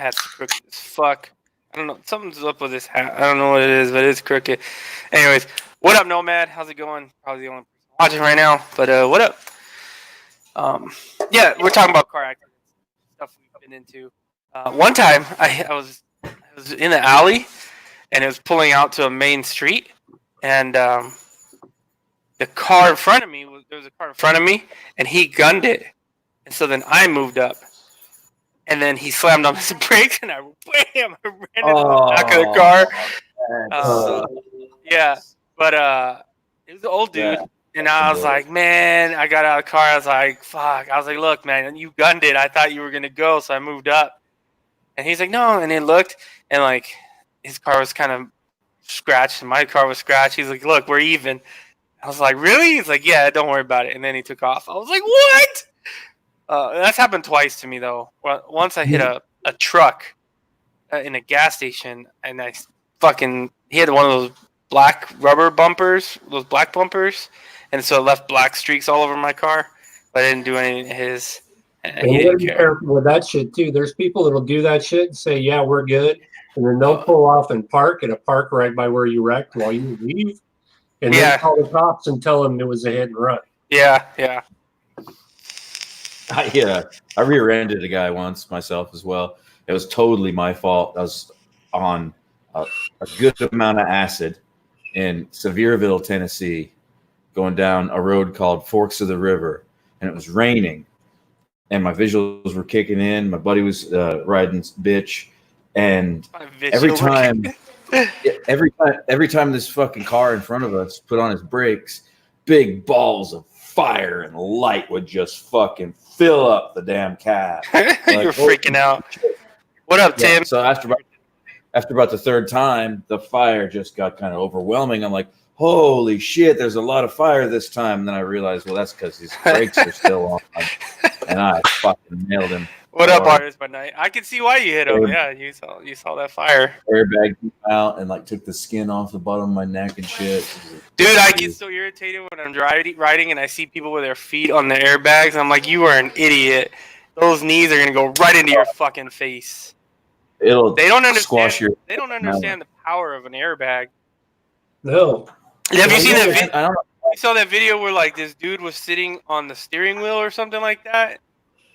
hat's crooked as fuck. I don't know. Something's up with this hat. I don't know what it is, but it's crooked. Anyways, what up, Nomad? How's it going? Probably the only person watching right now. But what up? Yeah, we're talking about car accidents, stuff we've been into. One time, I was in the alley, and it was pulling out to a main street, and the car in front of me there was a car in front of me, and he gunned it, and so then I moved up. And then he slammed on his brakes, and I ran into the back of the car. Yeah, but it was an old dude, and I was like, man, I got out of the car. I was like, fuck. I was like, look, man, you gunned it. I thought you were gonna go, so I moved up. And he's like, no. And he looked, and like his car was kind of scratched, and my car was scratched. He's like, look, we're even. I was like, really? He's like, yeah, don't worry about it. And then he took off. I was like, what? That's happened twice to me, though. Once I hit a truck in a gas station, and he had one of those black rubber bumpers, those black bumpers, and so it left black streaks all over my car. But I didn't do any of his. And you gotta be careful with that shit, too. There's people that'll do that shit and say, yeah, we're good. And then they'll pull off and park at a park right by where you wrecked while you leave. And then call the cops and tell them it was a hit and run. Yeah. I rear-ended a guy once myself as well. It was totally my fault. I was on a good amount of acid in Sevierville, Tennessee, going down a road called Forks of the River, and it was raining, and my visuals were kicking in. My buddy was riding bitch, and every time this fucking car in front of us put on his brakes, big balls of fire and light would just fucking fill up the damn cab. You're freaking out. What up, Tim? So after about the third time, the fire just got kind of overwhelming. I'm like, holy shit, there's a lot of fire this time. And then I realized, well, that's because his brakes are still on. And I fucking nailed him. What up, Artist by Night? I can see why you hit him. Yeah, you saw that fire. Airbag came out and like took the skin off the bottom of my neck and shit. Dude, I get so irritated when I'm riding and I see people with their feet on the airbags. I'm like, you are an idiot. Those knees are gonna go right into your fucking face. They don't understand the power of an airbag. No. Have you seen that video? I don't know. You saw that video where like this dude was sitting on the steering wheel or something like that?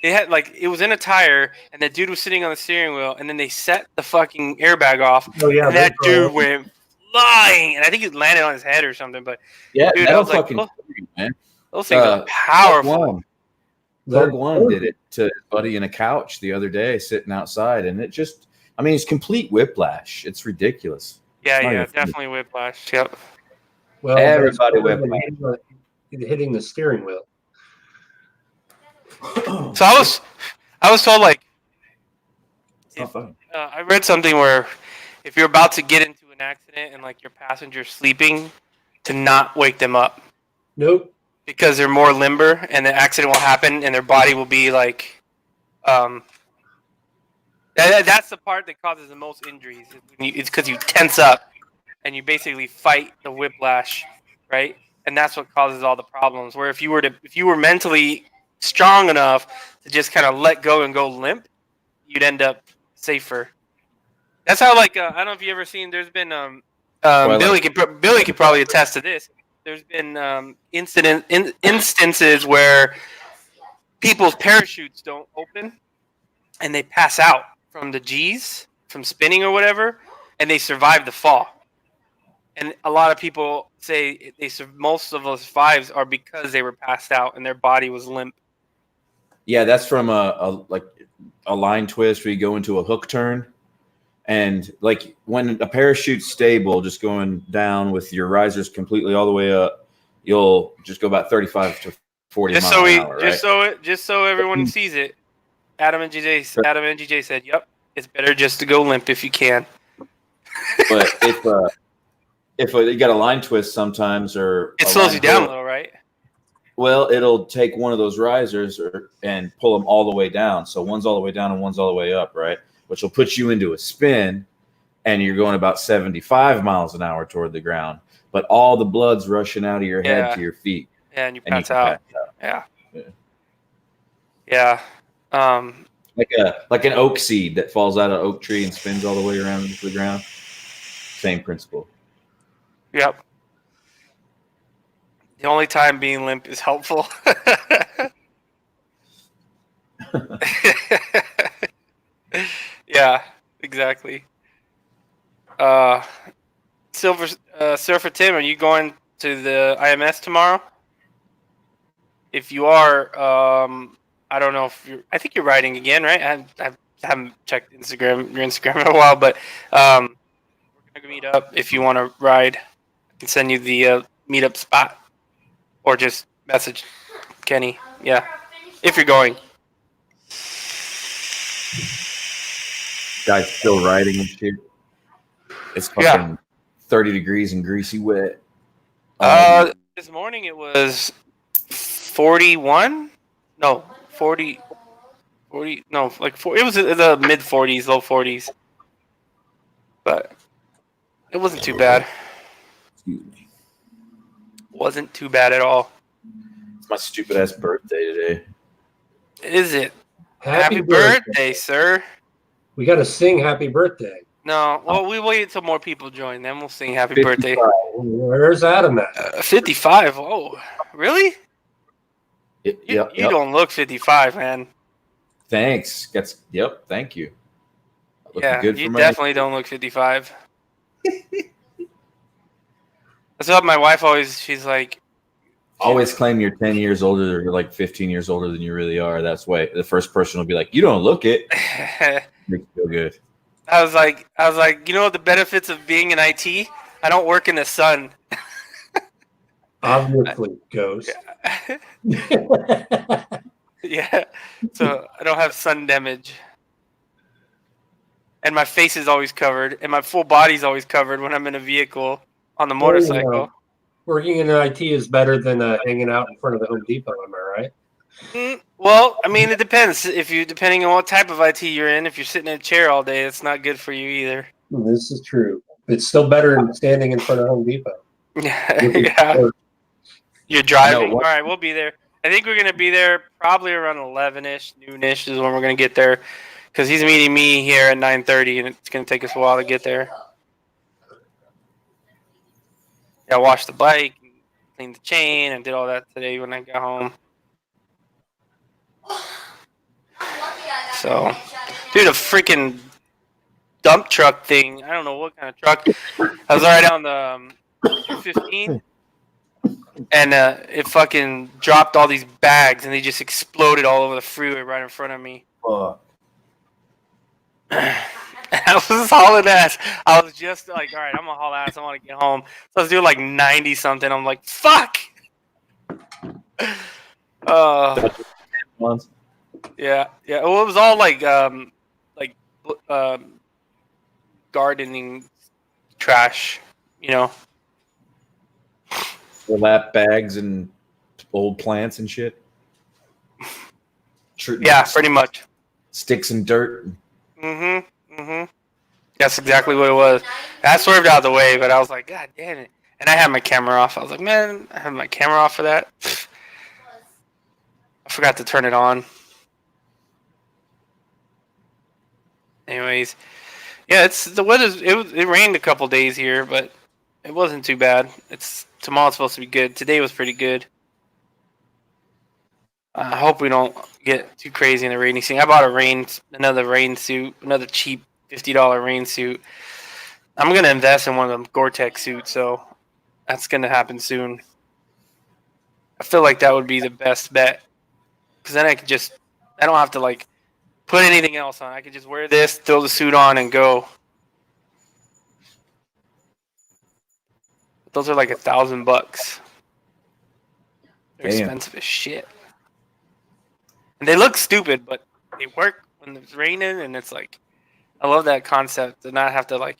It was in a tire, and that dude was sitting on the steering wheel, and then they set the fucking airbag off, and that dude went flying, and I think it landed on his head or something. But yeah, dude, I was like, man. Those things are powerful. Doug One did it to his buddy in a couch the other day, sitting outside, and it's complete whiplash. It's ridiculous. Yeah, definitely whiplash. Yep. Well, everybody whiplash. Hitting the steering wheel. So I was told like, I read something where if you're about to get into an accident and like your passenger's sleeping, to not wake them up. Nope. Because they're more limber and the accident will happen and their body will be like, that's the part that causes the most injuries. It's because you tense up and you basically fight the whiplash, right? And that's what causes all the problems. Where if you were mentally strong enough to just kind of let go and go limp, you'd end up safer. That's how I don't know if you ever seen. There's been Billy could probably attest to this. There's been instances where people's parachutes don't open and they pass out from the G's from spinning or whatever, and they survive the fall. And a lot of people say most of those survives are because they were passed out and their body was limp. Yeah, that's from a line twist where you go into a hook turn. And like when a parachute's stable, just going down with your risers completely all the way up, you'll just go about 35 to 40 miles an hour, right? Just so everyone sees it, Adam and GJ said, "Yep, it's better just to go limp if you can." But if you got a line twist sometimes, or it slows you down a little, right? Well, it'll take one of those risers and pull them all the way down. So one's all the way down and one's all the way up, right? Which will put you into a spin, and you're going about 75 miles an hour toward the ground. But all the blood's rushing out of your head to your feet. Yeah, and you pass out. Yeah. like an oak seed that falls out of an oak tree and spins all the way around into the ground. Same principle. Yep. The only time being limp is helpful. Yeah, exactly. Surfer Tim, are you going to the IMS tomorrow? If you are, I don't know if you're. I think you're riding again, right? I haven't checked your Instagram in a while, but we're gonna meet up if you want to ride. I can send you the meetup spot, or just message Kenny. Yeah, if you're going. Guys still riding and shit. It's fucking 30 degrees and greasy wet. This morning it was 41. No, 40. 40. No, like 4. It was in the mid 40s, low 40s. But it wasn't too bad. Excuse me. Wasn't too bad at all. It's my stupid ass birthday today. Is it? Happy birthday, sir. We got to sing happy birthday. No, well, we wait until more people join, then we'll sing happy 55. birthday. Where's Adam at? 55. Oh, really? Yep. You don't look 55, man. Thanks. Yep. Thank you. Looking Yeah, good you for definitely don't look 55. That's what my wife always. She's like, Always claim you're 10 years older or you're like 15 years older than you really are. That's why the first person will be like, you don't look it. Makes you feel good. I was like, you know what the benefits of being in IT? I don't work in the sun. Obviously, Ghost. Yeah, so I don't have sun damage. And my face is always covered, and my full body's always covered when I'm in a vehicle on the motorcycle. Working in IT is better than hanging out in front of the Home Depot, am I right? Well, I mean, it depends. Depending on what type of IT you're in, if you're sitting in a chair all day, it's not good for you either. This is true. It's still better than standing in front of Home Depot. Yeah. You're driving? All right, we'll be there. I think we're going to be there probably around 11-ish, noonish is when we're going to get there. Because he's meeting me here at 9:30, and it's going to take us a while to get there. Yeah, I washed the bike, and cleaned the chain, and did all that today when I got home. So, dude, a freaking dump truck thing. I don't know what kind of truck. I was right on the 215, and it fucking dropped all these bags, and they just exploded all over the freeway right in front of me. I was hauling ass. I was just like, all right, I'm gonna haul ass. I want to get home. So I was doing like 90 something. I'm like, fuck. Yeah. Well, it was all like gardening trash, you know. Lap bags and old plants and shit. Yeah, pretty much. Sticks and dirt. That's exactly what it was. I swerved out of the way, but I was like, God damn it. And I had my camera off. I was like, man, I have my camera off for that. I forgot to turn it on. Anyways, yeah, the weather's. It rained a couple days here, but it wasn't too bad. Tomorrow's supposed to be good. Today was pretty good. I hope we don't get too crazy in the rainy season. I bought another rain suit, another cheap $50 rain suit. I'm gonna invest in one of them Gore-Tex suits, so that's gonna happen soon. I feel like that would be the best bet, because then I don't have to like put anything else on. I could just wear this, throw the suit on, and go. Those are like $1,000. They're expensive as shit. And they look stupid, but they work when it's raining, and it's like, I love that concept to not have to like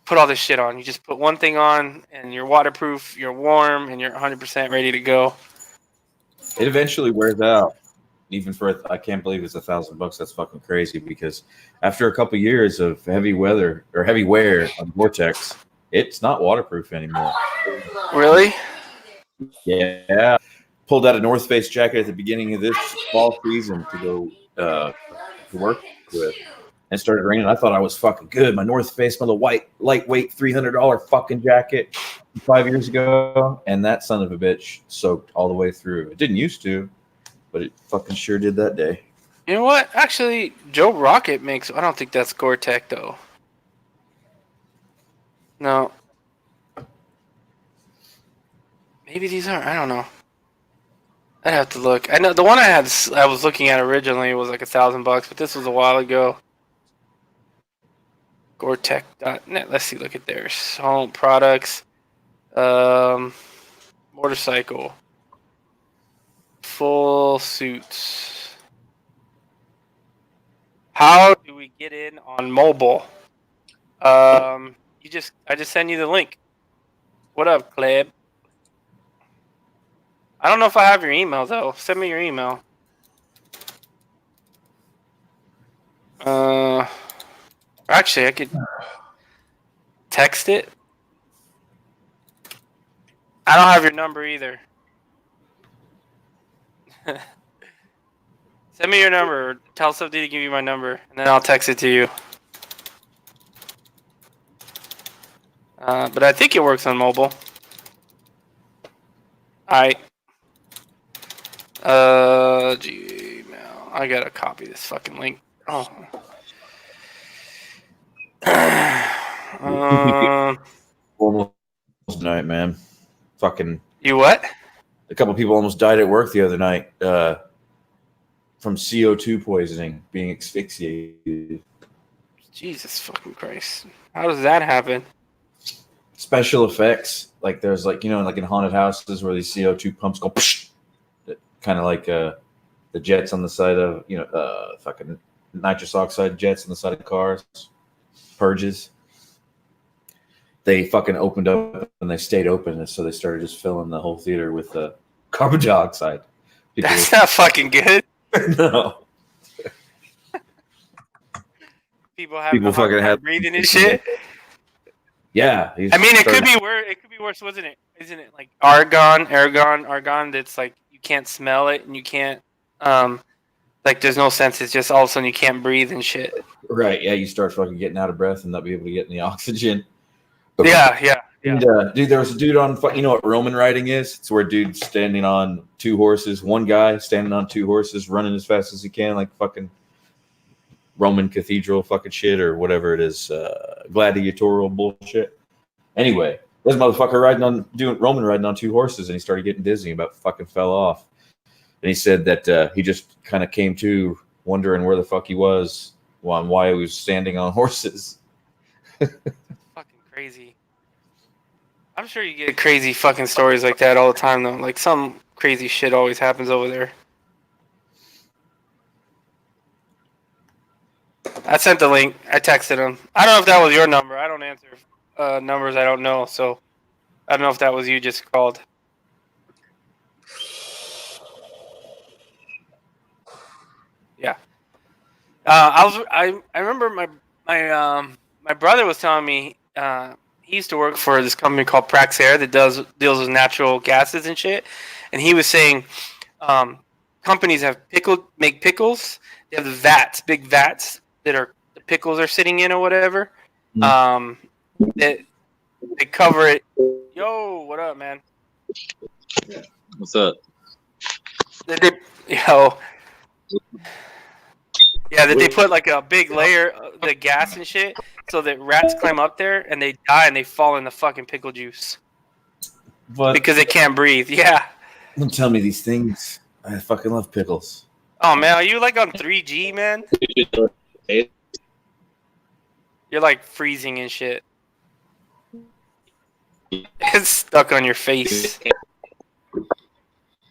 put all this shit on. You just put one thing on, and you're waterproof, you're warm, and you're 100% ready to go. It eventually wears out. Even I can't believe it's $1,000. That's fucking crazy, because after a couple years of heavy weather or heavy wear on Gore-Tex, it's not waterproof anymore. Really? Yeah. Pulled out a North Face jacket at the beginning of this fall season to go to work with. And it started raining. I thought I was fucking good. My North Face, my little white, lightweight, $300 fucking jacket 5 years ago. And that son of a bitch soaked all the way through. It didn't used to, but it fucking sure did that day. You know what? Actually, Joe Rocket makes. I don't think that's Gore-Tex though. No. Maybe these aren't. I don't know. I'd have to look. I know the one I was looking at originally was like $1,000, but this was a while ago. Gore-Tex.net. Let's see. Look at theirs. Home products. Motorcycle. Full suits. How do we get in on mobile? I just send you the link. What up, Kleb? I don't know if I have your email though. Send me your email. Actually, I could text it. I don't have your number either. Send me your number. Tell somebody to give you my number, and then I'll text it to you. But I think it works on mobile. Gmail. I gotta copy this fucking link. Oh. Almost night, man. Fucking. You what? A couple people almost died at work the other night from CO2 poisoning, being asphyxiated. Jesus fucking Christ! How does that happen? Special effects, like there's like like in haunted houses where these CO2 pumps go, kind of like the jets on the side of fucking nitrous oxide jets on the side of cars, purges. They fucking opened up and they stayed open, so they started just filling the whole theater with carbon dioxide. That's not fucking good. No. People fucking had breathing and shit. Yeah, I mean, it could be worse. It could be worse, wasn't it? Isn't it like argon? That's like you can't smell it and you can't like there's no sense. It's just all of a sudden you can't breathe and shit. Right? Yeah, you start fucking getting out of breath and not be able to get any oxygen. Yeah. And, dude, there was a dude on. You know what Roman riding is? It's where a dude's standing on two horses. One guy standing on two horses, running as fast as he can, like fucking Roman cathedral fucking shit or whatever it is, gladiatorial bullshit. Anyway, this motherfucker Roman riding on two horses, and he started getting dizzy, and about fucking fell off. And he said that he just kind of came to wondering where the fuck he was, why he was standing on horses. Fucking crazy. I'm sure you get crazy fucking stories like that all the time, though. Like some crazy shit always happens over there. I sent the link. I texted him. I don't know if that was your number. I don't answer numbers I don't know, so I don't know if that was you just called. Yeah. I remember my brother was telling me he used to work for this company called Praxair that deals with natural gases and shit, and he was saying companies make pickles. They have the vats, big vats that the pickles are sitting in or whatever. They cover it. Yo, what up, man? What's up? That they put like a big layer of the gas and shit so that rats climb up there and they die and they fall in the fucking pickle juice. But because they can't breathe. Yeah. Don't tell me these things. I fucking love pickles. Oh man, are you like on 3G, man? You're like freezing and shit. It's stuck on your face.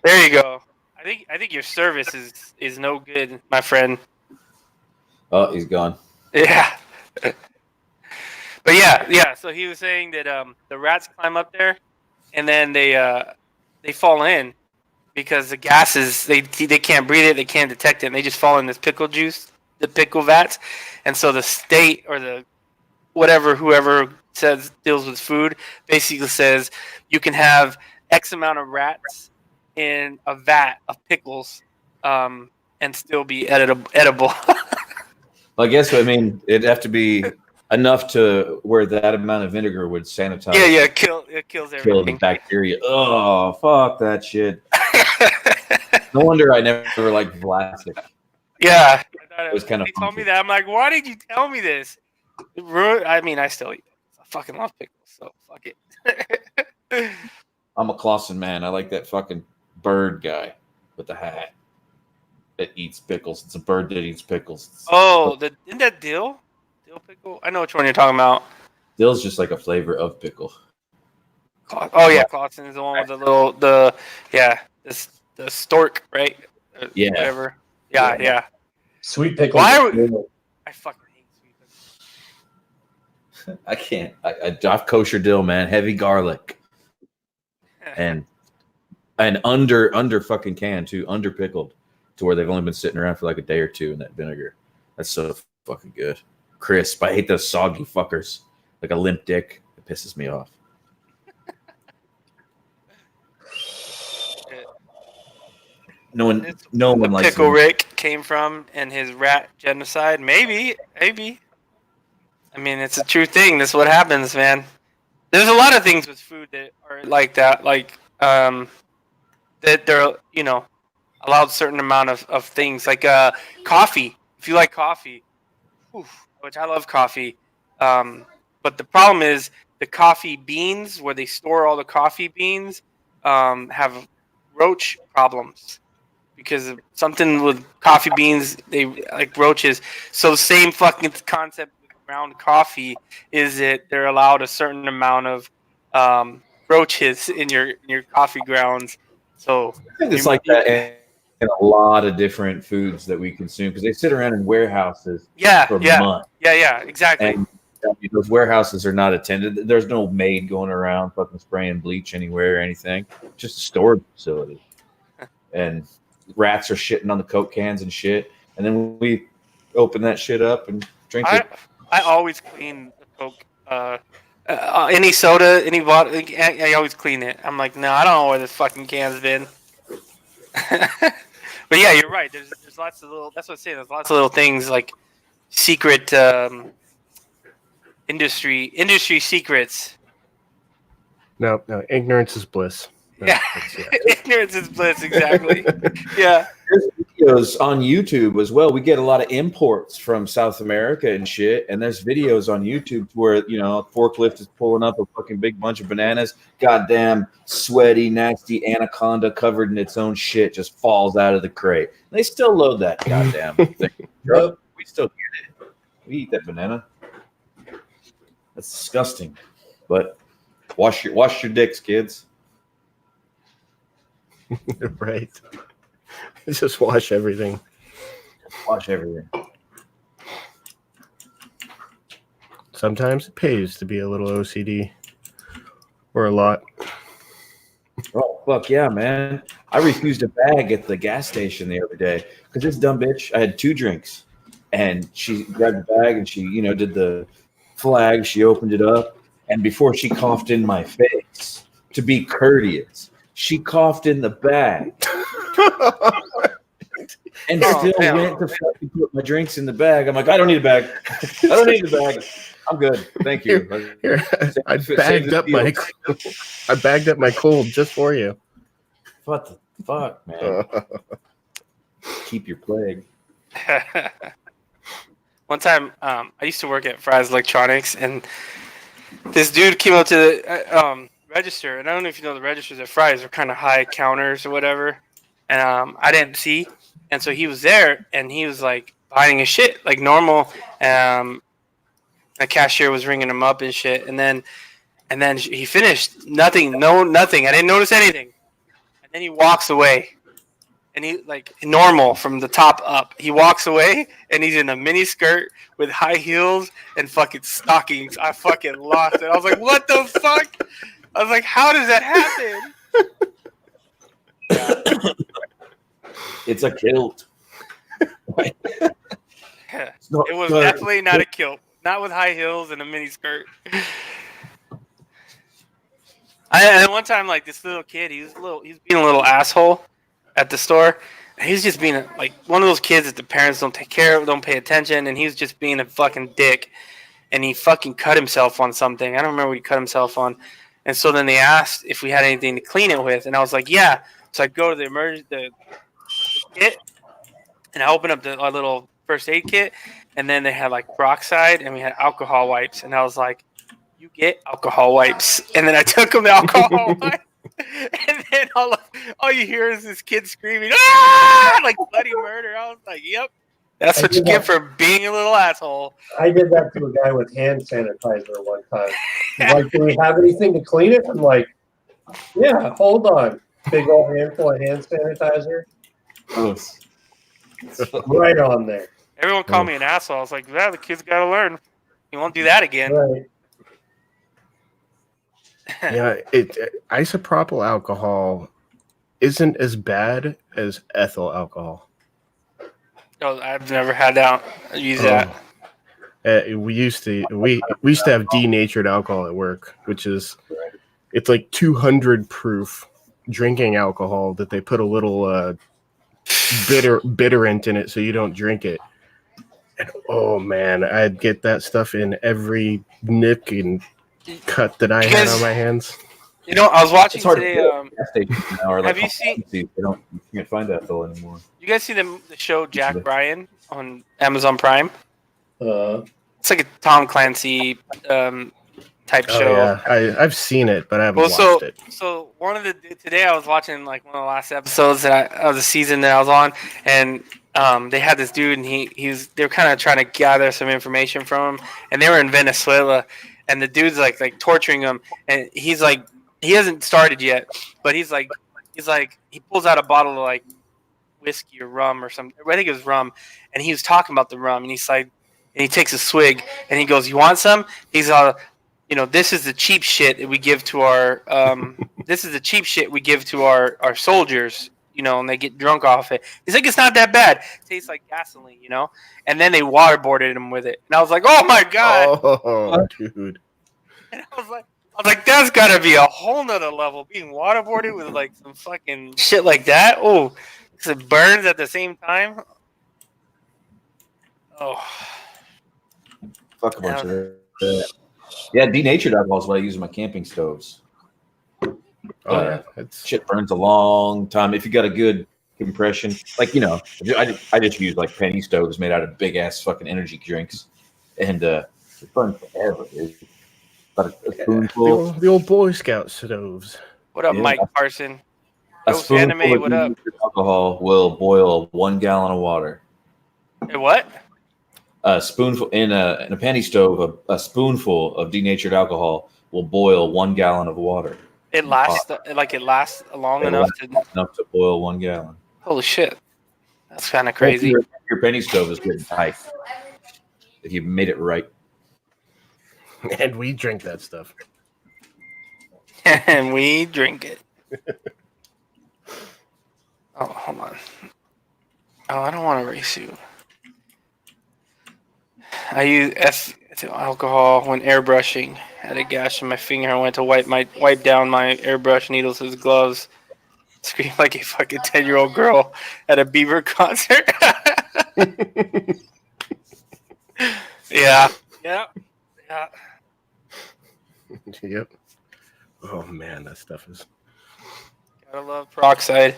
There you go. I think your service is no good, my friend. Oh, he's gone. Yeah. But yeah. So he was saying that the rats climb up there, and then they fall in because the gases they can't breathe it, they can't detect it, and they just fall in this pickle juice, the pickle vats, and so the state or the whoever deals with food basically says you can have X amount of rats in a vat of pickles, and still be edible. Well, I guess, I mean, it'd have to be enough to where that amount of vinegar would sanitize. Yeah, it kills Kill the everything. bacteria. Oh, fuck that shit. No wonder I never liked Vlasic. Yeah, It was kind of he told funky. me that. I'm like, why did you tell me this? I mean, I still eat it. I fucking love pickles, so fuck it. I'm a Clausen man. I like that fucking bird guy with the hat that eats pickles. It's a bird that eats pickles. Oh, isn't that dill? Dill pickle? I know which one you're talking about. Dill's just like a flavor of pickle. Oh yeah, Clausen is the one with the stork, right? Yeah. Whatever. Yeah. Sweet pickles. Why are would- good. I fucking hate sweet pickles. I can't. I kosher dill, man. Heavy garlic and under fucking can too. Under pickled to where they've only been sitting around for like a day or two in that vinegar. That's so fucking good. Crisp. I hate those soggy fuckers. Like a limp dick. It pisses me off. No one The likes Pickle them. Rick came from and his rat genocide. Maybe. I mean, it's a true thing. That's what happens, man. There's a lot of things with food that are like that. Like, that they're, allowed a certain amount of things. Like coffee. If you like coffee, which I love coffee. But the problem is the coffee beans, where they store all the coffee beans, have roach problems. Because of something with coffee beans, they like roaches. So the same fucking concept around coffee is that they're allowed a certain amount of roaches in your coffee grounds. So I think it's like that in a lot of different foods that we consume because they sit around in warehouses for months. Yeah, exactly. And those warehouses are not attended. There's no maid going around fucking spraying bleach anywhere or anything. It's just a storage facility. And rats are shitting on the Coke cans and shit. And then we open that shit up and drink it. I always clean the Coke. Any soda, any water, I always clean it. I'm like, no, I don't know where this fucking can's been. But yeah, you're right. There's lots of little. That's what I'm saying. There's lots of little things like secret industry secrets. No, ignorance is bliss. Yeah, ignorance is bliss. Exactly. Yeah. There's videos on YouTube as well. We get a lot of imports from South America and shit. And there's videos on YouTube where, a forklift is pulling up a fucking big bunch of bananas. Goddamn sweaty, nasty anaconda covered in its own shit just falls out of the crate. And they still load that goddamn thing. We still get it. We eat that banana. That's disgusting. But wash your dicks, kids. Right. Just wash everything. Wash everything. Sometimes it pays to be a little OCD. Or a lot. Oh, fuck yeah, man. I refused a bag at the gas station the other day because this dumb bitch, I had 2 drinks. And she grabbed the bag and she, did the flag. She opened it up. And before she coughed in my face, to be courteous, she coughed in the bag. And still went to fucking put my drinks in the bag. I'm like, I don't need a bag. I don't need the bag. I'm good. Thank you. Here, I bagged up my cold just for you. What the fuck, man? Keep your plague. One time, I used to work at Fry's Electronics, and this dude came up to the register, and I don't know if you know the registers at Fry's are kind of high counters or whatever, and I didn't see, and so he was there, and he was like buying his shit like normal. The cashier was ringing him up and shit, and then he finished nothing. I didn't notice anything, and then he walks away. And he like normal from the top up. He walks away and he's in a mini skirt with high heels and fucking stockings. I fucking lost it. I was like, what the fuck? I was like, how does that happen? It's a kilt. It was definitely not a kilt. Not with high heels and a mini skirt. And one time, like this little kid, he was being a little asshole at the store. He's just being like one of those kids that the parents don't take care of, don't pay attention, and he's just being a fucking dick. And he fucking cut himself on something. I don't remember what he cut himself on. And so then they asked if we had anything to clean it with, and I was like, yeah. So I go to the kit, and I open up our little first aid kit, and then they had like peroxide, and we had alcohol wipes, and I was like, you get alcohol wipes. And then I took him the alcohol wipes. And then all you hear is this kid screaming, ah! Like bloody murder. I was like, yep. That's what you get for being a little asshole. I did that to a guy with hand sanitizer one time. He's like, do we have anything to clean it? I'm like, yeah, hold on. Big old handful of hand sanitizer. Right on there. Everyone called me an asshole. I was like, yeah, the kid's got to learn. He won't do that again. Right. Yeah, isopropyl alcohol isn't as bad as ethyl alcohol. Oh, I've never had that. Use that. We used to have denatured alcohol at work, which is it's like 200 proof drinking alcohol that they put a little bitterant in it so you don't drink it. And oh man, I'd get that stuff in every nick and cut that I had on my hands. You know, I was watching today. Have you seen? You can't find that though anymore. You guys see the show Jack Bryan on Amazon Prime? It's like a Tom Clancy type show. Yeah, I've seen it, but I haven't watched it. So today I was watching like one of the last episodes of the season that I was on, and they had this dude, and they were kind of trying to gather some information from him, and they were in Venezuela, and the dude's like torturing him, and he's like, he hasn't started yet, but he's like he pulls out a bottle of like whiskey or rum or something. I think it was rum, and he was talking about the rum, and he's like, and he takes a swig, and he goes, "You want some?" He's all, this is the cheap shit that we give to our this is the cheap shit we give to our soldiers, and they get drunk off it. He's like, it's not that bad. It tastes like gasoline, And then they waterboarded him with it, and I was like, oh my god, dude. And I was like, that's got to be a whole nother level, being waterboarded with like some fucking shit like that. Oh, because it burns at the same time. Oh, fuck a bunch of that. Yeah, denatured alcohol is what I use in my camping stoves. Shit burns a long time if you got a good compression. Like I just use like penny stoves made out of big ass fucking energy drinks, and it burns forever. Dude. About a spoonful. The old Boy Scout stoves. What up, Mike Carson? A spoonful of denatured alcohol will boil 1 gallon of water. Hey, what? A spoonful in a penny stove. A spoonful of denatured alcohol will boil 1 gallon of water. It lasts long enough to boil 1 gallon. Holy shit, that's kind of crazy. Your penny stove is getting tight if you made it right. And we drink that stuff. And we drink it. Oh, hold on. Oh, I don't want to race you. I use alcohol when airbrushing. Had a gash in my finger. I went to wipe down my airbrush needles with gloves. Screamed like a fucking 10-year-old girl at a Bieber concert. Yeah. Yep. Oh man, that stuff is. Gotta love peroxide.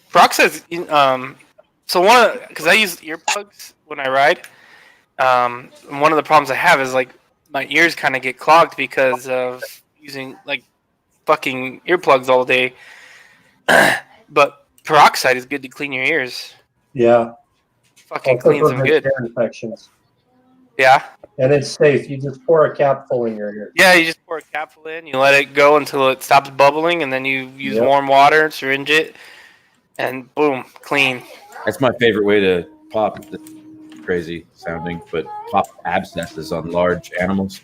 Peroxide. So because I use earplugs when I ride. One of the problems I have is like my ears kind of get clogged because of using like fucking earplugs all day. But peroxide is good to clean your ears. Yeah. Fucking cleans them good. Infections. Yeah. And it's safe. You just pour a capful in your ear. Yeah, you just pour a capful in. You let it go until it stops bubbling, and then you use warm water, syringe it, and boom, clean. That's my favorite way to pop. Crazy sounding, but pop abscesses on large animals.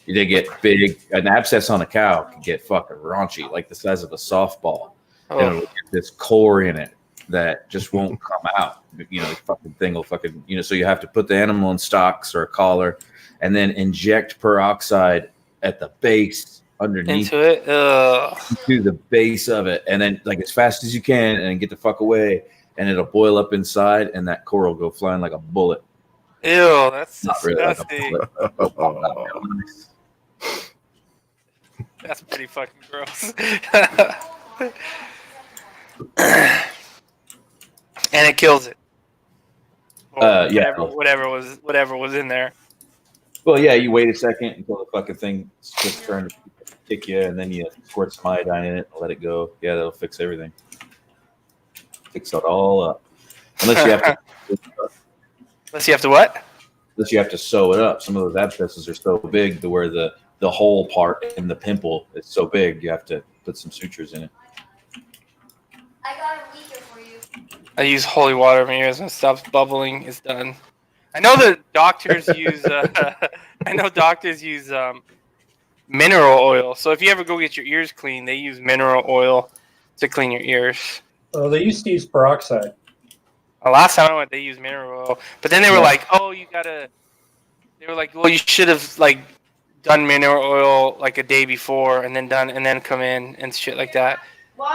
They get big. An abscess on a cow can get fucking raunchy, like the size of a softball. And it'll get this core in it that just won't come out. The fucking thing will fucking, so you have to put the animal in stocks or a collar and then inject peroxide at the base underneath Into it. Ugh. to the base of it, and then like as fast as you can, and get the fuck away, and it'll boil up inside, and that core will go flying like a bullet. Ew, that's Not really like a disgusting. bullet. That's pretty fucking gross. And it kills it. Or Yeah. whatever was in there. Well, yeah, you wait a second until the fucking thing just turns to kick you, and then you squirt some iodine in it and let it go. Yeah, that'll fix everything. Fix it all up. Unless you have to. Unless you have to what? Unless you have to sew it up. Some of those abscesses are so big to where the hole part in the pimple is so big, you have to put some sutures in it. I got a weaker for you. I use holy water when yours when it stops bubbling. It's done. I know that doctors use. I know doctors use mineral oil. So if you ever go get your ears cleaned, they use mineral oil to clean your ears. Oh, they used to use peroxide. Last time I went, they used mineral oil, but then they were like, "Oh, you gotta." They were like, "Well, you should have like done mineral oil like a day before, and then come in and shit like that." What?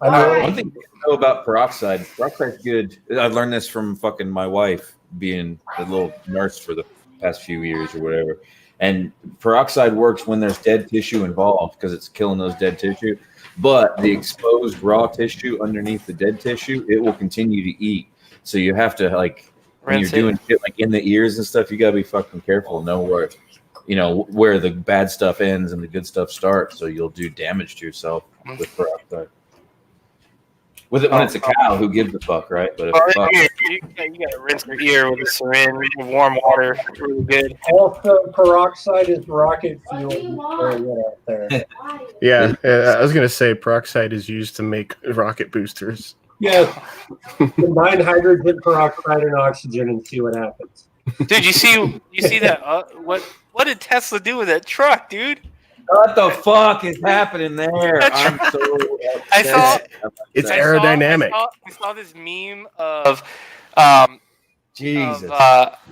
I know. One thing I know about peroxide, peroxide's good. I learned this from fucking my wife being a little nurse for the past few years or whatever. And peroxide works when there's dead tissue involved because it's killing those dead tissue. But the exposed raw tissue underneath the dead tissue, it will continue to eat. So you have to like when Rinse you're doing shit like in the ears and stuff, you gotta be fucking careful. Know where the bad stuff ends and the good stuff starts. So you'll do damage to yourself with peroxide. With it when it's a cow, who gives a fuck, right? But if it's fuck, You gotta rinse your ear with a syringe with warm water. It's really good. Also, peroxide is rocket fuel. What do you want? Throwing it out there. Yeah, I was gonna say peroxide is used to make rocket boosters. Yes. Combine hydrogen peroxide and oxygen and see what happens. Dude, you see that? What did Tesla do with that truck, dude? what the fuck is happening there? That's I'm so I saw- upset about It's that. aerodynamic. I saw this meme of Jesus.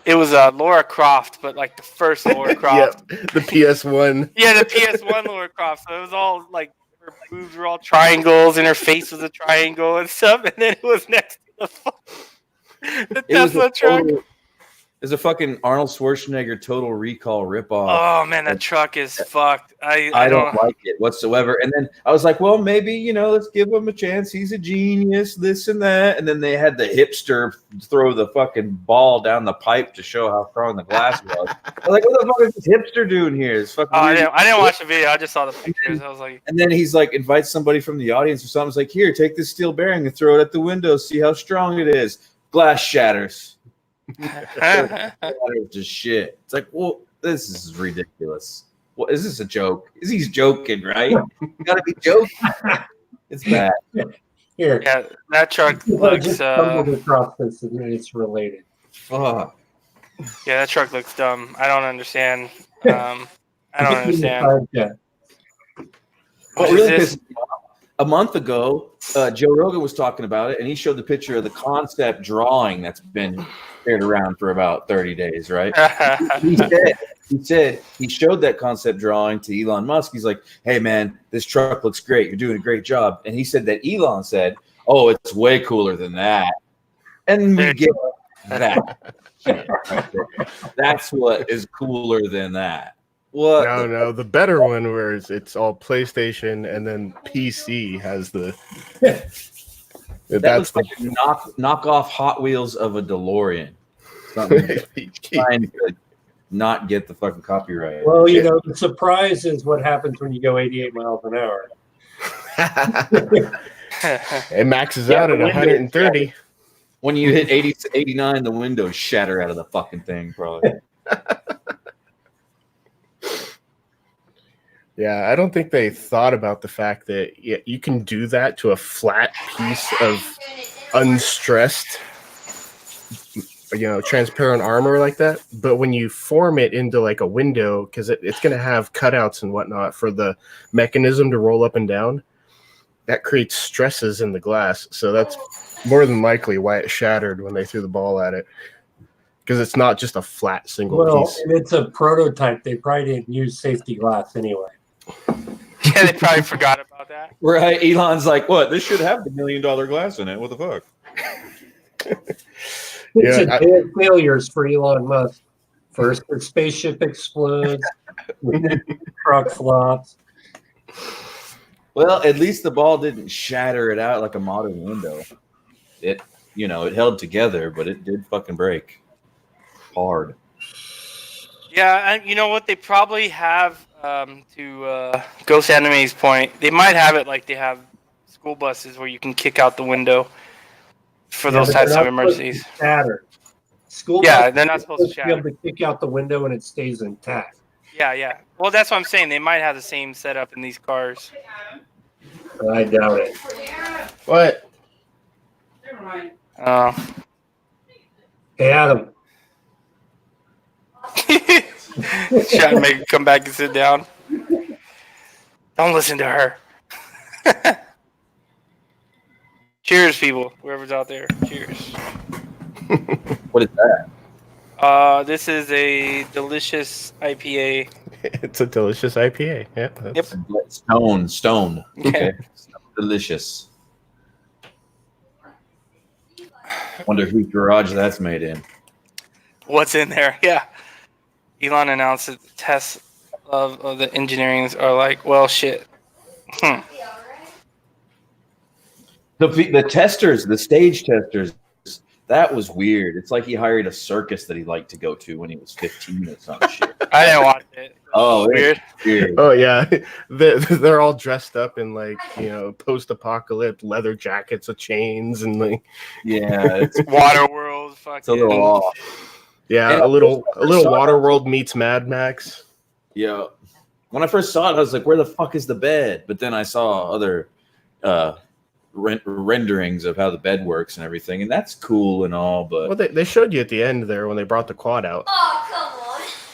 it was Laura Croft, but like the first Laura Croft. Yep, the PS1. Yeah, the PS1 Laura Croft. So it was all like her boobs were all triangles and her face was a triangle and stuff. And then it was next to the It was Tesla a truck. total- It was a fucking Arnold Schwarzenegger Total Recall ripoff. Oh man, that truck is fucked. I don't like it whatsoever. And then I was like, well, maybe, let's give him a chance. He's a genius, this and that. And then they had the hipster throw the fucking ball down the pipe to show how strong the glass was. I was like, what the fuck is this hipster doing here? It's fucking I weird. didn't watch the video. I just saw the pictures. I was like, And then he's like, invites somebody from the audience or something. He's like, here, take this steel bearing and throw it at the window. See how strong it is. Glass shatters. Just shit. It's like, well, this is ridiculous. What is this a joke? He's joking, right? You gotta be joking. It's bad. Here. yeah, that truck I looks. just stumbled across this and it's related. Fuck. Yeah, that truck looks dumb. I don't understand. I don't understand. Yeah. What What really is pissed me off, a month ago, Joe Rogan was talking about it, and he showed the picture of the concept drawing that's been shared around for about 30 days, right? He said he showed that concept drawing to Elon Musk. He's like, hey, man, this truck looks great. You're doing a great job. And he said that Elon said, oh, it's way cooler than that. And we get that. That's what is cooler than that. What? No, the better one where it's all PlayStation and then PC has the. That That's looks like a knockoff Hot Wheels of a DeLorean. Something trying to not get the fucking copyright. Well, the surprise is what happens when you go 88 miles an hour. It maxes Yeah, out at the window- 130. When you hit 80 to 89, the windows shatter out of the fucking thing, probably. Yeah, I don't think they thought about the fact that you can do that to a flat piece of unstressed, transparent armor like that. But when you form it into like a window, because it's going to have cutouts and whatnot for the mechanism to roll up and down, that creates stresses in the glass. So that's more than likely why it shattered when they threw the ball at it. Because it's not just a flat single Well, piece. and it's a prototype. They probably didn't use safety glass anyway. Yeah, they probably forgot about that. Right? Elon's like, what? This should have the $1 million glass in it. What the fuck? It's Yeah, a day of failures for Elon Musk. First, the spaceship explodes, the truck flops. Well, at least the ball didn't shatter it out like a modern window. It, it held together, but it did fucking break hard. Yeah, and you know what? They probably have to Ghost Anime's point. They might have it like they have school buses where you can kick out the window for those but types they're of not supposed to emergencies. Shatter. School Yeah, buses they're not are supposed to be able shatter. to kick out the window and it stays intact. Yeah. Well, that's what I'm saying. They might have the same setup in these cars. I doubt it. what? Uh, Hey, Adam. try to make her come back and sit down. Don't listen to her. Cheers, people. Whoever's out there. Cheers. What is that? This is a delicious IPA. It's a delicious IPA. Yeah. that's- Stone. Okay. Delicious. Wonder whose garage that's made in. What's in there? Yeah. Elon announced that the tests of the engineerings are like, well, shit. The testers, the stage testers, that was weird. It's like he hired a circus that he liked to go to when he was 15 or some shit. I didn't watch it. Oh, Weird. it's weird. Oh yeah, they're all dressed up in like post-apocalypse leather jackets with chains and like Yeah, it's Waterworld. it's a Fucking. little off. yeah, And a little I saw- Waterworld meets Mad Max. Yeah. When I first saw it, I was like, where the fuck is the bed? But then I saw other renderings of how the bed works and everything, and that's cool and all, but Well, they showed you at the end there when they brought the quad out. Oh, come on.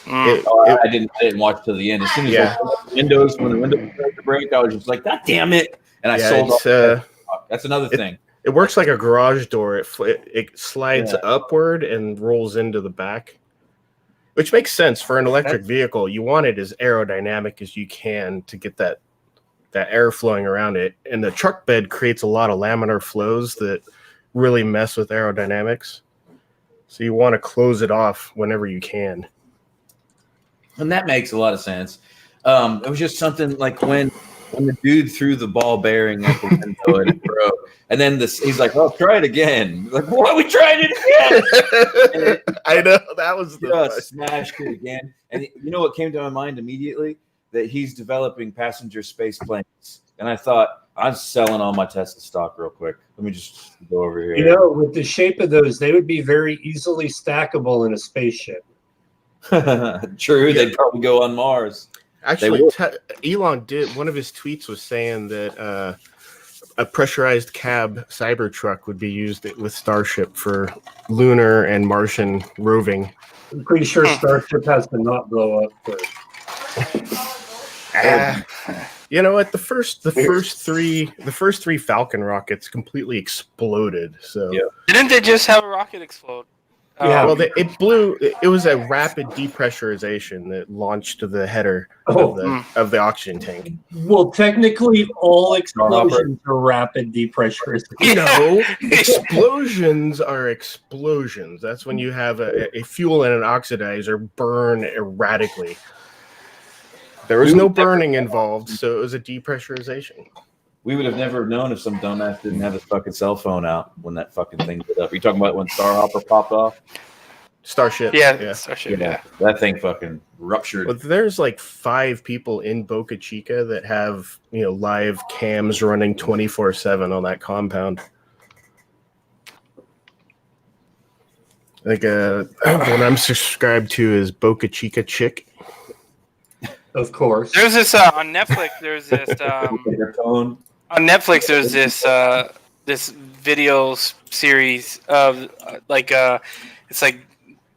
Mm. I didn't watch till the end. As soon as Yeah. when the windows started to break, I was just like, God damn it! And I Yeah, sold it's, off. That's another thing. It works like a garage door. It slides Yeah. upward and rolls into the back, which makes sense for an electric vehicle. You want it as aerodynamic as you can to get that air flowing around it. And the truck bed creates a lot of laminar flows that really mess with aerodynamics. So you want to close it off whenever you can. And that makes a lot of sense. It was just something like when the dude threw the ball bearing at the window and it broke, and then he's like, "Oh, try it again." Like, "What? We tried it again!" I know that was the Just smashed it again. And you know what came to my mind immediately? That he's developing passenger space planes. And I thought, I'm selling all my Tesla stock real quick. Let me just go over here. You know, with the shape of those, they would be very easily stackable in a spaceship. True, they'd probably go on Mars. Actually, Elon did. One of his tweets was saying that a pressurized cab Cybertruck would be used with Starship for lunar and Martian roving. I'm pretty sure Starship has to not blow up first. You know what? The first three Falcon rockets completely exploded. So Yeah. Didn't they just have a rocket explode? Yeah. well, it blew. It was a rapid depressurization that launched the header Oh. of the oxygen tank. Well, technically, all explosions are rapid depressurization. No, explosions are explosions. That's when you have a fuel and an oxidizer burn erratically. There was no burning involved, so it was a depressurization. We would have never known if some dumbass didn't have his fucking cell phone out when that fucking thing lit up. Are you talking about when Starhopper popped off? Starship. Yeah, Starship. Yeah. That thing fucking ruptured. But there's like 5 people in Boca Chica that have, live cams running 24/7 on that compound. Like one I'm subscribed to is Boca Chica Chick. Of course. There's this on Netflix. There's this Their phone. on Netflix. There's this this video series of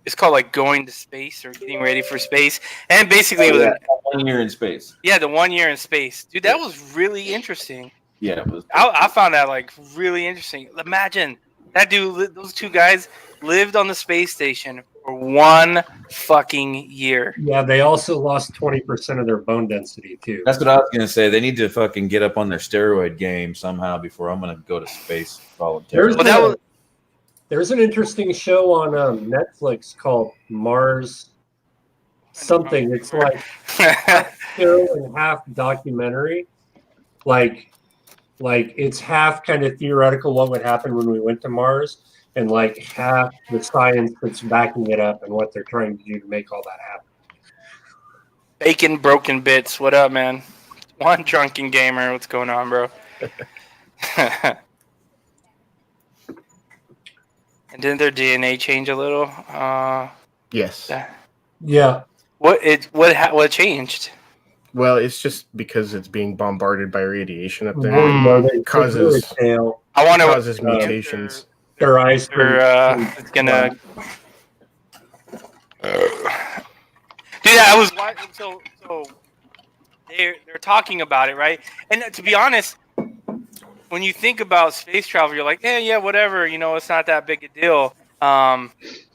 it's called like Going to Space or Getting Ready for Space, and basically it was 1 year in space. the 1 year in space, dude. That was really interesting. Yeah, it was. I found that like really interesting. Imagine that dude, those two guys lived on the space station for 1 fucking year. Yeah, they also lost 20% of their bone density too. That's what I was gonna say. They need to fucking get up on their steroid game somehow before I'm gonna go to space voluntarily. Well, that was There's an interesting show on Netflix called Mars something. It's like half show and half documentary. Like it's half kind of theoretical what would happen when we went to Mars, and like half the science that's backing it up and what they're trying to do to make all that happen. Bacon Broken Bits. What up, man? One drunken gamer. What's going on, bro? And didn't their DNA change a little? Yes. Yeah. What changed? Well, it's just because it's being bombarded by radiation up there. It Causes- I want to. Causes mutations. Their eyes. It's gonna. Dude, I was watching. So they're talking about it, right? And to be honest, when you think about space travel, you're like, yeah, whatever. You know, it's not that big a deal. You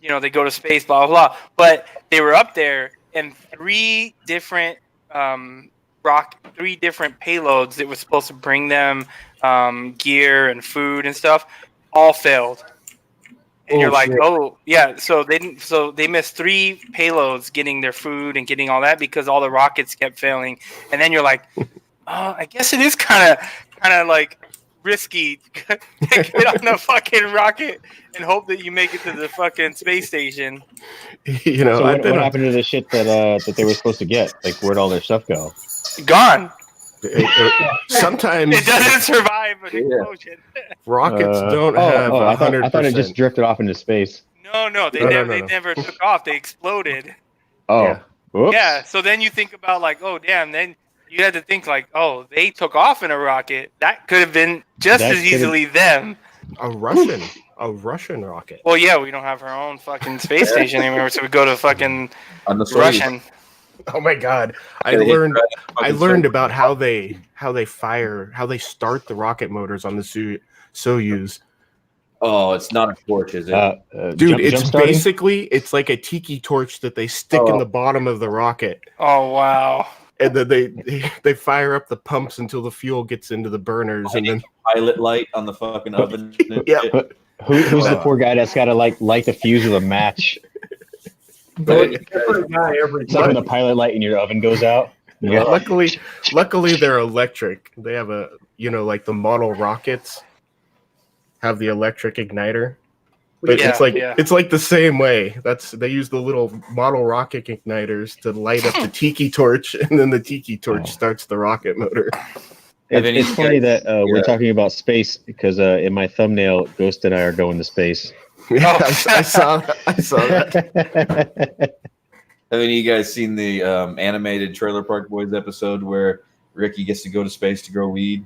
know, they go to space, blah blah blah. But they were up there, and three different payloads that were supposed to bring them gear and food and stuff all failed. And you're like, oh yeah, so they missed 3 payloads getting their food and getting all that because all the rockets kept failing. And then you're like, oh, I guess it is kind of like risky to get on a fucking rocket and hope that you make it to the fucking space station. You know, So what happened to the shit that they were supposed to get? Like, where'd all their stuff go? Gone. Sometimes It doesn't survive an explosion. rockets don't have I 100%. thought it just drifted off into space. No, they never took off. They exploded. Oh, Yeah. whoops. Yeah, so then you think about like, oh damn, then you had to think like, oh, they took off in a rocket. That could have been just That as easily them. A Russian rocket. Well, yeah, we don't have our own fucking space station anymore, so we go to fucking On the Soyuz. Russian. Oh my god! I Yeah, they learned fucking learned Soyuz. about how they start the rocket motors on the Soyuz. Oh, it's not a torch, is it? Dude, it's jump-starting? basically it's like a tiki torch that they stick in the bottom of the rocket, Oh wow. and then they fire up the pumps until the fuel gets into the burners, and then Pilot light on the fucking oven. and Yeah. shit. Who's the poor guy that's got to light the fuse with a match? But it's a different guy every It's like when time. the pilot light in your oven goes out. yeah, luckily they're electric. They have a like the model rockets have the electric igniter. But Yeah, it's like the same way. They use the little model rocket igniters to light up the tiki torch, and then the tiki torch starts the rocket motor. It's funny that we're talking about space because in my thumbnail, Ghost and I are going to space. Yeah, I saw that. Have any of you guys seen the animated Trailer Park Boys episode where Ricky gets to go to space to grow weed?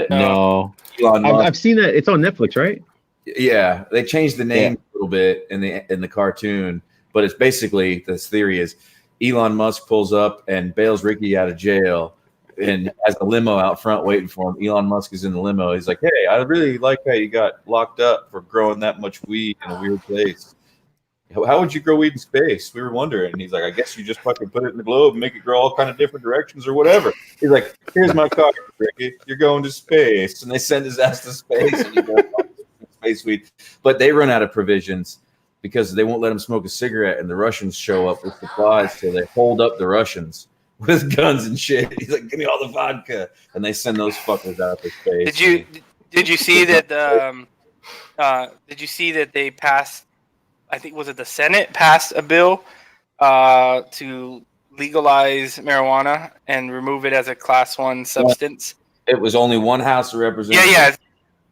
No, Elon Musk. I've seen that. It's on Netflix, right? Yeah, they changed the name a little bit in the cartoon, but it's basically this theory is Elon Musk pulls up and bails Ricky out of jail and has a limo out front waiting for him. Elon Musk is in the limo. He's like, "Hey, I really like how you got locked up for growing that much weed in a weird place. How would you grow weed in space? We were wondering." And he's like, "I guess you just fucking put it in the globe and make it grow all kind of different directions or whatever." He's like, "Here's my card, Ricky. You're going to space." And they send his ass to space and he goes space weed. But they run out of provisions because they won't let him smoke a cigarette, and the Russians show up with supplies, so they hold up the Russians with guns and shit. He's like, "Give me all the vodka," and they send those fuckers out to space. Did you see that did you see that they passed, I think was it the Senate passed a bill to legalize marijuana and remove it as a class 1 substance? It was only one House of Representatives.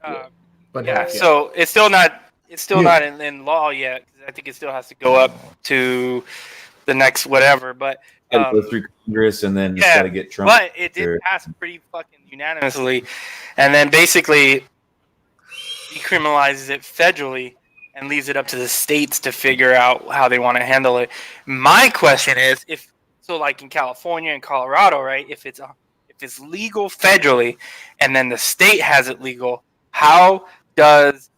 Yeah. But Yeah, so it's still not in law yet. I think it still has to go up to the next whatever. But Gotta go through Congress, and then it's yeah, got to get Trump. but it did pass pretty fucking unanimously, and then basically decriminalizes it federally and leaves it up to the states to figure out how they want to handle it. My question is, if so, like in California and Colorado, right? If it's legal federally, and then the state has it legal, how does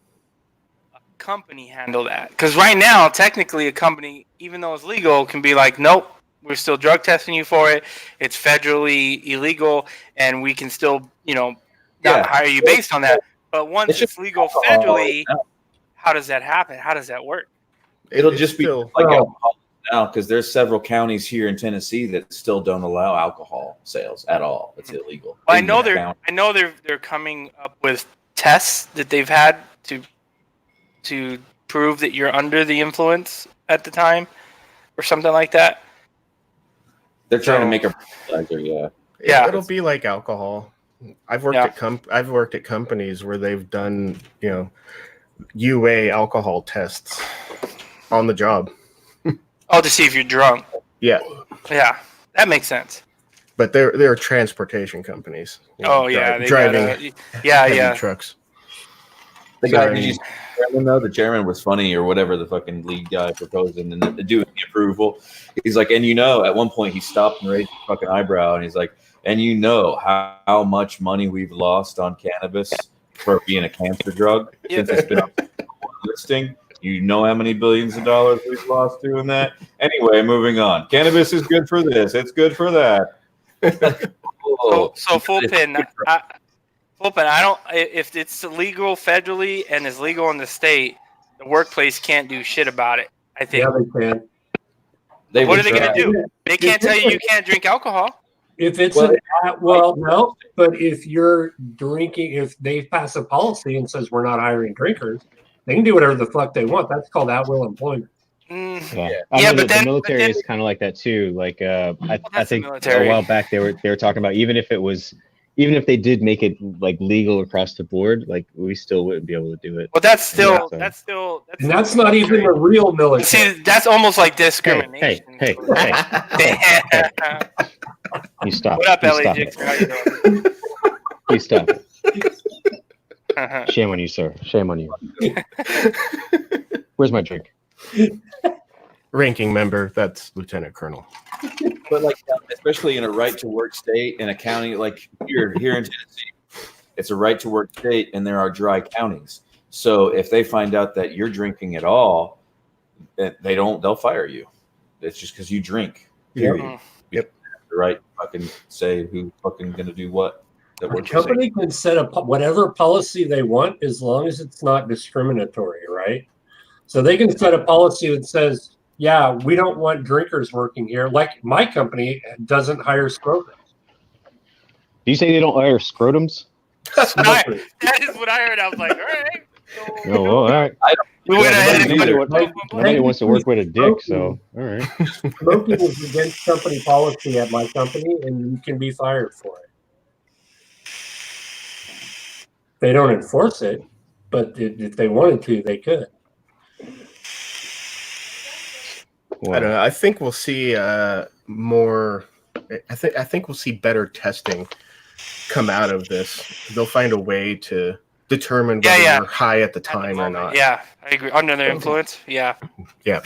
a company handle that? Because right now, technically, a company, even though it's legal, can be like, nope, we're still drug testing you for it. It's federally illegal, and we can still, not hire you based on that. But once it's legal federally, how does that happen? How does that work? It'll It's just be still- like alcohol now, because there's several counties here in Tennessee that still don't allow alcohol sales at all. It's illegal. Well, I In know that county. they're coming up with tests that they've had to prove that you're under the influence at the time, or something like that. They're trying to So- make a breathalyzer, yeah. Yeah. It'll be like alcohol. I've worked I've worked at companies where they've done, UA alcohol tests on the job. Oh, to see if you're drunk. Yeah, Yeah, that makes sense. but they're transportation companies. Oh yeah, they driving gotta- trucks. The guy, Sorry. did you see the chairman, though? The chairman was funny, or whatever the fucking lead guy proposed, and then doing the approval. He's like, and at one point he stopped and raised his fucking eyebrow, and he's like, and how much money we've lost on cannabis for being a cancer drug since it's been on listing. You know how many billions of dollars we've lost doing that? Anyway, moving on. Cannabis is good for this. It's good for that. So full pin. I don't. If it's illegal federally and is legal in the state, the workplace can't do shit about it. I think. Yeah, they can. What are they gonna gonna do? They can't tell you can't drink alcohol. If it's Well, no, but if you're drinking, if they pass a policy and says we're not hiring drinkers, they can do whatever the fuck they want. That's called at-will employment. Mm, Yeah, Yeah, know but the then- military but then- is kind of like that too. Like, I that's the think military. a while back they were talking about even if they did make it like legal across the board, like we still wouldn't be able to do it. Well, that's still Yeah. that's still And that's not even the real military. See, that's almost like Hey, discrimination. hey, you stop. What up, You Ellie stop Jix? it. How you doing? You stop it. Shame on you, sir. Shame on you. Where's my drink? Ranking member, that's Lieutenant Colonel. But like, especially in a right to work state in a county like here in Tennessee, it's a right to work state, and there are dry counties. So if they find out that you're drinking at all, they'll fire you. It's just because you drink. Period. Mhm. Yep. The right to fucking say who fucking gonna do what. That The works for company can set up whatever policy they want as long as it's not discriminatory, right? So they can set a policy that says, yeah, we don't want drinkers working here. Like my company doesn't hire scrotums. Do you say they don't hire scrotums? That is what I heard. I was like, all right. So Oh, well, all right. we went Yeah, ahead and nobody put wants- Nobody wants to work with a dick, so all right. Smoking is against company policy at my company, and you can be fired for it. They don't enforce it, but if they wanted to, they could. I don't know. I think we'll see more. I think we'll see better testing come out of this. They'll find a way to determine whether you're high at the at the time or moment. not. Yeah, I agree. Under their influence. Yeah. Yeah.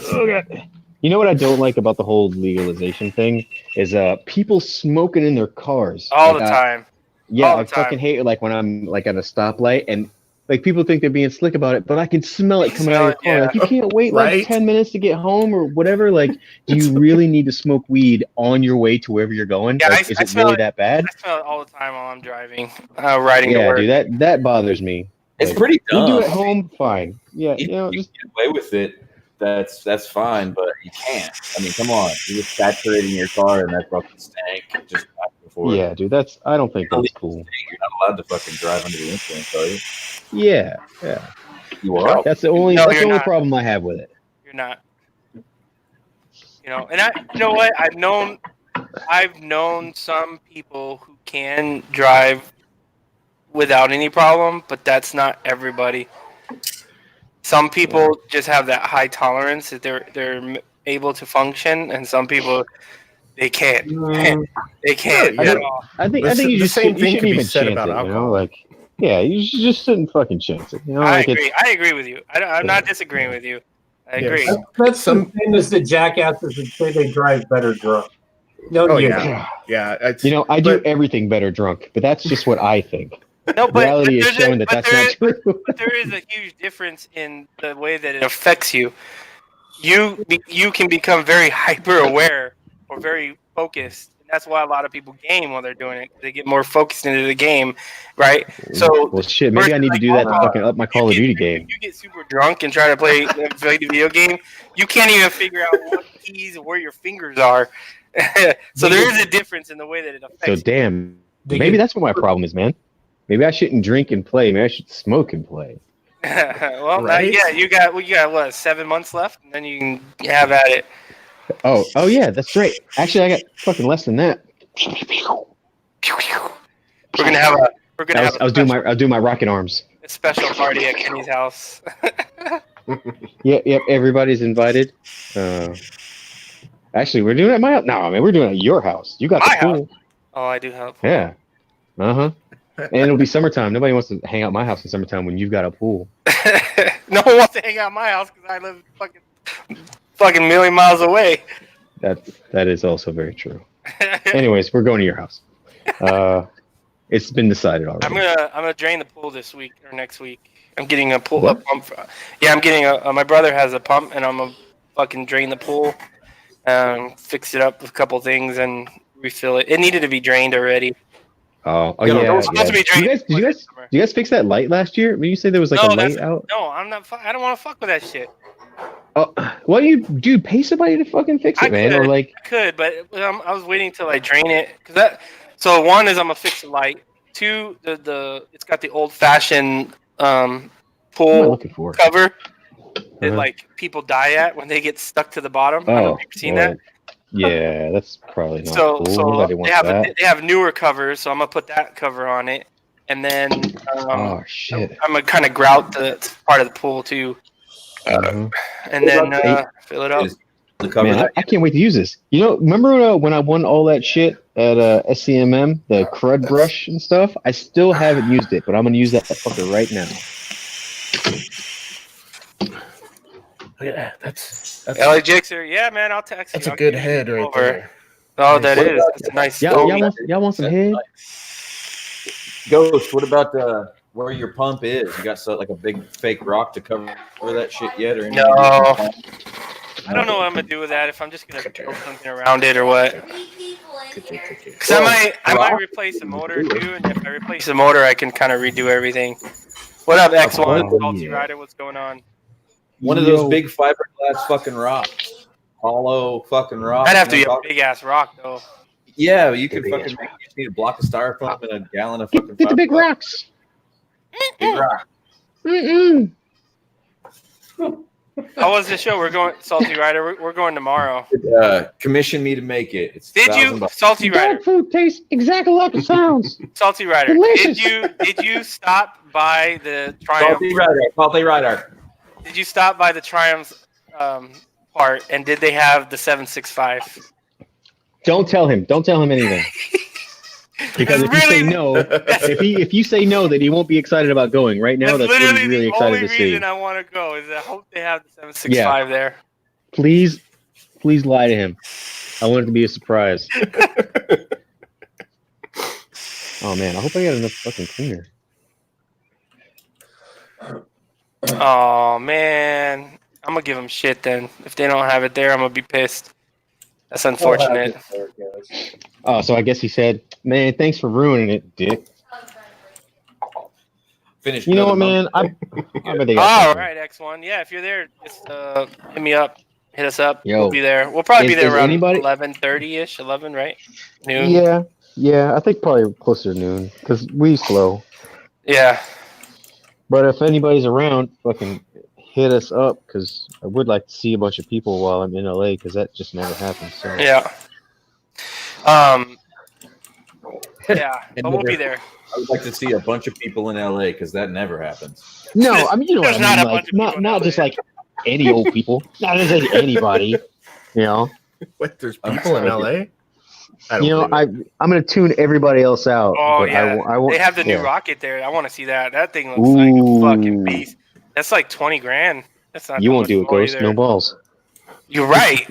You know what I don't like about the whole legalization thing is people smoking in their cars All Like, the time. Yeah, all I the time. fucking hate it. Like when I'm like at a stoplight and like people think they're being slick about it, but I can smell it coming out of your car. Yeah. Like you can't wait Right? like 10 minutes to get home or whatever. Like, do you really need to smoke weed on your way to wherever you're going? Yeah, Like, I is it smell really it. that bad? I smell it all the time while I'm driving, riding to Yeah, work. dude, that bothers me. It's Like, pretty You dumb. do it at home, fine. Yeah, If you know, you just get away with it, that's fine, but you can't. I mean, come on. You're just saturating your car in that fucking stank just back and forth. yeah, dude. I don't think that's cool. You're not allowed to fucking drive under the influence, are you? Yeah. You are? That's the only No, that's the you're only not. problem I have with it. You're not. And you know what? I've known some people who can drive without any problem, but that's not everybody. Some people just have that high tolerance that they're able to function, and some people they can't. They can't Yeah. at all. I think The you same just thing you shouldn't could be even said chance about it, you know? alcohol. Like, yeah, you just shouldn't fucking chance it. You know, I like agree. I agree with you. I'm not disagreeing with you. I Yes. agree. That's Some- the same as the jackasses that say they drive better drunk. No, Oh you yeah, yeah. It's, you know, I do but- everything better drunk, but that's just what I think. No, but Reality is there's showing that that's not true. but there is a huge difference in the way that it affects you. You can become very hyper aware or very focused. And that's why a lot of people game while they're doing it. They get more focused into the game, right? So Well, shit. Maybe I need to do that to fucking up my Call of Duty game. You get super drunk and try to play the video game. You can't even figure out what keys and where your fingers are. So there is a difference in the way that it affects. So damn. Maybe that's what my problem is, man. Maybe I shouldn't drink and play. Maybe I should smoke and play. Well, Right? yeah, you got what 7 months left, and then you can have at it. Oh yeah, that's right. Actually, I got fucking less than that. We're gonna have a I was doing my rocket arms. a special party at Kenny's house. Yep. Everybody's invited. Actually, we're doing it at my house. No, man, we're doing it at your house. You got My the pool. Oh, I do have. Yeah. And it'll be summertime. Nobody wants to hang out at my house in summertime when you've got a pool. No one wants to hang out at my house because I live fucking million miles away. That is also very true. Anyways, we're going to your house. It's been decided already. I'm gonna drain the pool this week or next week. I'm getting a pool up pump. Yeah, I'm getting my brother has a pump, and I'm gonna fucking drain the pool, fix it up with a couple things, and refill it. It needed to be drained already. Oh Yeah, yeah. it was supposed to be drained. Did you guys fix that light last year? I mean, you say there was like No, a light out. No, I'm not. I don't want to fuck with that shit. Oh, why don't you pay somebody to fucking fix it, I man? could. Or like, I could, but I was waiting till I drain it So one is I'm gonna fix the light. Two, it's got the old fashioned what am I pool looking for? cover that Uh-huh. like people die at when they get stuck to the bottom. I don't know if you've seen well, that. Yeah, that's probably not So cool. Nobody wants that. they have newer covers, so I'm gonna put that cover on it, and then Oh shit. I'm gonna kind of grout the part of the pool too, Uh-huh. and then Hey, fill it up. Is the cover Man, that I can't wait to use this. You know, remember when I won all that shit at SCMM, the crud brush and stuff? I still haven't used it, but I'm gonna use that fucker right now. Yeah, that's LA Jixer, yeah, man, I'll text you. a I'll good give you head right over. there. Oh, that What is. about- It's a nice Y'all stone. want some head? Ghost? What about where your pump is? You got like a big fake rock to cover that shit yet, or anything? No. I don't know what I'm gonna do with that. If I'm just gonna build something around it or what. 3 people in here. Because I might replace the motor too, and if I replace the motor, I can kind of redo everything. What up, X1? Oh, Salty yeah. Rider, what's going on? One of those big fiberglass fucking rocks, hollow fucking rock. That'd have to be You know, a big ass rock, though. Yeah, you can Big fucking ass make. You just need a block of styrofoam and a gallon of fucking. Get the big fiberglass. rocks. Big rock. Mm-mm. How was the show? We're going, Salty Rider. We're going tomorrow. Commission me to make it. It's Did you, $1,000. Salty Rider? Dog food tastes exactly like it sounds. Salty Rider. Delicious. Did you stop by the Triumph? Salty Rider. Salty Rider. Did you stop by the Triumph part? And did they have the 765? Don't tell him. Don't tell him anything. Because if you say no, if you say no, then he won't be excited about going. Right now, that's what literally he's really the excited only to see. reason I want to go is I hope they have the 765 there. Please lie to him. I want it to be a surprise. Oh man, I hope I got enough fucking cleaner. Oh man, I'm gonna give them shit then. If they don't have it there, I'm gonna be pissed. That's unfortunate. Oh, so I guess he said, "Man, thanks for ruining it, dick." Finish. You know what, another man? I bet they got All something. right, X1. Yeah, if you're there, just hit me up. Hit us up. Yo, We'll be there. We'll probably be is there around anybody- 11:30ish. 11, right? Noon. Yeah. I think probably closer to noon because we slow. Yeah. But if anybody's around, fucking hit us up because I would like to see a bunch of people while I'm in LA because that just never happens. So Yeah. Yeah, but we'll be there. I would like to see a bunch of people in LA because that never happens. no, I mean you know what I There's not mean. a Like bunch of people in not LA. just like any old people, not just like anybody. You know, What? There's people in LA. I don't you know believe it. I'm gonna tune everybody else out. Oh but yeah, I won't, they have the new yeah. rocket there. I want to see that. That thing looks like a Ooh. fucking beast. That's like 20 grand. That's not. You that won't much do it, more Ghost. either. No balls. You're right.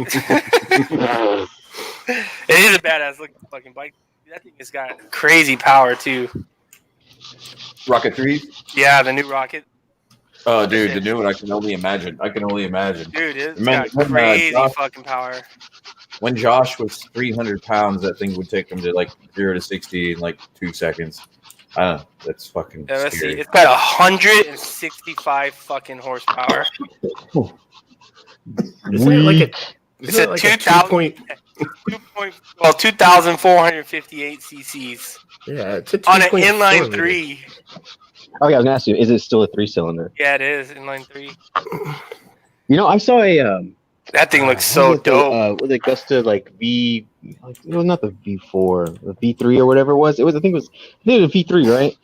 It is a badass looking fucking bike. That thing has got crazy power too. Rocket 3? Yeah, the new rocket. Oh, dude, the new one. I can only imagine. Dude, it's Man, got crazy Josh- fucking power. When Josh was 300 pounds, that thing would take him to like 0 to 60 in like 2 seconds. I don't know. That's fucking Yeah, let's see. scary. It's got 165 fucking horsepower. Isn't it like a? It's Isn't a it like 2,000 2,458 cc's Yeah, it's a on an 2.4 inline liter. 3. Oh yeah, I was gonna ask you, is it still a 3-cylinder? Yeah, it is inline 3. You know, I saw a That thing looks what so was it, dope. with Augusta like V, like, it was not the V4, the V3 or whatever it was. I think it was a V3, right?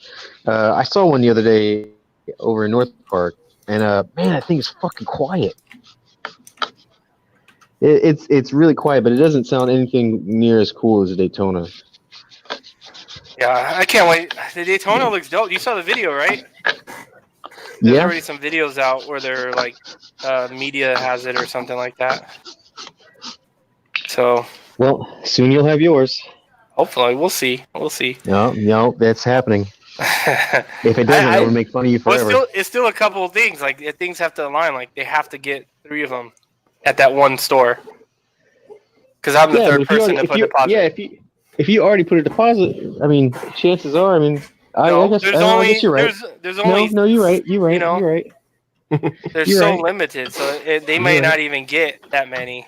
I saw one the other day over in North Park, and man, that thing is fucking quiet. It's really quiet, but it doesn't sound anything near as cool as a Daytona. Yeah, I can't wait. The Daytona looks dope. You saw the video, right? There's Yeah. already some videos out where they're like, media has it or something like that. So Well, soon you'll have yours. hopefully, we'll see. We'll see. No, that's happening. If it doesn't, I will make fun of you Well, forever. it's still a couple of things. Like things have to align. Like they have to get 3 of them at that one store. Because I'm the but third if you person already- to put deposit. Yeah, if you already put a deposit, I mean, chances are, I No, guess, there's I only guess you're right. there's only No, you're right. You're right. you know, You're right. they're you're so right. limited, so they may You're right. not even get that many.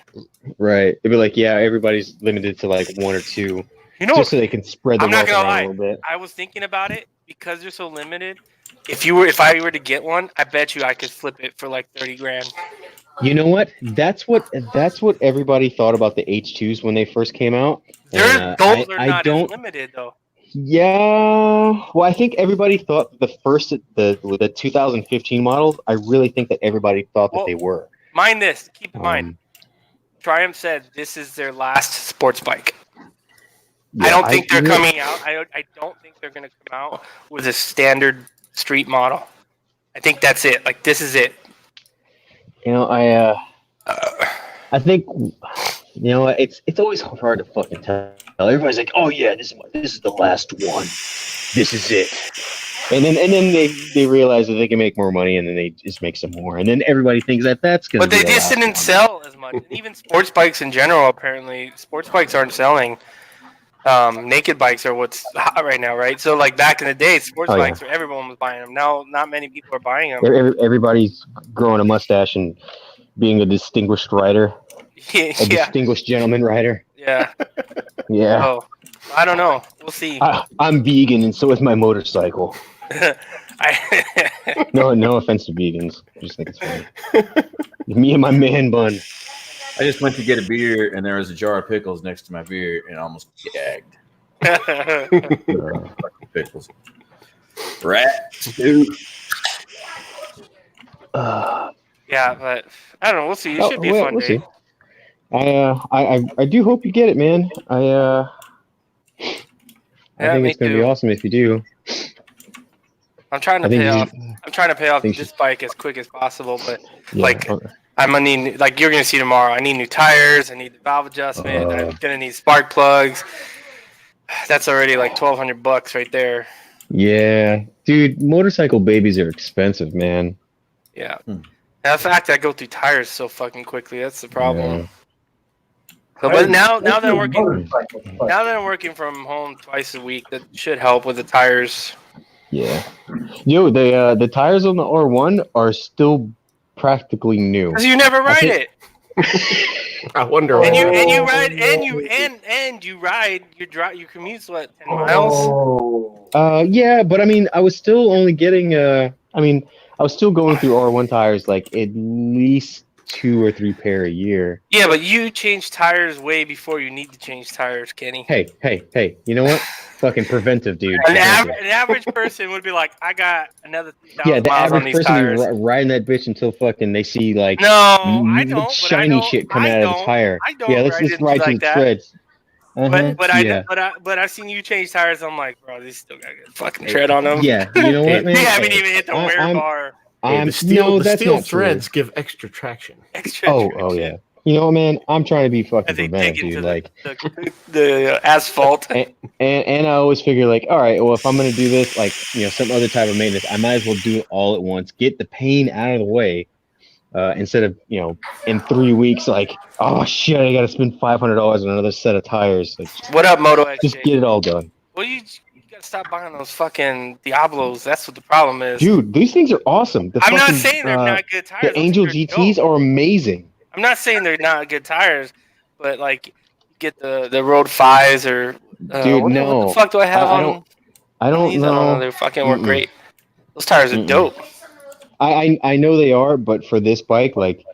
Right. It'd be like, yeah, everybody's limited to like 1 or 2, You know, just so they can spread the I'm not wealth gonna around lie. a little bit. I was thinking about it because they're so limited. If I were to get one, I bet you I could flip it for like 30 grand. You know what? That's what everybody thought about the H2s when they first came out. And, Those are I not don't. as limited though. Yeah. Well, I think everybody thought the 2015 models. I really think that everybody thought that Well, they were. Mind this. Keep in mind, Triumph said this is their last sports bike. I don't think they're coming out. I don't think they're going to come out with a standard street model. I think that's it. Like this is it. You know, I think, it's always hard to fucking tell. Everybody's like, oh yeah, this is the last one. This is it. And then they realize that they can make more money, and then they just make some more, and then everybody thinks that that's gonna. But they be the just last didn't one. sell as much. And even sports bikes in general, apparently, sports bikes aren't selling. Naked bikes are what's hot right now, right? So like back in the day, sports Oh, yeah. bikes, everyone was buying them. Now, not many people are buying them. Everybody's growing a mustache and being a distinguished rider, a Yeah, distinguished gentleman rider. yeah. Yeah, Oh, I don't know. We'll see. I'm vegan, and so is my motorcycle. No offense to vegans. I just think it's funny. Me and my man bun. I just went to get a beer, and there was a jar of pickles next to my beer, and I almost gagged. Pickles. Rats, dude. Yeah, but I don't know. We'll see. It should be a fun day. See. I do hope you get it, man. I Yeah, think me it's gonna be too. awesome if you do. I'm trying to I think pay you off. I'm trying to pay off think this bike as quick as possible, but Yeah, Like, I'm gonna need, like you're gonna see tomorrow. I need new tires. I need the valve adjustment. I'm gonna need spark plugs. That's already like $1,200 right there. yeah, dude, motorcycle babies are expensive, man. Yeah. And the fact that I go through tires so fucking quickly, that's the problem. Yeah. So, but now that I'm working, Motorcycles, but- now that I'm working from home twice a week, that should help with the tires. Yeah. Yo, the tires on the R1 are still practically new. Cause you never ride think- it, I wonder. and why. you ride, you commute what 10 miles. Oh. Yeah, but I mean, I was still only getting I was still going through R1 tires like at least 2 or 3 pair a year. Yeah, but you change tires way before you need to change tires, Kenny. Hey, you know what? Fucking preventive, dude. An Preventive. average person would be like, I got another 3,000 Yeah, the miles on average these person tires. be riding that bitch until fucking they see like No, I don't. But shiny I don't, shit coming I out of don't, the tire. I don't Yeah, let's ride just it ride like through the that. treads. But I've seen you change tires. I'm like, bro, these still got good fucking tread on them. Yeah, you know what, man? They haven't even hit the wear I'm- bar. Hey, I'm the steel that's steel not true. threads give extra traction. Extra Oh traction. yeah. You know, man, I'm trying to be fucking As they dig preventive, into dude. Like, the asphalt. and I always figure like, all right, well, if I'm gonna do this, like, some other type of maintenance, I might as well do it all at once, get the pain out of the way, instead of in 3 weeks, like, oh shit, I gotta spend $500 on another set of tires. Like, What up, Moto XJ? just get it all done, Well, you gotta stop buying those fucking Diablos. That's what the problem is. dude. These things are awesome. I'm not saying they're not good tires. The Angel Those are GTs dope. are amazing. I'm not saying they're not good tires, but like, get the Road 5s or Dude, what no. the fuck do I have I on? don't- I don't these? know. They fucking work Mm-mm. great. Those tires are Mm-mm. dope. I know they are, but for this bike, like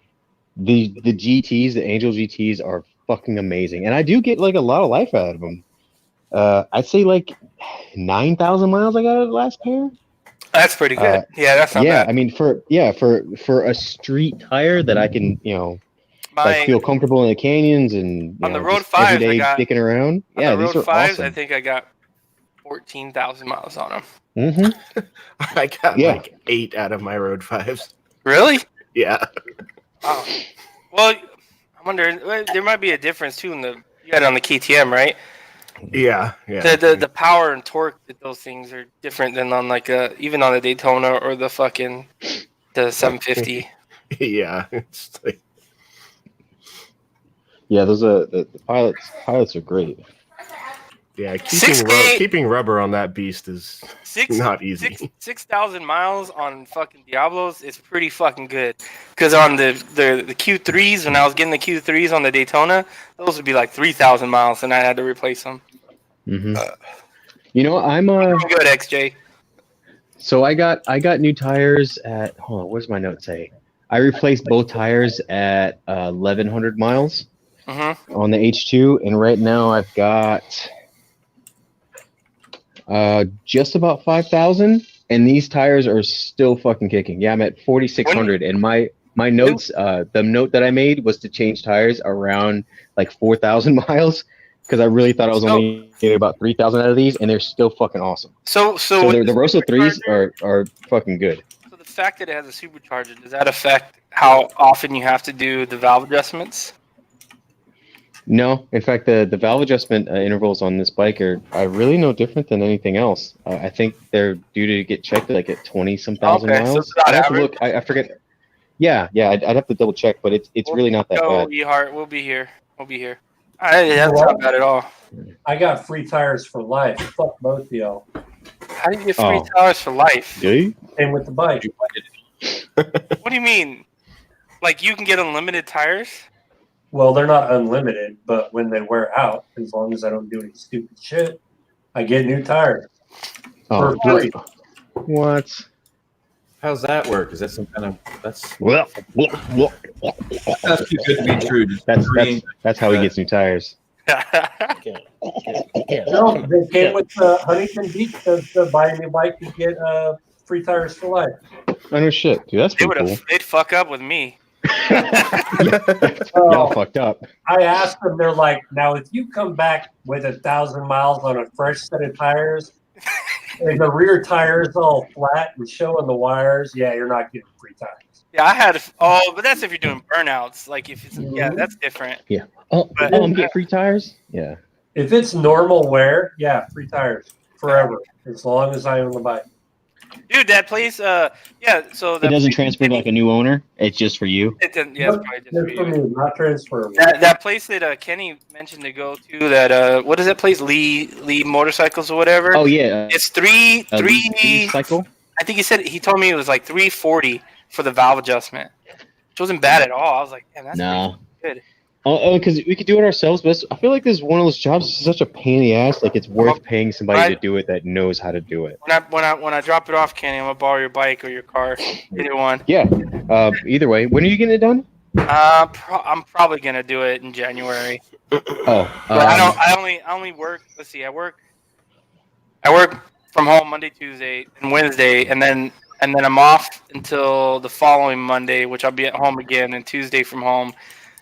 the GTs, the Angel GTs are fucking amazing, and I do get like a lot of life out of them. I'd say like 9,000 miles I got out of the last pair. That's pretty good. Yeah, that's not Yeah, bad. I mean for a street tire that I can My feel comfortable in the canyons and On the just Road 5s, I every day got- dicking around. on Yeah, the these Road are 5s, awesome. I think I got 14,000 miles on them. Mm-hmm. I got Yeah. like 8 out of my Road 5s. Really? Yeah. Wow. Well, I wonder. There might be a difference too in you had it on the KTM, right? Yeah. Yeah. The power and torque that those things are different than on like even on the Daytona or the 750. Yeah. It's like, Yeah, those are the pilots are great. yeah. 6K Keeping rubber on that beast is not easy. 6,000 miles on fucking Diablos is pretty fucking good. Because on the Q3s, when I was getting the Q3s on the Daytona, those would be like 3,000 miles, and I had to replace them. Mm-hmm. I'm Good, XJ. So I got new tires at. Hold on, what does my note say? I replaced both tires at 1,100 miles Mm-hmm. on the H2, and right now I've got just about 5,000, and these tires are still fucking kicking. Yeah, I'm at 4,600, and my notes, the note that I made was to change tires around like 4,000 miles because I really thought I was only getting about 3,000 out of these, and they're still fucking awesome. So the Rosso 3s are fucking good. So the fact that it has a supercharger, does that affect how often you have to do the valve adjustments? No, in fact, the valve adjustment intervals on this bike are really no different than anything else. I think they're due to get checked like at 20-some thousand Okay, so miles. it's not I'd have to average? look. I forget. Yeah, I'd have to double check, but it's really not that Go, bad. Ehart. We'll be here. We'll be here. That's not bad at all. I got free tires for life. Fuck both of y'all. How do you get free Oh. tires for life? Do you? Same with the bike. What do you mean? Like you can get unlimited tires? Well, they're not unlimited, but when they wear out, as long as I don't do any stupid shit, I get new tires Oh, for free. what? How's that work? Is that some kind of that's Well, too good to be true? Just that's how he gets new tires. No, they came with Huntington Beach to buy a new bike and get free tires for life. I know shit, dude. That's They pretty would cool. have. They'd fuck up with me. Y'all fucked up. I asked them, they're like, now if you come back with 1,000 miles on a fresh set of tires, and the rear tires all flat and showing the wires, yeah, you're not getting free tires. Yeah, I had. Oh, but that's if you're doing burnouts. Like if it's that's different. Oh, But- I'm getting free tires. Yeah. If it's normal wear, yeah, free tires forever, as long as I own the bike. Dude, that place. Yeah. So It doesn't transfer to like a new owner. It's just for you. It doesn't. Yeah, it's probably just for It's for you. me, not transferable. That place that Kenny mentioned to go to. That what is that place? Lee Motorcycles or whatever. Oh yeah. It's three. cycle. I think he told me it was like 340 for the valve adjustment, which wasn't bad at all. I was like, damn, that's No. pretty good. Oh, because we could do it ourselves, but I feel like this is one of those jobs that's such a pain in the ass. Like it's worth paying somebody to do it that knows how to do it. When I drop it off, Kenny, I'm gonna borrow your bike or your car, either one. Yeah. Either way, when are you getting it done? I'm probably gonna do it in January. Oh. But I only work. Let's see. I work from home Monday, Tuesday, and Wednesday, and then I'm off until the following Monday, which I'll be at home again, and Tuesday from home,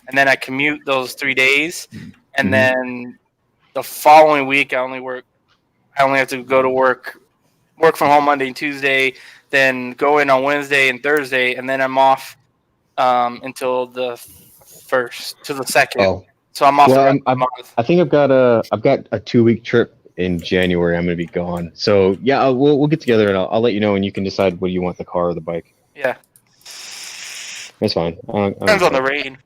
and then I commute those 3 days, and Mhm. then the following week I only have to go to work from home Monday and Tuesday, then go in on Wednesday and Thursday, and then I'm off until the 1st to the 2nd. Oh, So I'm off well, the rest of the I'm- month. I think I've got a 2-week trip in January. I'm going to be gone. So yeah, we'll get together and I'll let you know, and you can decide whether you want the car or the bike. Yeah. That's fine. Depends on the rain.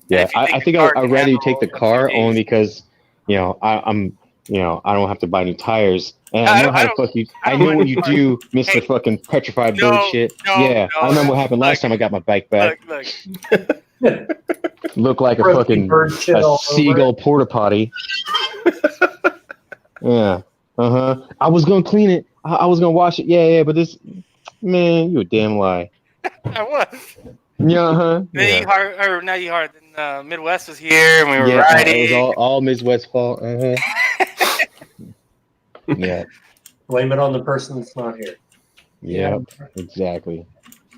Yeah, If you I think car I'd can rather you handle take the a few car days. only because I'm I don't have to buy new tires, and I I know don't- how I to don't- fuck you. I I don't know mind what the you car. do, Mister Hey. fucking petrified No, bird shit. no, Yeah, no, I remember what happened last look. time I got my bike back. Look. Looked like a Crusty fucking bird shit all over seagull porta potty. Yeah. I was gonna clean it. I was gonna wash it. Yeah, but this man, you a damn lie. I was. Yeah. Then you heard, or not you heard. Then Midwest was here, and we were Yeah, riding. it was all Midwest fault. Yeah. Blame it on the person that's not here. Yeah. Exactly.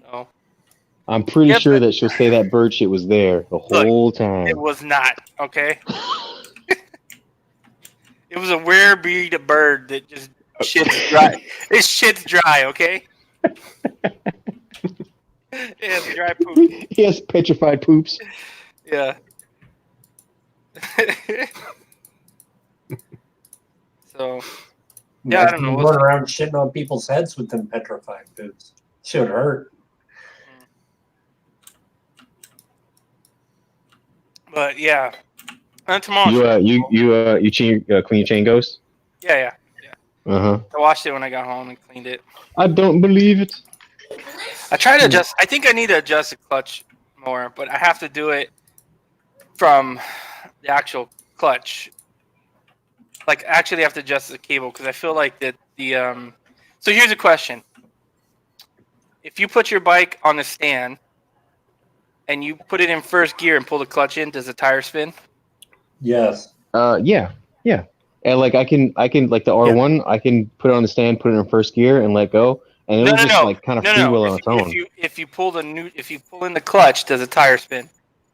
So I'm pretty Yeah, sure but- that she'll say that bird shit was there the whole time. it was not okay. It was a rare breed of bird that just shit's dry. It shit's dry, okay. It's dry poop. He has petrified poops. Yeah. So Yeah, I don't know. You run around shitting on people's heads with them petrified boots. Should hurt. but yeah. And tomorrow. You clean your chain ghost? Yeah. Uh-huh. I washed it when I got home and cleaned it. I don't believe it. I try to adjust. I think I need to adjust the clutch more, but I have to do it from the actual clutch. Like, actually, I have to adjust the cable because I feel like that the. So here's a question: if you put your bike on the stand and you put it in first gear and pull the clutch in, does the tire spin? Yes. Yeah. And like I can like the R1, I can put it on the stand, put it in first gear, and let go, and it'll just like kind of freewheel on its own. If you pull in the clutch, does the tire spin?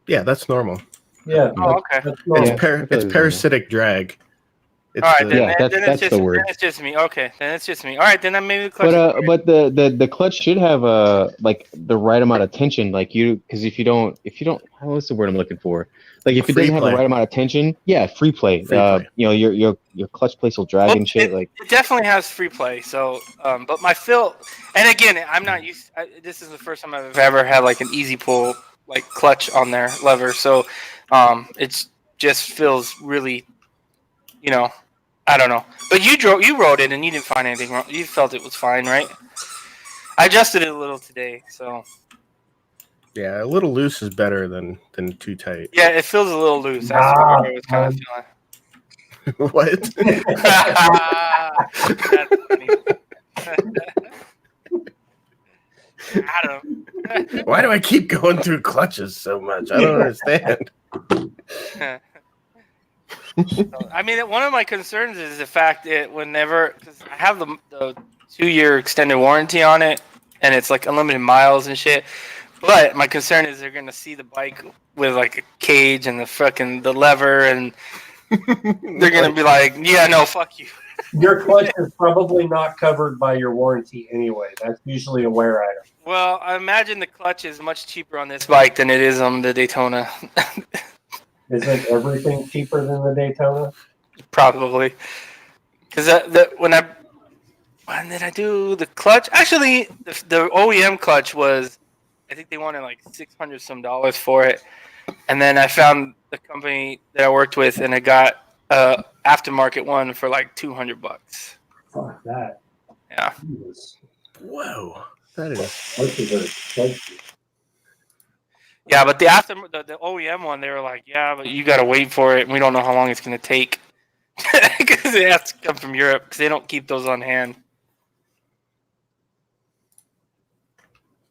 Yeah, that's normal. Yeah. Oh, okay. That's normal. Yeah. It's parasitic drag. It's All right, the- then, Yeah, that's the word. Then it's just me. Okay, then it's just me. All right, then maybe the clutch. But the clutch should have like the right amount of tension, like because if you don't, what's the word I'm looking for? Like if it Free doesn't have play. the right amount of tension, yeah, free play. Free play. Your clutch plates will drag and shit. Like It definitely has free play. So, but my feel, and again, I'm not used. This is the first time I've ever had like an easy pull like clutch on their lever. So, it just feels really, I don't know. But you rode it and you didn't find anything wrong. You felt it was fine, right? I adjusted it a little today, so yeah, a little loose is better than too tight. yeah, it feels a little loose. That's Ah, what I was kind of feeling. What? That's funny. Adam. Why do I keep going through clutches so much? I don't understand. I mean, one of my concerns is the fact that because I have the 2-year extended warranty on it, and it's like unlimited miles and shit. But my concern is they're gonna see the bike with like a cage and the lever, and they're gonna be like, "Yeah, no, fuck you." Your clutch is probably not covered by your warranty anyway. That's usually a wear item. Well, I imagine the clutch is much cheaper on this bike than it is on the Daytona. Isn't everything cheaper than the Daytona? Probably, because when did I do the clutch? Actually, the OEM clutch was, I think they wanted like $600 some for it, and then I found the company that I worked with, and I got aftermarket one for like $200. Fuck that. Yeah. Jesus. Whoa, that is. Clutches are expensive. Yeah, but the OEM one, they were like, yeah, but you got to wait for it, and we don't know how long it's going to take because it has to come from Europe because they don't keep those on hand.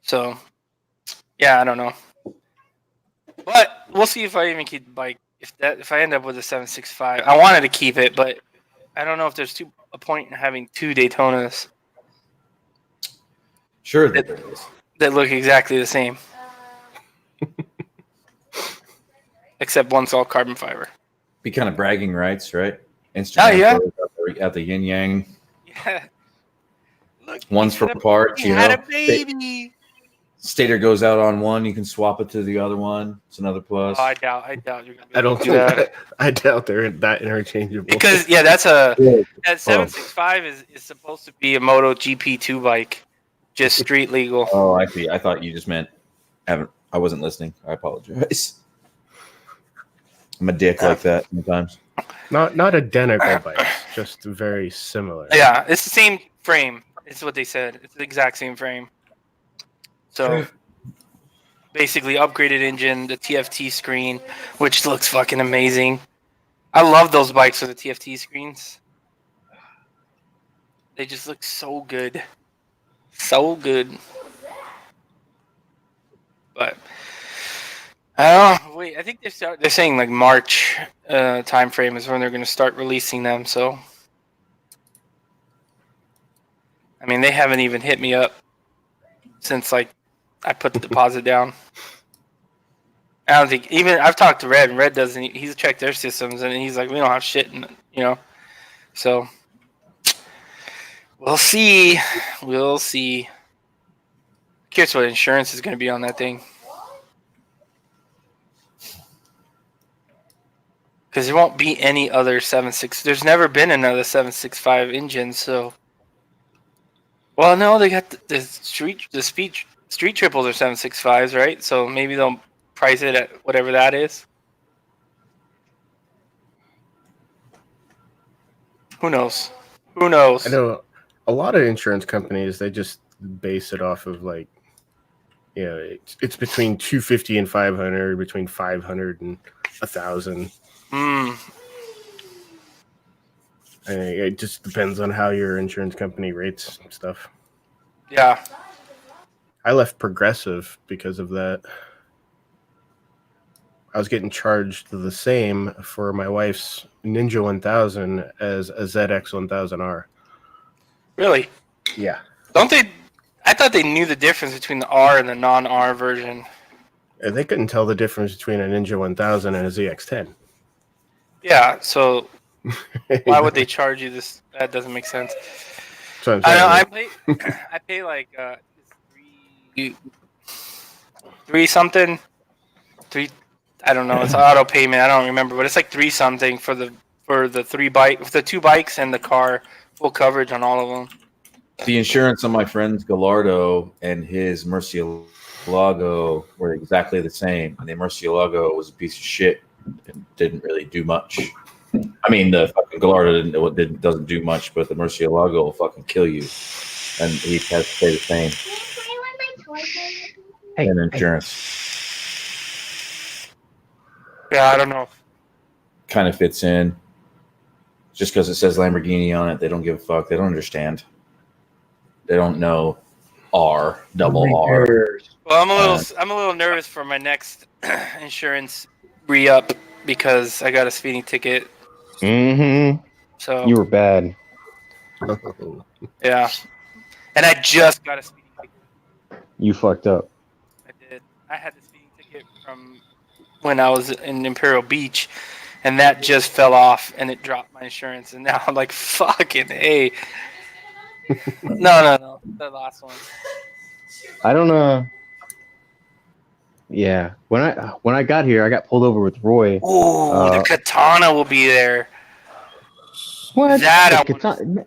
So, yeah, I don't know, but we'll see if I even keep the bike. If I end up with a 765, I wanted to keep it, but I don't know if there's a point in having 2 Daytonas Sure, that there is. that look exactly the same, except one's all carbon fiber. Be kind of bragging rights, right? Oh, yeah. photos at the yin yang. Yeah. Look, One's he for had a- parts, He you had know. a baby. stator goes out on one, you can swap it to the other one. It's another plus. Oh, I doubt you're gonna be I able don't to do think that. I doubt they're that interchangeable. Because that's Yeah. that 765 is supposed to be a Moto GP2 bike, just street legal. Oh, I see. I thought you just meant I wasn't listening. I apologize. I'm a dick like that sometimes. Not identical bikes, just very similar. Yeah, it's the same frame. It's what they said. It's the exact same frame. So basically, upgraded engine, the TFT screen, which looks fucking amazing. I love those bikes with the TFT screens. They just look so good, so good. But I don't know. Wait, I think they're saying like March time frame is when they're going to start releasing them. So, I mean, they haven't even hit me up since like I put the deposit down. I don't think even I've talked to Red, and Red doesn't. He's checked their systems, and he's like, we don't have shit, So we'll see. We'll see. Curious what insurance is going to be on that thing. Because there won't be any other 7.6. There's never been another 765 engine, so. Well, no, they got the street triples are 765s, right? So maybe they'll price it at whatever that is. Who knows? Who knows? I know a lot of insurance companies, they just base it off of like, it's between 250 and 500, between 500 and 1,000. It just depends on how your insurance company rates stuff. Yeah. I left Progressive because of that. I was getting charged the same for my wife's Ninja 1000 as a ZX 1000R. Really? Yeah. Don't they? I thought they knew the difference between the R and the non-R version. They couldn't tell the difference between a Ninja 1000 and a ZX10. Yeah, so why would they charge you this? That doesn't make sense. So I'm saying, I pay like three something. I don't know. It's auto payment. I don't remember, but it's like 3 something for the 2 bikes and the car, full coverage on all of them. The insurance on my friend's Gallardo and his Murcielago were exactly the same. And the Murcielago was a piece of shit and didn't really do much. I mean, the fucking Gallardo doesn't do much, but the Murcielago will fucking kill you. And he has to pay the same. And insurance. Yeah, I don't know. Kind of fits in. Just because it says Lamborghini on it, they don't give a fuck. They don't understand. They don't know double R. Well, I'm a little nervous for my next insurance re-up because I got a speeding ticket. Mm-hmm. So You were bad. yeah, and I just got a speeding ticket. You fucked up. I did. I had the speeding ticket from when I was in Imperial Beach, and that just fell off, and it dropped my insurance, and now I'm like, fucking A. No, the last one. I don't Yeah, when I got here, I got pulled over with Roy. Ooh, the Katana will be there. What? That The Katana-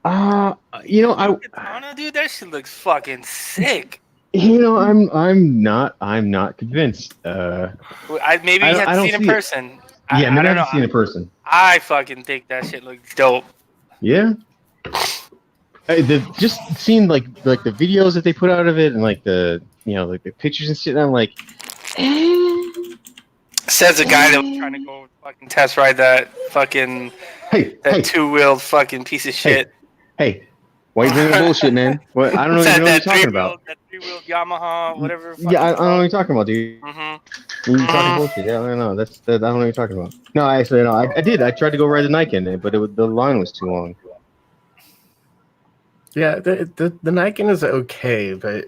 Katana, dude, that shit looks fucking sick. I'm not convinced. Maybe you I have don't seen in see it. person. Yeah, I maybe I don't haven't know. seen it in person. I fucking think that shit looks dope. Yeah. Just seeing like the videos that they put out of it and like the like the pictures and shit. And I'm like, Says the guy that was trying to go fucking test ride that fucking hey, 2-wheeled fucking piece of shit. hey, why you bringing bullshit, man? What? I don't know even know what you're talking about. That 3-wheeled Yamaha, whatever. Yeah, I don't know what you're talking about, dude. Mm-hmm. You're talking bullshit. Yeah, I don't know. I don't know what you're talking about. No, actually, no. I did. I tried to go ride the Nike in it, but the line was too long. yeah, the Nikon is okay, but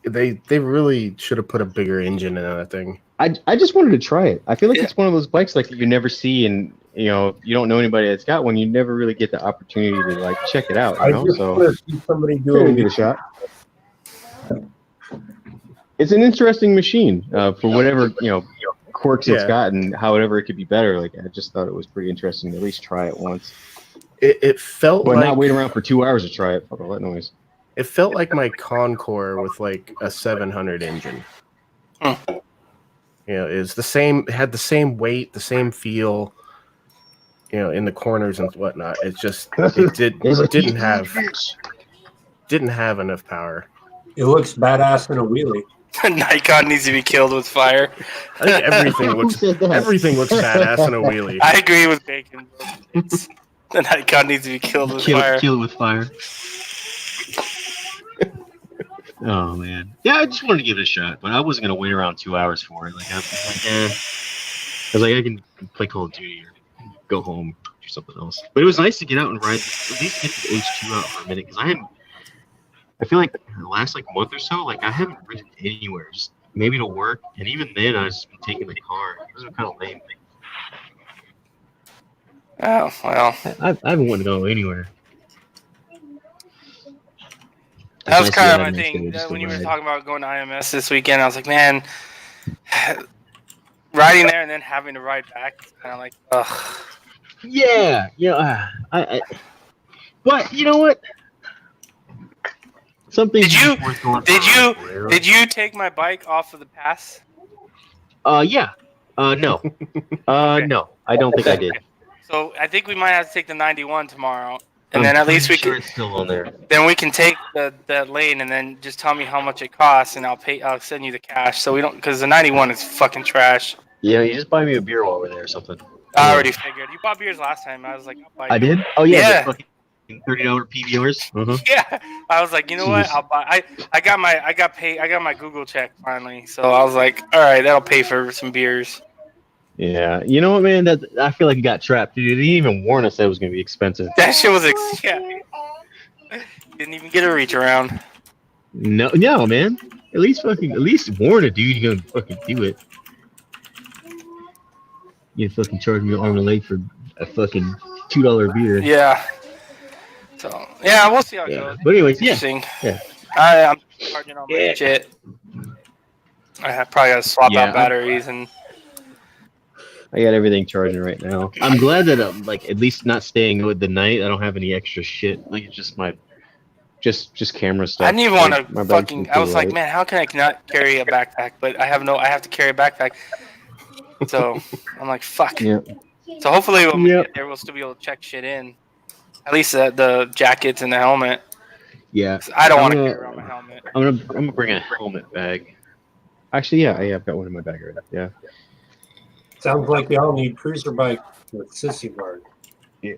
they really should have put a bigger engine in that thing. I just wanted to try it. I feel like Yeah. it's one of those bikes like you never see, and you don't know anybody that's got one. You never really get the opportunity to like check it out. I just So want to see somebody give doing it a shot. it's an interesting machine for whatever quirks it's Yeah. got and however it could be better. Like I just thought it was pretty interesting to at least try it once, It felt but like not wait around for 2 hours to try it. Fuck all that noise. it felt like my Concore with like a 700 engine. Hmm. Is the same. It had the same weight, the same feel. In the corners and whatnot. It's just didn't have enough power. It looks badass in a wheelie. Nikon needs to be killed with fire. I think everything Who looks said that? badass in a wheelie. I agree with Bacon. It's, the Nikon needs to be killed with fire. Kill it with fire. Oh man, yeah, I just wanted to give it a shot, but I wasn't gonna wait around 2 hours for it. Like I was like, I can play Call of Duty or go home, do something else. But it was nice to get out and ride, at least get the H2 out for a minute, because I feel like the last month or so, I haven't ridden anywhere, just maybe to work, and even then I've just been taking the car. It was kind of lame. Oh, well. I haven't wanted to go anywhere. That was It's nice kind to of get my out thing. and just When you were ride. talking about going to IMS this weekend, I was like, man, riding there and then having to ride back is kind of like, ugh. Yeah, but you know what? Something. Did you take my bike off of the pass? Yeah. No. No. I don't think I did. So I think we might have to take the 91 tomorrow, and then at least we sure can. it's still on there. Then we can take that lane, and then just tell me how much it costs, and I'll send you the cash. So we don't, because the 91 is fucking trash. Yeah, you just buy me a beer while we're there or something. I already figured. You bought beers last time. I was like, I'll buy you. I did? Oh yeah, Yeah. the fucking $30 PBRs. Uh-huh. Yeah, I was like, you know what? Jeez. I'll buy. I got my Google check finally, so I was like, all right, that'll pay for some beers. Yeah, you know what, man? That I feel like you got trapped, dude. They didn't even warn us that it was gonna be expensive. That shit was yeah. Didn't even get a reach around. No, man. At least warn a dude. You're gonna fucking do it. You fucking charge me an arm and a leg for a fucking $2 beer. Yeah. So yeah, we'll see how it Yeah. goes. But anyways, yeah. Interesting. Yeah. I'm charging all my Yeah. shit. Probably gotta swap Yeah, out batteries and. I got everything charging right now. I'm glad that I'm at least not staying with the night. I don't have any extra shit. It's just my just camera stuff. I didn't even want My to bag's fucking. pretty I was like, light. man, how can I not carry a backpack? But I have to carry a backpack. So I'm like, fuck. Yeah. So hopefully when we Yep. get there, we'll still be able to check shit in. At least the jackets and the helmet. Yeah. 'Cause I don't want to I'm carry gonna- around my helmet. I'm gonna bring a helmet bag. Actually, yeah, I've got one in my bag already. Yeah. Sounds like y'all need cruiser bike with sissy guard. Yeah.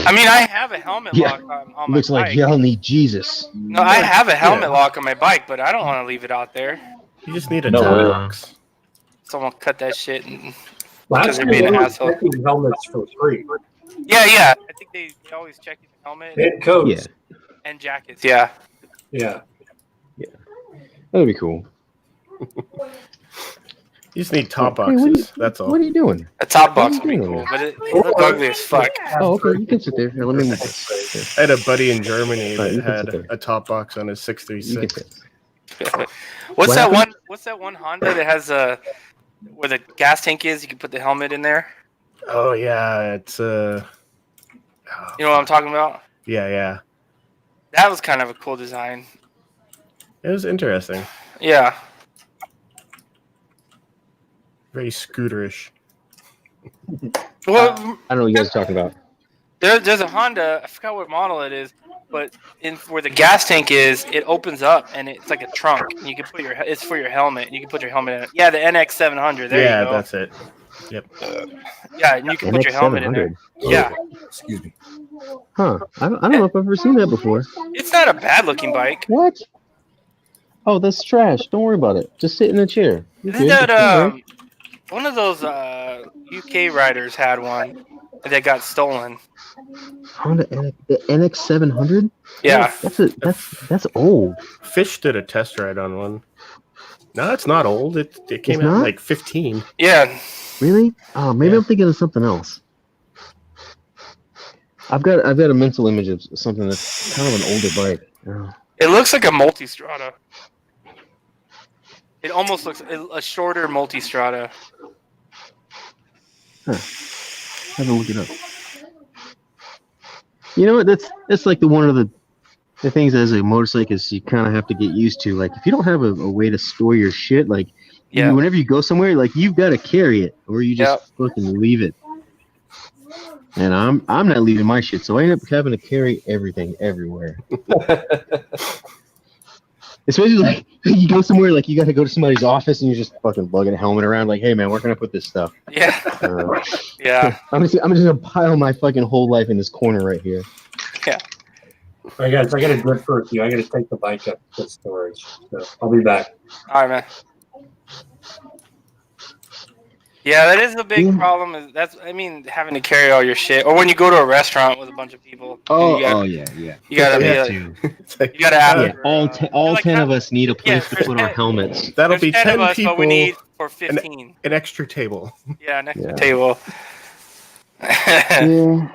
I mean, I have a helmet Yeah. lock on my Looks like bike. y'all need Jesus. No, I have a helmet lock on my bike, but I don't want to leave it out there. You just need a No toe way. box. Someone cut that shit. And... Last they're year being they an were asshole. checking helmets for free. Yeah. I think they always check the helmet And coats. and jackets. Yeah. Yeah. That'd be cool. You just need top Hey, what are boxes. you- That's all. What are you doing? A top box What are would you be doing cool, but it looked ugly as fuck. Oh, okay. You can sit there. Here, let me move this. I had a buddy in Germany Right, that you can had sit there. a top box on his You can 636. sit. What's What that happened? What's that one Honda that has where the gas tank is? You can put the helmet in there. Oh yeah, it's You know what I'm talking about? yeah. That was kind of a cool design. It was interesting. Yeah. Very scooterish. Well, I don't know what you guys are talking about. there's a Honda. I forgot what model it is, but where the gas tank is, it opens up and it's like a trunk. And you can put it's for your helmet. You can put your helmet in it. Yeah, the NX 700. There Yeah, you go. that's it. Yeah, and you can put your helmet in there. Yeah, Excuse me. Huh. I don't know if I've ever seen that before. it's not a bad looking bike. What? Oh, that's trash. Don't worry about it. Just sit in a chair. You're Isn't good. that It's one of those UK riders had one that got stolen? Honda the NX 700. Yeah. That's old. Fish did a test ride on one. No, it's not old. It came It's out not? like 15. Yeah. Really? Oh, maybe Yeah. I'm thinking of something else. I've got a mental image of something that's kind of an older bike. Oh. It looks like a multi-strada. It almost looks a shorter multistrada. Have to look it up. You know what? That's like one of the things as a motorcyclist you kind of have to get used to. Like if you don't have a way to store your shit, like Yeah. whenever you go somewhere, like you've got to carry it, or you just fucking leave it. And I'm not leaving my shit, so I end up having to carry everything everywhere. Especially like you go somewhere, like you got to go to somebody's office and you're just fucking lugging a helmet around. Like, hey man, where can I put this stuff? Yeah. Yeah. I'm just gonna pile my fucking whole life in this corner right here. Yeah. All right, guys, I got a good for you. I got to take the bike up to storage. So I'll be back. All right, man. Yeah, that is a big problem. Having to carry all your shit, or when you go to a restaurant with a bunch of people. You gotta yeah. You gotta be like, you gotta have. All Like 10 how- of us need a place to there's put our 10 helmets. That'll There's be 10 10 of us, people. but we need for 15. An extra table. Yeah, next Yeah. table. Yeah,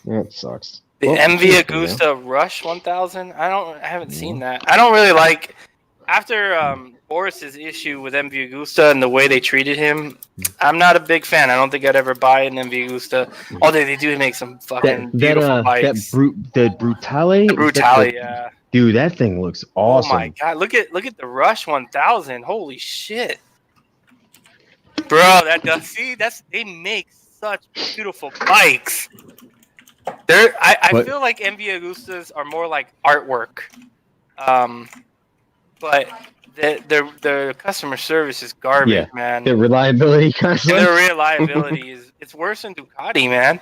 that sucks. The Well, MV yeah. Agusta Rush 1000. I haven't seen that. I don't really like after Boris's issue with MV Agusta and the way they treated him. I'm not a big fan. I don't think I'd ever buy an MV Agusta. Although they do make some fucking beautiful bikes. The Brutale. Brutale, yeah. Dude, that thing looks awesome. Oh my god! Look at the Rush 1000. Holy shit, bro! They make such beautiful bikes. I feel like MV Agustas are more like artwork, but the customer service is garbage, Yeah, man. The reliability kind of And their reliability it's worse than Ducati, man.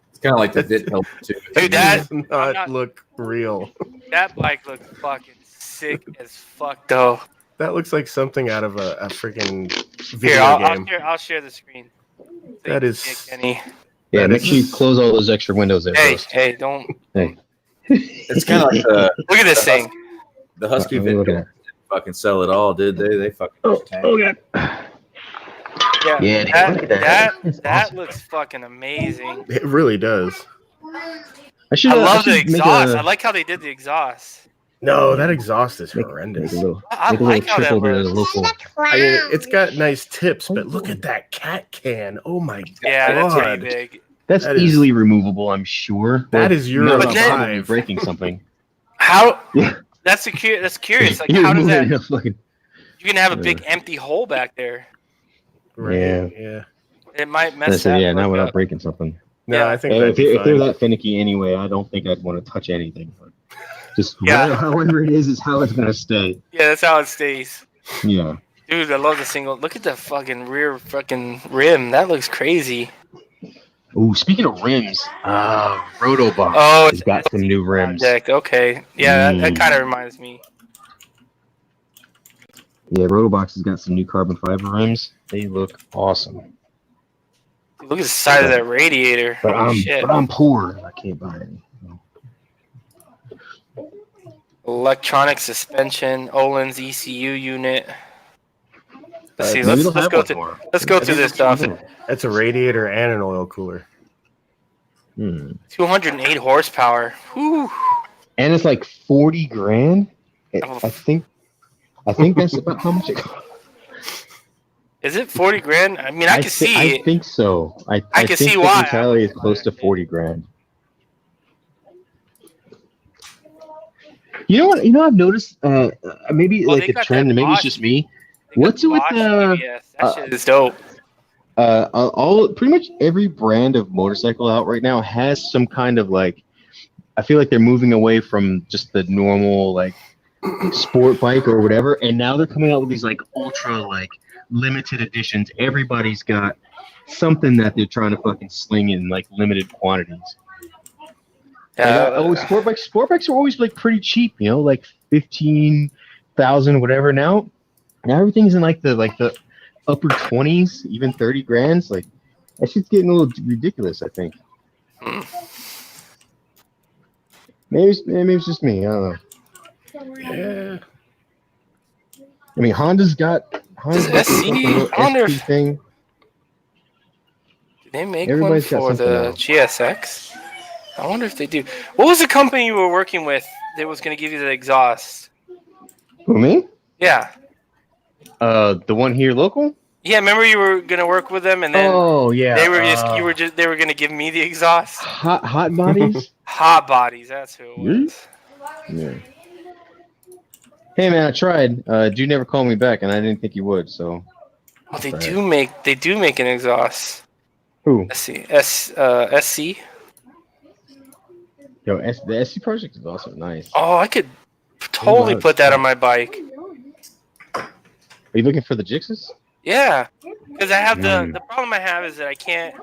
It's kind of like the Dit helmet too. Dude, that Does not not- look real. that bike looks fucking sick as fuck, though. That looks like something out of a freaking video Here, game. I'll share the screen. That is- Yeah, Kenny. Yeah, That make is- sure you close all those extra windows there. Hey, Ghost. hey, don't It's kind of like look at this thing. the Husky What are we looking video. Fucking sell it all, did they? They fucking. tanked. God. Yeah, Yeah, dude, look at that. That's that awesome. looks fucking amazing. It really does. I should. I love the should make exhaust. a- I like how they did the exhaust. No, that exhaust is Make horrendous. a little, I make a like little how that trip over to the looks. local. I mean, it's got nice tips, but look at that cat can. Oh my Yeah, that's god. pretty big. That's That is- easily removable, I'm sure. That is your not But then- probably breaking something. How? Yeah. That's that's curious. Like, You're how does moving that? it fucking- You can have a big empty hole back there. Right. Yeah. Yeah. It might I mess said, that. yeah, not look without up. breaking something. No, Yeah. I think If that'd be they're fine. that finicky anyway, I don't think I'd want to touch anything. But just Yeah. however it is how it's gonna stay. Yeah, that's how it stays. Yeah. Dude, I love the single. Look at the fucking rear fucking rim. That looks crazy. Ooh, speaking of rims, Rotobox Oh, has got some new rims. Project. Okay. Yeah, that Mm. kind of reminds me. Yeah, Rotobox has got some new carbon fiber rims. They look awesome. Look at the side of that radiator. But Holy shit. I'm poor. I can't buy any. Electronic suspension, Olin's ECU unit. Let's see. Maybe Let's they'll have go one through. more. Let's go through this stuff. That's a radiator and an oil cooler. Hmm. 208 horsepower. Whew. And it's like 40 grand. Oh. I think that's about how much it costs. Is it 40 grand? I mean, I can see I it. think so. I can think see the why. Brutale is close to 40 grand. You know what? You know I've noticed. Maybe Well, like they a got trend, that and maybe it's Bosch- just me. They got What's the it with Bosch the- ABS. That shit is dope. All pretty much every brand of motorcycle out right now has some kind of like. I feel like they're moving away from just the normal like sport bike or whatever, and now they're coming out with these like ultra like limited editions. Everybody's got something that they're trying to fucking sling in like limited quantities. Sport bikes are always like pretty cheap, you know, like 15,000 whatever. Now everything's in like the upper 20s, even 30 grands. Like that shit's getting a little ridiculous, I think. Maybe it's just me. I don't know. Yeah. I mean, Honda's got Does the SC fucking little I wonder ST if- thing. Did they make Everybody's got one for something the else. GSX? I wonder if they do. What was the company you were working with that was going to give you the exhaust? Who, me? Yeah. The one here local? Yeah, remember you were gonna work with them, and then Oh yeah. they were gonna give me the exhaust. hot bodies. Hot bodies, that's who it was. Yeah. Hey man, I tried. Dude never called me back, and I didn't think he would. So. Oh, they do make an exhaust. Who? SC. Yo, the SC project is also nice. Oh, I could totally put that on my bike. Are you looking for the Jixes? Yeah, because I have the problem I have is that I can't,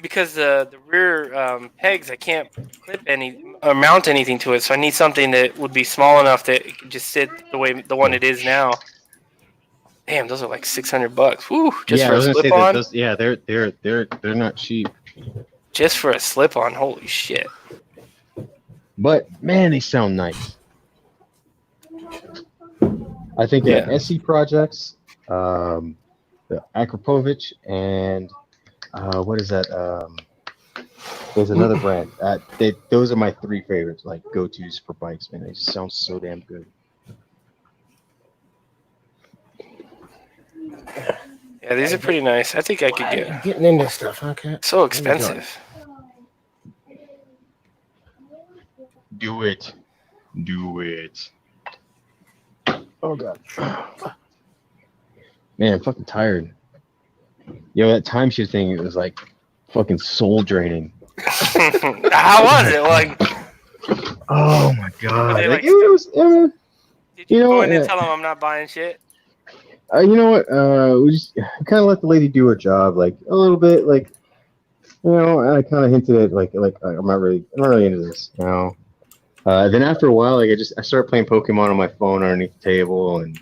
because the rear pegs, I can't clip any or mount anything to it. So I need something that would be small enough that it could just sit the one it is now. Damn, those are like $600. Woo, just for a slip on. They're not cheap. Just for a slip on, holy shit. But man, they sound nice. I think SC projects, the Akrapovic, and what is that? There's another brand. Those are my three favorites, like go-tos for bikes. Man, they just sound so damn good. Yeah, these are pretty nice. I think I could get. Getting into stuff, okay? So expensive. Do it. Oh god. Man, I'm fucking tired. Yo, that timesheet thing, it was like fucking soul draining. How was it? Like, oh my god. Like, Like, it was, did you go what, in and tell them I'm not buying shit? you know what? We just kind of let the lady do her job, like a little bit, like, you know. And I kind of hinted at like I'm not really into this, you know. Then after a while, like I started playing Pokemon on my phone underneath the table, and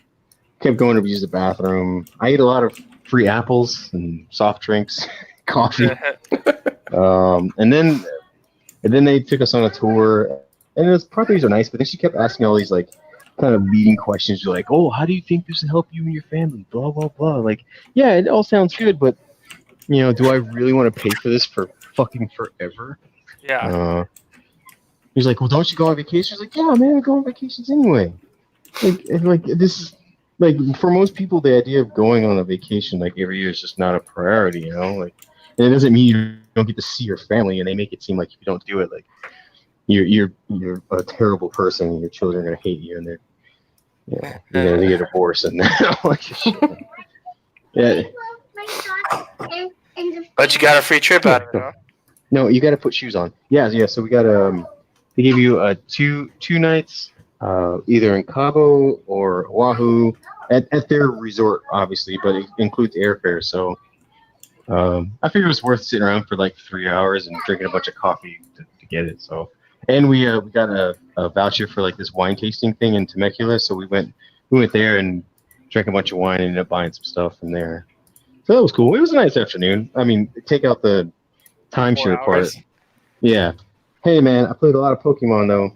kept going to use the bathroom. I ate a lot of free apples and soft drinks, coffee, and then they took us on a tour, and the properties are nice, but then she kept asking all these like kind of leading questions. You're like, oh, how do you think this will help you and your family? Blah blah blah. Like, yeah, it all sounds good, but you know, do I really want to pay for this for fucking forever? Yeah. He's like, well, don't you go on vacation? He's like, yeah, man, I go on vacations anyway. Like this is like, for most people, the idea of going on a vacation like every year is just not a priority, you know. Like, and it doesn't mean you don't get to see your family, and they make it seem like if you don't do it, like you're a terrible person, and your children are gonna hate you, and you're gonna get divorced, and like, yeah. But you got a free trip out of it, huh? No, you got to put shoes on. Yeah. So we got they give you two nights, either in Cabo or Oahu, at their resort, obviously, but it includes airfare. So I figured it was worth sitting around for like 3 hours and drinking a bunch of coffee to get it. So, and we got a voucher for like this wine tasting thing in Temecula. So we went there and drank a bunch of wine and ended up buying some stuff from there. So that was cool. It was a nice afternoon. I mean, take out the timeshare part. Yeah. Hey man, I played a lot of Pokemon though.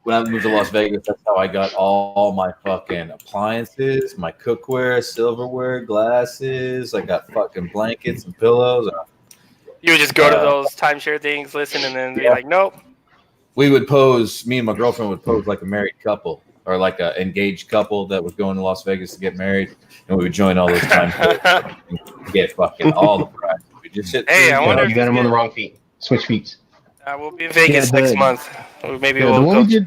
When I moved to Las Vegas, that's how I got all my fucking appliances, my cookware, silverware, glasses. I got fucking blankets and pillows. You would just go to those timeshare things, listen, and then be like, nope. We would pose, me and my girlfriend would pose like a married couple or like an engaged couple that was going to Las Vegas to get married. And we would join all those timeshares and get fucking all the prizes. We just sit Hey, I wonder you got them on the wrong feet. Switch feet. We'll be in Vegas next month. Or maybe the we'll one go.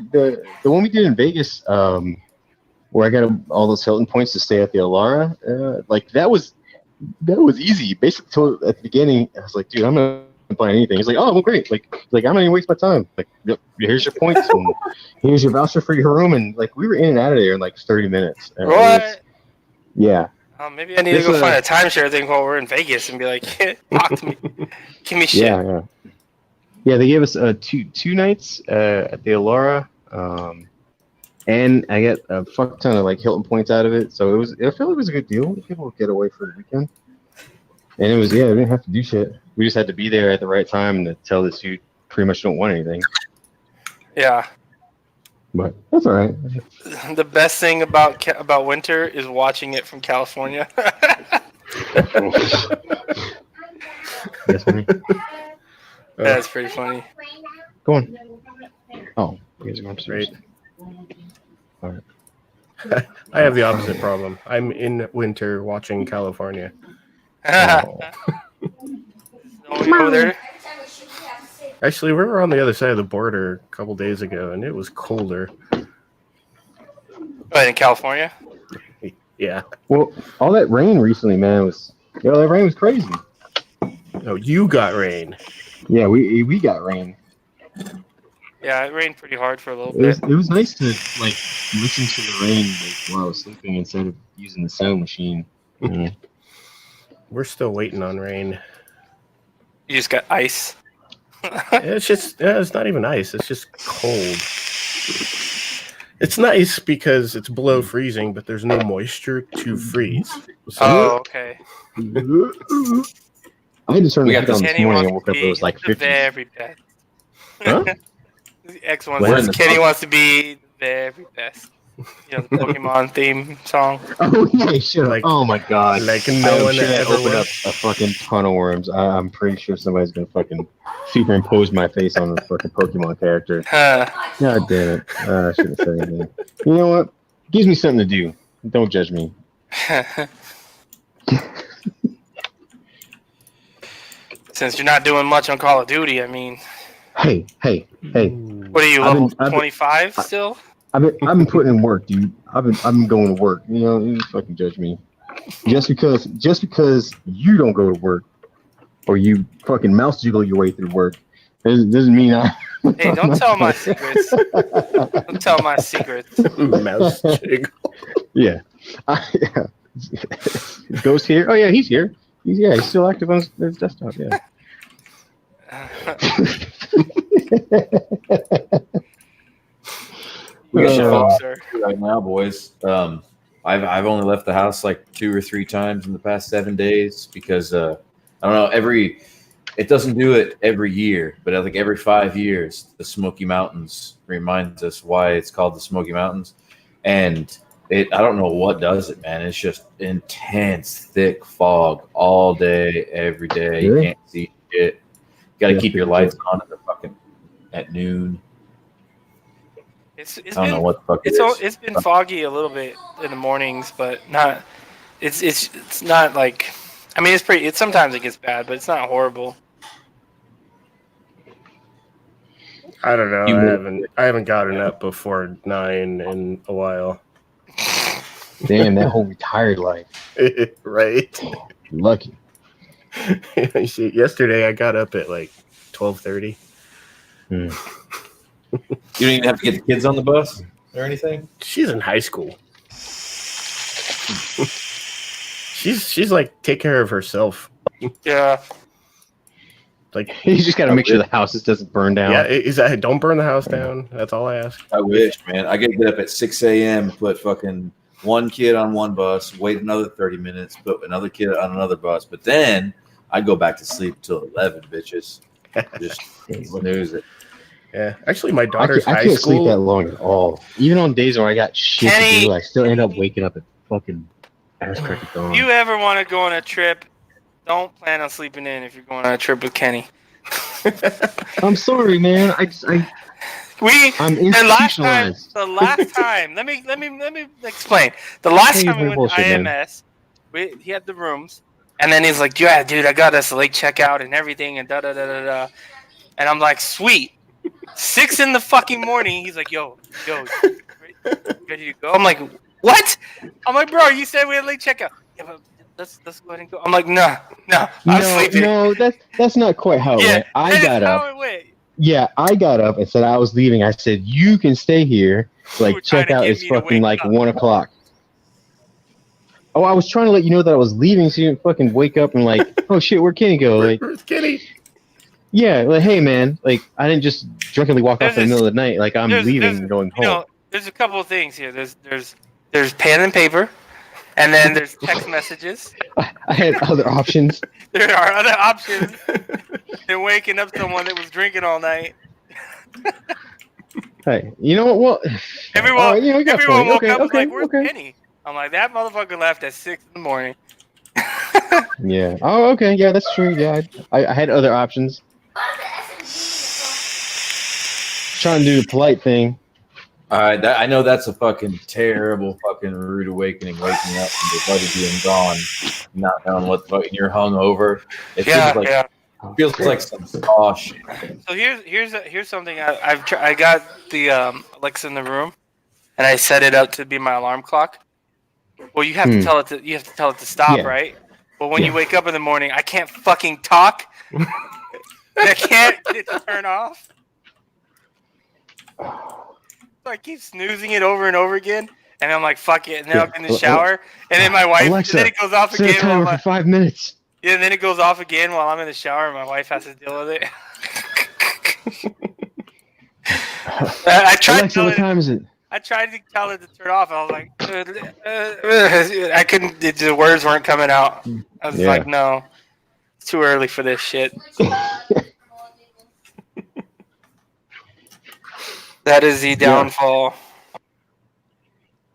the one we did in Vegas, where I got all those Hilton points to stay at the Alara, like that was easy. Basically, told at the beginning, I was like, dude, I'm not buying anything. He's like, oh, well, great. Like I'm not even waste my time. Like, here's your points and here's your voucher for your room, and like we were in and out of there in like 30 minutes. What? Yeah. Maybe I need to go find a timeshare thing while we're in Vegas and be like, talk to me, give me shit. Yeah. They gave us two nights at the Alara, and I get a fuck ton of like Hilton points out of it. So I feel like it was a good deal. People would get away for the weekend, and it was we didn't have to do shit. We just had to be there at the right time to tell this dude pretty much don't want anything. Yeah. But that's all right. The best thing about winter is watching it from California. Yes, honey. That's pretty funny. Go on. Oh, You guys are upstairs. Right. I have the opposite problem. I'm in winter watching California. Oh. Snowing over there. Every time we shoot, we have to say Actually, we were on the other side of the border a couple days ago, and it was colder. But in California. Yeah. Well, all that rain recently, man, that rain was crazy. Oh, you got rain. Yeah, we got rain. Yeah, it rained pretty hard for a little It bit. was nice to like listen to the rain while I was sleeping instead of using the sound machine. Yeah. We're still waiting on rain. You just got ice. It's not even ice. It's just cold. It's nice because it's below freezing, but there's no moisture to freeze. So Oh, okay. I had to turn We the got heat on this Kenny morning wants and woke to up. It be was like the 50. very best. Huh? The X one We're says in the Kenny top. wants to be the very best. You know, the Pokemon theme song. Oh yeah, shut up. Like- Oh my god. like I no am one sure that ever opened up was. a fucking ton of worms. I'm pretty sure somebody's gonna fucking superimpose my face on a fucking Pokemon character. God damn it. I shouldn't say anything. You know what? Gives me something to do. Don't judge me. Since you're not doing much on Call of Duty, I mean, Hey. what are you, I've been- level 25 still? I've been putting in work, dude. I've been going to work. You know, you just fucking judge me. Just because you don't go to work or you fucking mouse jiggle your way through work doesn't mean I. Hey, don't tell my secrets. Don't tell my secrets. Mouse jiggle. Yeah. Ghost here? Oh yeah, he's here. He's still active on his desktop. Yeah. We got Uh, shit Sir. right now, boys. I've only left the house like 2 or 3 times in the past 7 days because I don't know. It doesn't do it every year, but I think every 5 years, the Smoky Mountains reminds us why it's called the Smoky Mountains, and I don't know what does it, man. It's just intense, thick fog all day, every day. You Really? can't see shit. Got to Yeah, keep your pretty lights on at noon. It's I don't know been what the fuck it it's is. it's been foggy a little bit in the mornings, but not. It's not like. I mean, it's pretty. It sometimes it gets bad, but it's not horrible. I don't know. You- I haven't gotten up before 9 in a while. Damn, that whole retired life. Right? Lucky. See, yesterday I got up at like 12:30. You don't even have to get the kids on the bus or anything. She's in high school. she's like take care of herself. Yeah. Like You just got to make sure the house just doesn't burn down. yeah, don't burn the house down. That's all I ask. I wish, man. I get up at 6 a.m. Put fucking one kid on one bus, wait another 30 minutes, put another kid on another bus, but then I go back to sleep till 11, bitches. Just snooze it. Yeah, actually, my I daughter's can't high sleep school. that long at all. Even on days where I got shit Kenny! to do, I still end up waking up at fucking ass crack of dawn. If you ever want to go on a trip, don't plan on sleeping in if you're going on a trip with Kenny. I'm sorry, man. I'm The institutionalized. last time, let me explain. The last Hey, time we you're went bullshit, to man. IMS, he had the rooms, and then he's like, "Yeah, dude, I got us a late checkout and everything, and da da da da da." And I'm like, "Sweet." 6 in the fucking morning, he's like, "Yo, ready to go?" I'm like, "What?" I'm like, "Bro, you said we had late checkout." Yeah, but let's go ahead and go. I'm like, "No, I'm sleeping." No, that's not quite how it Yeah, went. I that is got up. how it went. Yeah, I got up and said I was leaving. I said, you can stay here. You were Like, trying to checkout get is me to fucking wake like up. 1 o'clock. Oh, I was trying to let you know that I was leaving so you didn't fucking wake up and like, oh shit, where'd Kenny go? Like, Where's Kenny? yeah, like, hey man, like, I didn't just drunkenly walk off in the There's middle of the night. Like, I'm there's- leaving there's- and going You home. know, there's a couple of things here. There's pen and paper, and then there's text messages. I had other options. There are other options than waking up someone that was drinking all night. Hey, you know what? Well, Everyone, all right, you know, you got a everyone point. woke Okay, up and was okay, like, "Where's okay. Kenny?" I'm like, "That motherfucker left at 6 in the morning." Yeah. Oh, okay. Yeah, that's true. Yeah, I had other options. trying to do the polite thing. All right, I know that's a fucking terrible fucking rude awakening, waking up and your buddy being gone, not knowing what the fuck, and you're hungover. It Yeah, feels like yeah. feels like some saw shit. So here's something I got the Alexa in the room, and I set it up to be my alarm clock. Well, you have to tell it to stop, Yeah. right? But when you wake up in the morning, I can't fucking talk. I can't get it to turn off. So I keep snoozing it over and over again, and I'm like, fuck it. And then I'm in the shower, and then my wife, Alexa, and then it goes off set a again. timer for 5 minutes. Yeah, and then it goes off again while I'm in the shower, and my wife has to deal with it. I tried Alexa, what time is it? I tried to tell it to turn off. I was like, I couldn't. The words weren't coming out. I was like, no, it's too early for this shit. That is the downfall.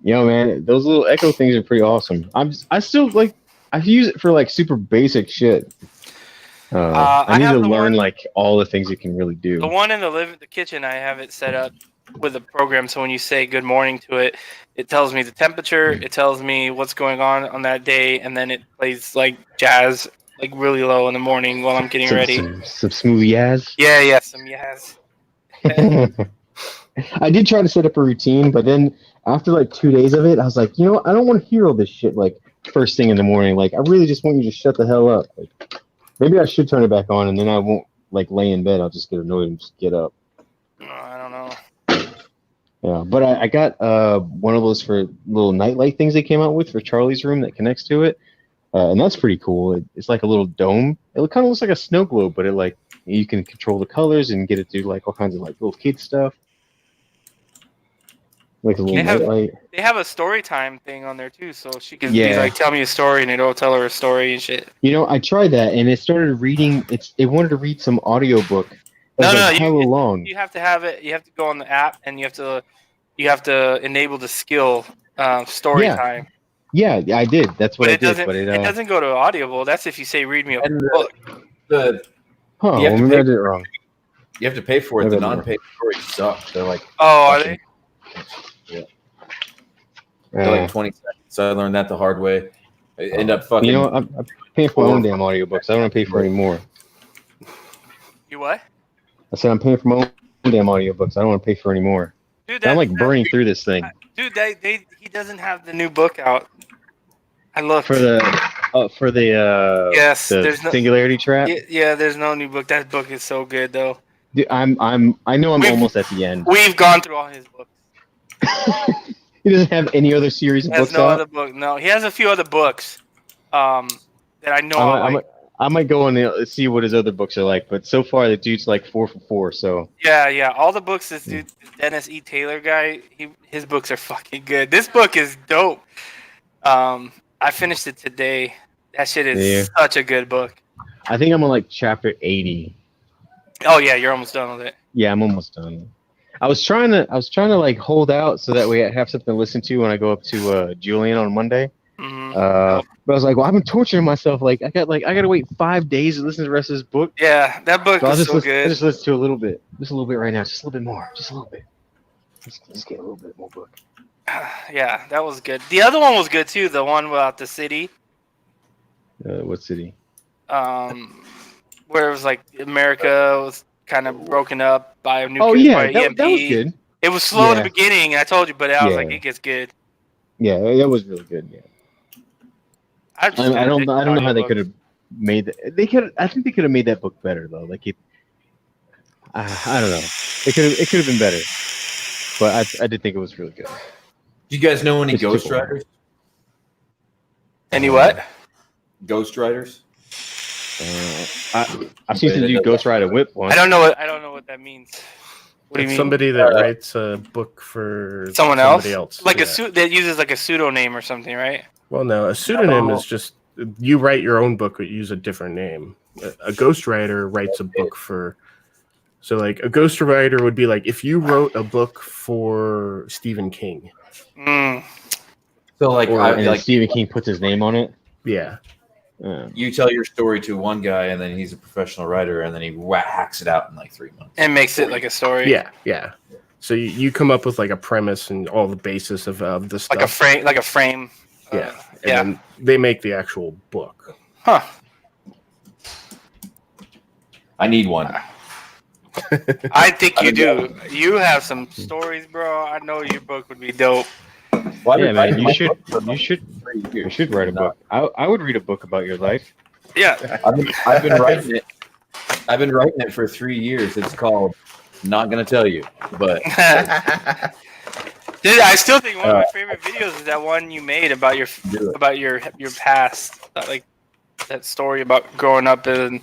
Yo, man, those little Echo things are pretty awesome. I still like. I use it for like super basic shit. I need to learn like all the things it can really do. The one in the kitchen, I have it set up with a program. So when you say good morning to it, it tells me the temperature. It tells me what's going on that day, and then it plays like jazz, like really low in the morning while I'm getting ready. Some smooth jazz. Yeah, some jazz. I did try to set up a routine, but then after like 2 days of it, I was like, you know, I don't want to hear all this shit like first thing in the morning. Like, I really just want you to shut the hell up. Like, maybe I should turn it back on, and then I won't like lay in bed. I'll just get annoyed and just get up. I don't know. Yeah, but I got one of those for little nightlight things they came out with for Charlie's room that connects to it, and that's pretty cool. It's like a little dome. It kind of looks like a snow globe, but it like you can control the colors and get it to do like all kinds of like little kid stuff. Like a little nightlight. They have a story time thing on there too, so she can be like, tell me a story, and it'll tell her a story and shit. You know, I tried that, and it started reading. It wanted to read some audiobook. No, hella long. You have to have it. You have to go on the app, and you have to enable the skill story time. Yeah, I did. That's what I did. But it doesn't go to Audible. That's if you say read me a book. Maybe I did it wrong. You have to pay for it. The non-paid stories suck. They're like, are they? Yeah. They're like 20 seconds. So I learned that the hard way. I end up fucking. You know, I'm paying for my own damn audiobooks. I don't want to pay for any more. You what? I said I'm paying for my own damn audiobooks. I don't want to pay for any more. Dude, I'm like burning through this thing. Dude, he doesn't have the new book out. I looked For the yes, the there's no Singularity Trap. Yeah, there's no new book. That book is so good though. Dude, I know I'm almost at the end. We've gone through all his books. He doesn't have any other series of He has books no out? other book. No, he has a few other books that I know. I might go and see what his other books are like, but so far the dude's like 4 for 4. So yeah. All the books this dude, this Dennis E. Taylor guy, his books are fucking good. This book is dope. I finished it today. That shit is such a good book. I think I'm on like chapter 80. Oh yeah, you're almost done with it. Yeah, I'm almost done. I was trying to like hold out so that way I have something to listen to when I go up to Julian on Monday. Mm-hmm. But I was like, well, I've been torturing myself. Like I gotta wait 5 days to listen to the rest of this book. Yeah, that book is so good. I'll just listen to a little bit, right now, just a little bit more, just a little bit. Just get a little bit more book. Yeah, that was good. The other one was good too. The one about the city. What city? Where it was like America was kind of broken up by a nuclear Oh yeah, EMP. that was good. It was slow in the beginning, and I told you, but I was like, it gets good. Yeah, that was really good. Yeah. I don't know how they could have made that. I think they could have made that book better though. Like I don't know. It could have been better. But I did think it was really good. Do you guys know any Ghost Riders? Any what? Ghost Riders? I've seen some dude Ghost Ride a whip once. I don't know what that means. What do you mean? Somebody that writes a book for someone somebody else? else. Like that uses like a pseudonym or something, right? Well, no, a pseudonym is just you write your own book but use a different name. A ghostwriter writes a book for. So, like, a ghostwriter would be like if you wrote a book for Stephen King. So, like, Stephen King puts his name on it. Yeah. You tell your story to one guy, and then he's a professional writer, and then he hacks it out in like 3 months. And makes it like a story. Yeah. So you come up with like a premise and all the basis of the stuff. Like a frame. Yeah. And then they make the actual book. Huh. I need one. I think you do. You have some stories, bro. I know your book would be dope. Well, Yeah, man, you my should book for you should write a book. I would read a book about your life. Yeah. I've been writing it. I've been writing it for 3 years. It's called Not Gonna Tell You, but Dude, I still think one of my favorite videos is that one you made about your past, like that story about growing up in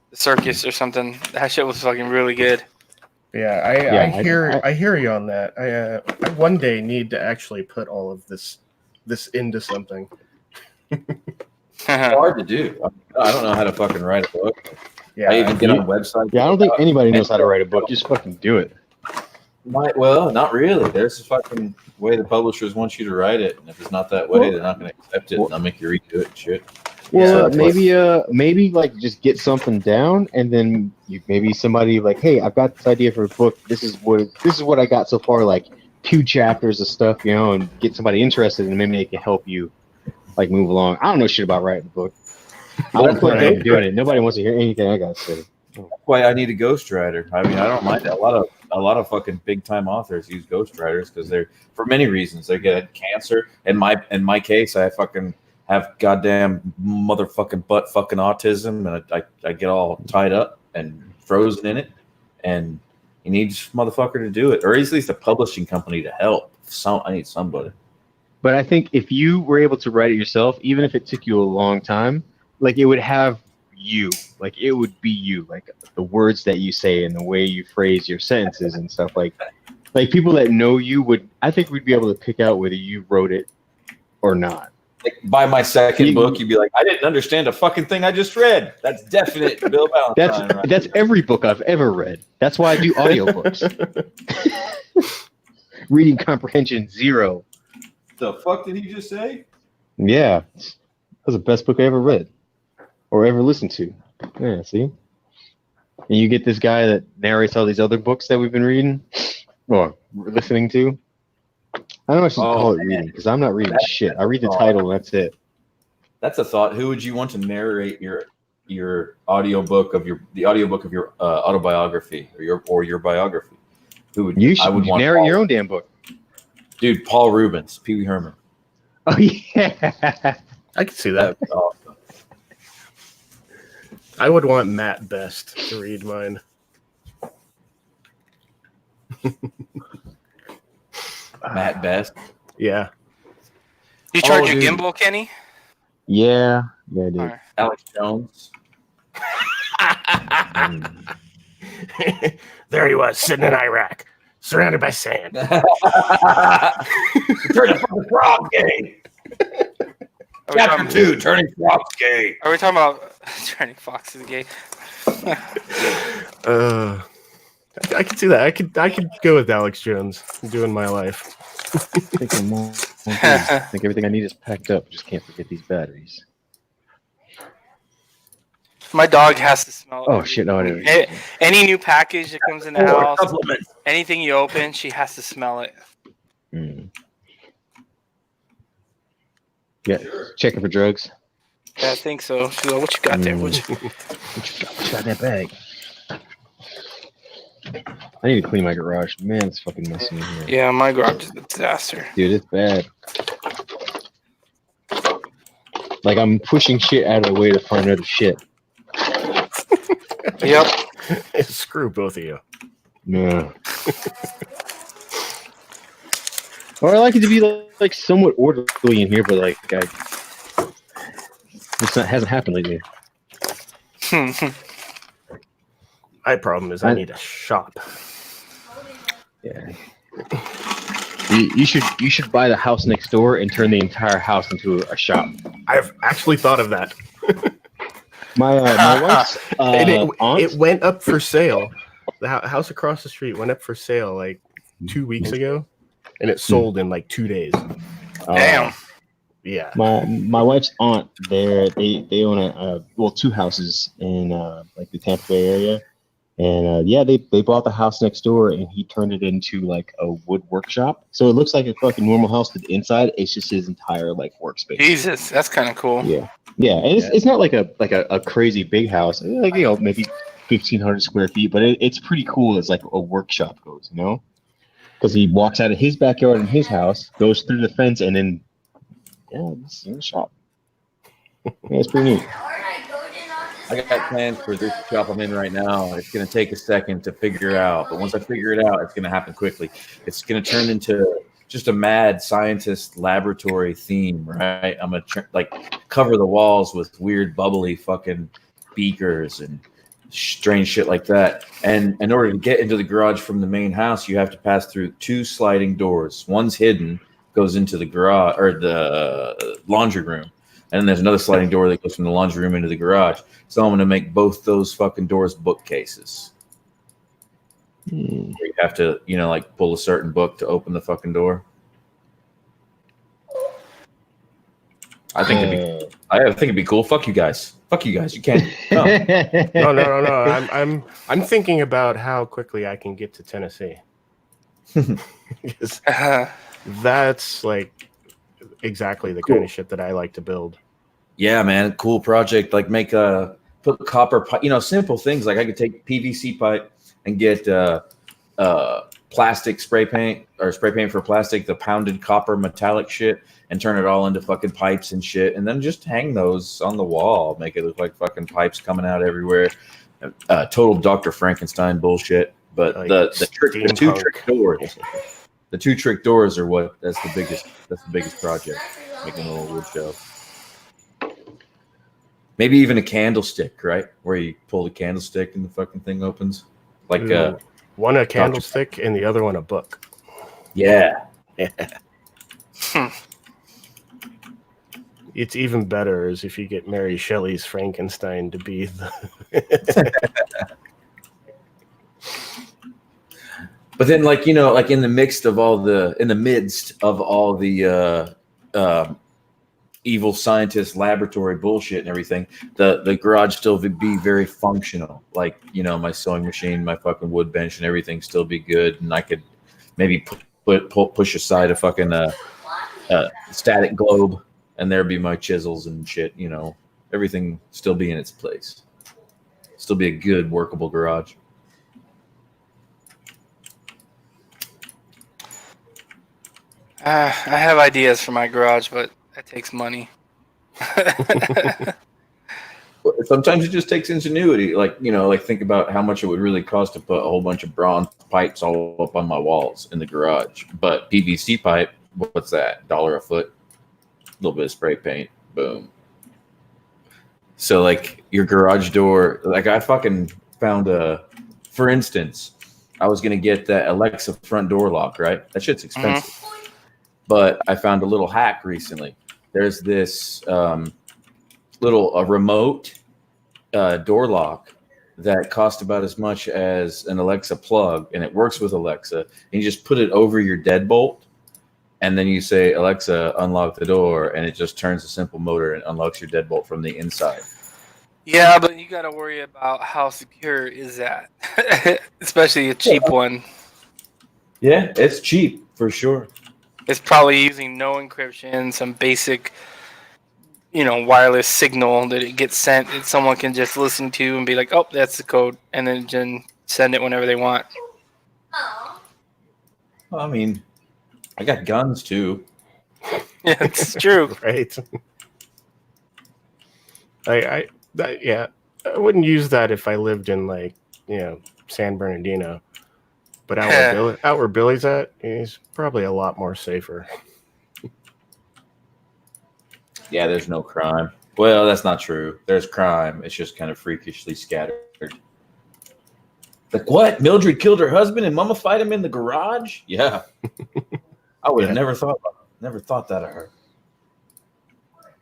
the circus or something. That shit was fucking really good. Yeah, I hear you on that. I one day need to actually put all of this into something. it's hard to do. I don't know how to fucking write a book. Yeah, I even get on websites. Yeah, I don't think anybody knows how to write a book. Just fucking do it. Well, not really. There's a fucking way the publishers want you to write it, and if it's not that way, they're not going to accept it, and they'll make you redo it and shit. Well, Yeah, maybe like just get something down, and then maybe somebody like, hey, I've got this idea for a book. This is what I got so far, like 2 chapters of stuff, and get somebody interested, and maybe they can help you like move along. I don't know shit about writing a book. I don't plan on doing it. Nobody wants to hear anything I got to say. That's why I need a ghostwriter. I mean, I don't mind it. A lot of fucking big time authors use ghostwriters because they're, for many reasons, they get cancer. In my case, I fucking have goddamn motherfucking butt fucking autism, and I get all tied up and frozen in it, and you need this motherfucker to do it, or at least a publishing company to help. I need somebody. But I think if you were able to write it yourself, even if it took you a long time, like it would have you, like it would be you, like the words that you say and the way you phrase your sentences and stuff, like people that know you would, I think we'd be able to pick out whether you wrote it or not. Like, by my second book, you'd be like, I didn't understand a fucking thing I just read. That's definite Bill Valentine. That's every book I've ever read. That's why I do audiobooks. Reading comprehension 0. The fuck did he just say? Yeah, that was the best book I ever read or ever listened to. Yeah, see? And you get this guy that narrates all these other books that we've been reading or listening to. I don't know if I should call it reading because I'm not reading shit. I read the title and that's it. That's a thought. Who would you want to narrate your audiobook of your autobiography or your biography? Who would you should I would want narrate Paul. your own damn book? Dude, Paul Rubens, Pee Wee Herman. Oh yeah. I can see that. That's awesome. I would want Matt Best to read mine. Matt Best. Yeah. You charge your dude. gimbal, Kenny? Yeah, I do. Alright. Alex Jones. There he was, sitting in Iraq, surrounded by sand. Turn the fucking frog gay. Chapter 2, Turning Frogs Gay. Are we talking about turning foxes gay? I could see that. I could go with Alex Jones doing my life. I think everything I need is packed up. Just can't forget these batteries. My dog has to smell it. Oh shit! No, I didn't. Any new package that comes in the house, anything you open, she has to smell it. Mm. Yeah, checking for drugs. Yeah, I think so. She's like, what you got there? What you... What you got in that bag? I need to clean my garage. Man, it's fucking messy in here. Yeah, my garage is a disaster. Dude, it's bad. Like I'm pushing shit out of the way to find other shit. Yep. Screw both of you. No. Or I like it to be like somewhat orderly in here, but like hasn't happened lately. My problem is I need a shop. Yeah. You should buy the house next door and turn the entire house into a shop. I've actually thought of that. My wife's aunt. It went up for sale. The house across the street went up for sale like 2 weeks ago, and it sold in like 2 days. Damn. Yeah. My wife's aunt, they own two houses in like the Tampa Bay area, and yeah, they bought the house next door, and he turned it into like a wood workshop. So it looks like a fucking normal house, but inside it's just his entire like workspace. Jesus, that's kind of cool. Yeah, and it's not like a crazy big house, like maybe 1,500 square feet, but it's pretty cool as like a workshop goes, because he walks out of his backyard in his house, goes through the fence, and then this is a shop. Yeah, it's pretty neat. I got plans for this shop I'm in right now. It's going to take a second to figure out, but once I figure it out, it's going to happen quickly. It's going to turn into just a mad scientist laboratory theme, right? I'm going to cover the walls with weird bubbly fucking beakers and strange shit like that. And in order to get into the garage from the main house, you have to pass through 2 sliding doors. One's hidden, goes into the garage or the laundry room. And then there's another sliding door that goes from the laundry room into the garage. So I'm going to make both those fucking doors bookcases. You have to, pull a certain book to open the fucking door. I think it'd be cool. Fuck you guys. You can't. No. No. I'm thinking about how quickly I can get to Tennessee. That's like exactly the kind of shit that I like to build. Yeah, man, cool project. Like put copper pipe, simple things. Like I could take PVC pipe and get plastic spray paint or spray paint for plastic, the pounded copper metallic shit, and turn it all into fucking pipes and shit, and then just hang those on the wall, make it look like fucking pipes coming out everywhere. Total Dr. Frankenstein bullshit. But like the 2 trick doors. The 2 trick doors are that's the biggest project, making a little wood shelf. Maybe even a candlestick, right? Where you pull the candlestick and the fucking thing opens. Like one a candlestick and the other one a book. Yeah. It's even better is if you get Mary Shelley's Frankenstein to be the But then, in the midst of all the evil scientist laboratory bullshit and everything, the garage still would be very functional. Like, my sewing machine, my fucking wood bench, and everything still be good. And I could maybe push aside a fucking static globe, and there'd be my chisels and shit. Everything still be in its place. Still be a good workable garage. I have ideas for my garage, but that takes money. Sometimes it just takes ingenuity. Think about how much it would really cost to put a whole bunch of bronze pipes all up on my walls in the garage. But PVC pipe, what's that? $1 a foot? A little bit of spray paint. Boom. So, your garage door, I fucking found for instance, I was going to get that Alexa front door lock, right? That shit's expensive. Mm-hmm. But I found a little hack recently. There's this remote door lock that costs about as much as an Alexa plug, and it works with Alexa. And you just put it over your deadbolt, and then you say, Alexa, unlock the door, and it just turns a simple motor and unlocks your deadbolt from the inside. Yeah, but you got to worry about how secure is that, especially a cheap one. Yeah, it's cheap for sure. It's probably using no encryption, some basic, wireless signal that it gets sent that someone can just listen to and be like, oh, that's the code, and then send it whenever they want. Well, I mean, I got guns too. Yeah, it's true. Right. I wouldn't use that if I lived in San Bernardino. But out where Billy's at, he's probably a lot more safer. Yeah, there's no crime. Well, that's not true. There's crime. It's just kind of freakishly scattered. Like, what? Mildred killed her husband and mummified him in the garage? Yeah. I would have never thought that of her.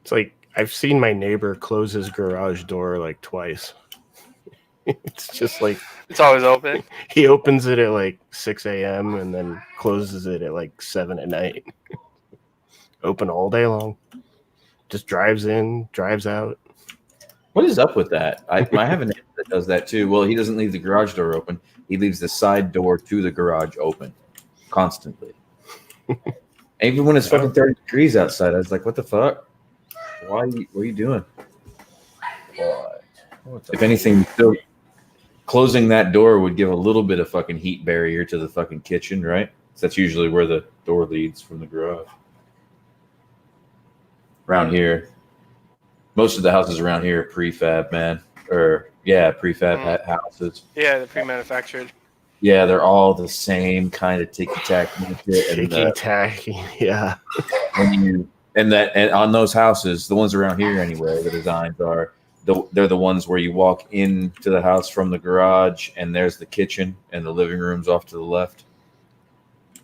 It's like I've seen my neighbor close his garage door twice. It's just it's always open. He opens it at 6 a.m. and then closes it at 7 at night. Open all day long. Just drives in, drives out. What is up with that? I have a neighbor that does that too. Well, he doesn't leave the garage door open. He leaves the side door to the garage open constantly. Even when it's fucking 30 degrees outside, I was like, what the fuck? What are you doing? If anything, still closing that door would give a little bit of fucking heat barrier to the fucking kitchen, right? So that's usually where the door leads from the garage. Around here, most of the houses around here are prefab, man. Prefab houses. Yeah, the pre-manufactured. Yeah, they're all the same kind of ticky-tack shit. Ticky-tacky, yeah. And on those houses, the ones around here anyway, the designs are they're the ones where you walk into the house from the garage, and there's the kitchen, and the living room's off to the left. You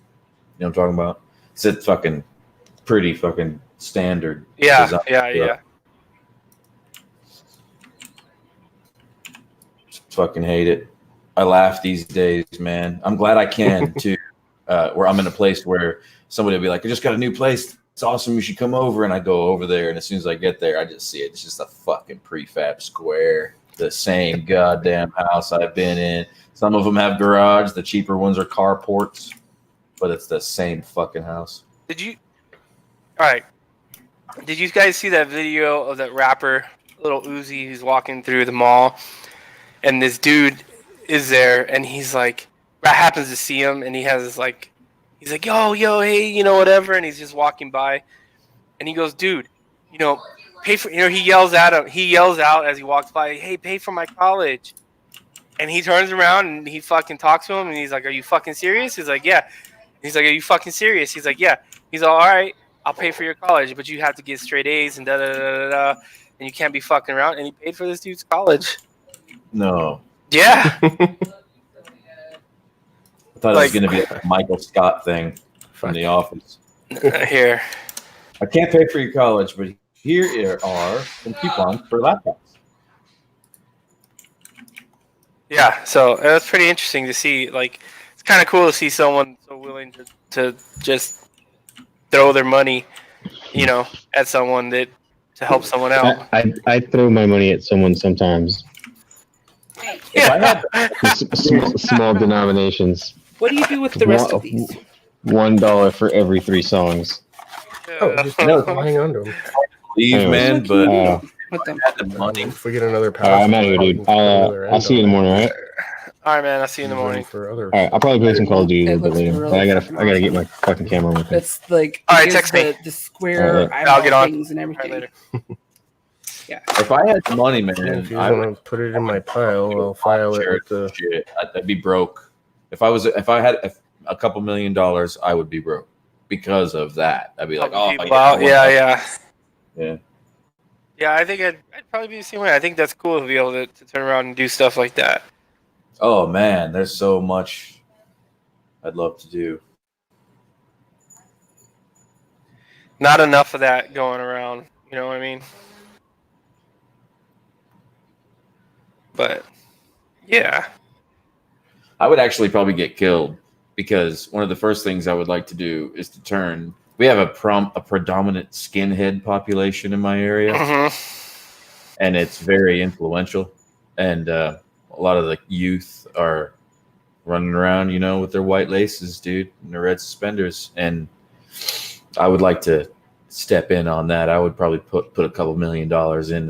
know what I'm talking about? It's a fucking pretty fucking standard. Yeah, design. yeah. Fucking hate it. I laugh these days, man. I'm glad I can too. Where I'm in a place where somebody will be like, "I just got a new place. It's awesome. You should come over." And I go over there, and as soon as I get there, I just see it. It's just a fucking prefab square, the same goddamn house I've been in. Some of them have garage. The cheaper ones are carports, but it's the same fucking house. All right. Did you guys see that video of that rapper, Little Uzi, who's walking through the mall, and this dude is there, and he's like, happens to see him, and he's like, yo, hey, whatever, and he's just walking by, and he goes, dude, pay for, he yells at him, he yells out as he walks by, hey, pay for my college, and he turns around and he fucking talks to him, and he's like, are you fucking serious? He's like, yeah. He's like, are you fucking serious? He's like, yeah. He's all right. I'll pay for your college, but you have to get straight A's and and you can't be fucking around. And he paid for this dude's college. No. Yeah. I thought it was going to be a Michael Scott thing from The Office. Here. I can't pay for your college, but here are some coupons for laptops. Yeah, so that's pretty interesting to see. Like, it's kind of cool to see someone so willing to just throw their money, at someone to help someone out. I throw my money at someone sometimes. Yeah. Small denominations. What do you do with the rest of these? $1 for every 3 songs. Just hang on to them. Leave, Anyways, man, but With them. the money. If we get another power, I'm out of here, dude. I'll see you in the morning, all right? All right, man. I'll see you in the morning. For other All right, I'll probably play some Call of Duty a It little bit looks later. really But I gotta get my fucking camera with me. It's like All right, here's text me. the square All I'll get eyeball on. things and All right, everything. later. If I had money, man, If you I want would to put it in my pile, I'll file it with the. shit. I'd be broke. If I had a couple $1 million, I would be broke because of that. I'd be like, Helping oh, people out. Yeah. yeah. Yeah, I think I'd probably be the same way. I think that's cool to be able to turn around and do stuff like that. Oh man, there's so much I'd love to do. Not enough of that going around. You know what I mean? But yeah. I would actually probably get killed because one of the first things I would like to do is to turn. We have a predominant skinhead population in my area, Mm-hmm. and it's very influential. And a lot of the youth are running around, with their white laces, dude, and their red suspenders. And I would like to step in on that. I would probably put a couple $1 million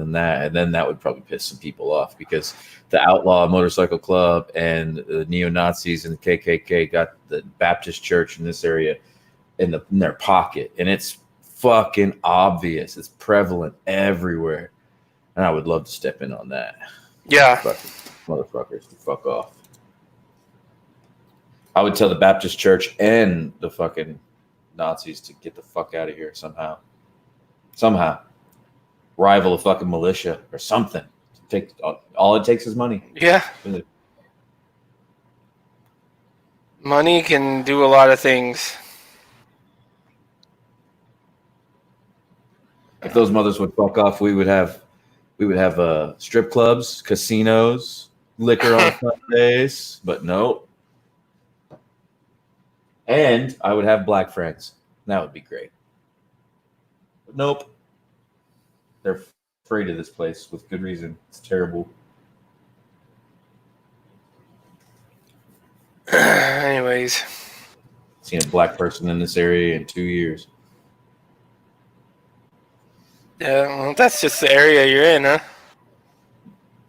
in that, and then that would probably piss some people off because the Outlaw Motorcycle Club and the neo-Nazis and the KKK got the Baptist church in this area in their pocket, and it's fucking obvious. It's prevalent everywhere, and I would love to step in on that. Yeah. Fucking motherfuckers to fuck off. I would tell the Baptist church and the fucking Nazis to get the fuck out of here somehow. Rival a fucking militia or something. All it takes is money. Yeah. Money can do a lot of things. If those mothers would fuck off, we would have strip clubs, casinos, liquor on Sundays, but no. And I would have black friends. That would be great. But nope. they're afraid of this place with good reason. It's terrible. Anyways, Seen a black person in this area in 2 years. yeah, well, that's just the area you're in, huh?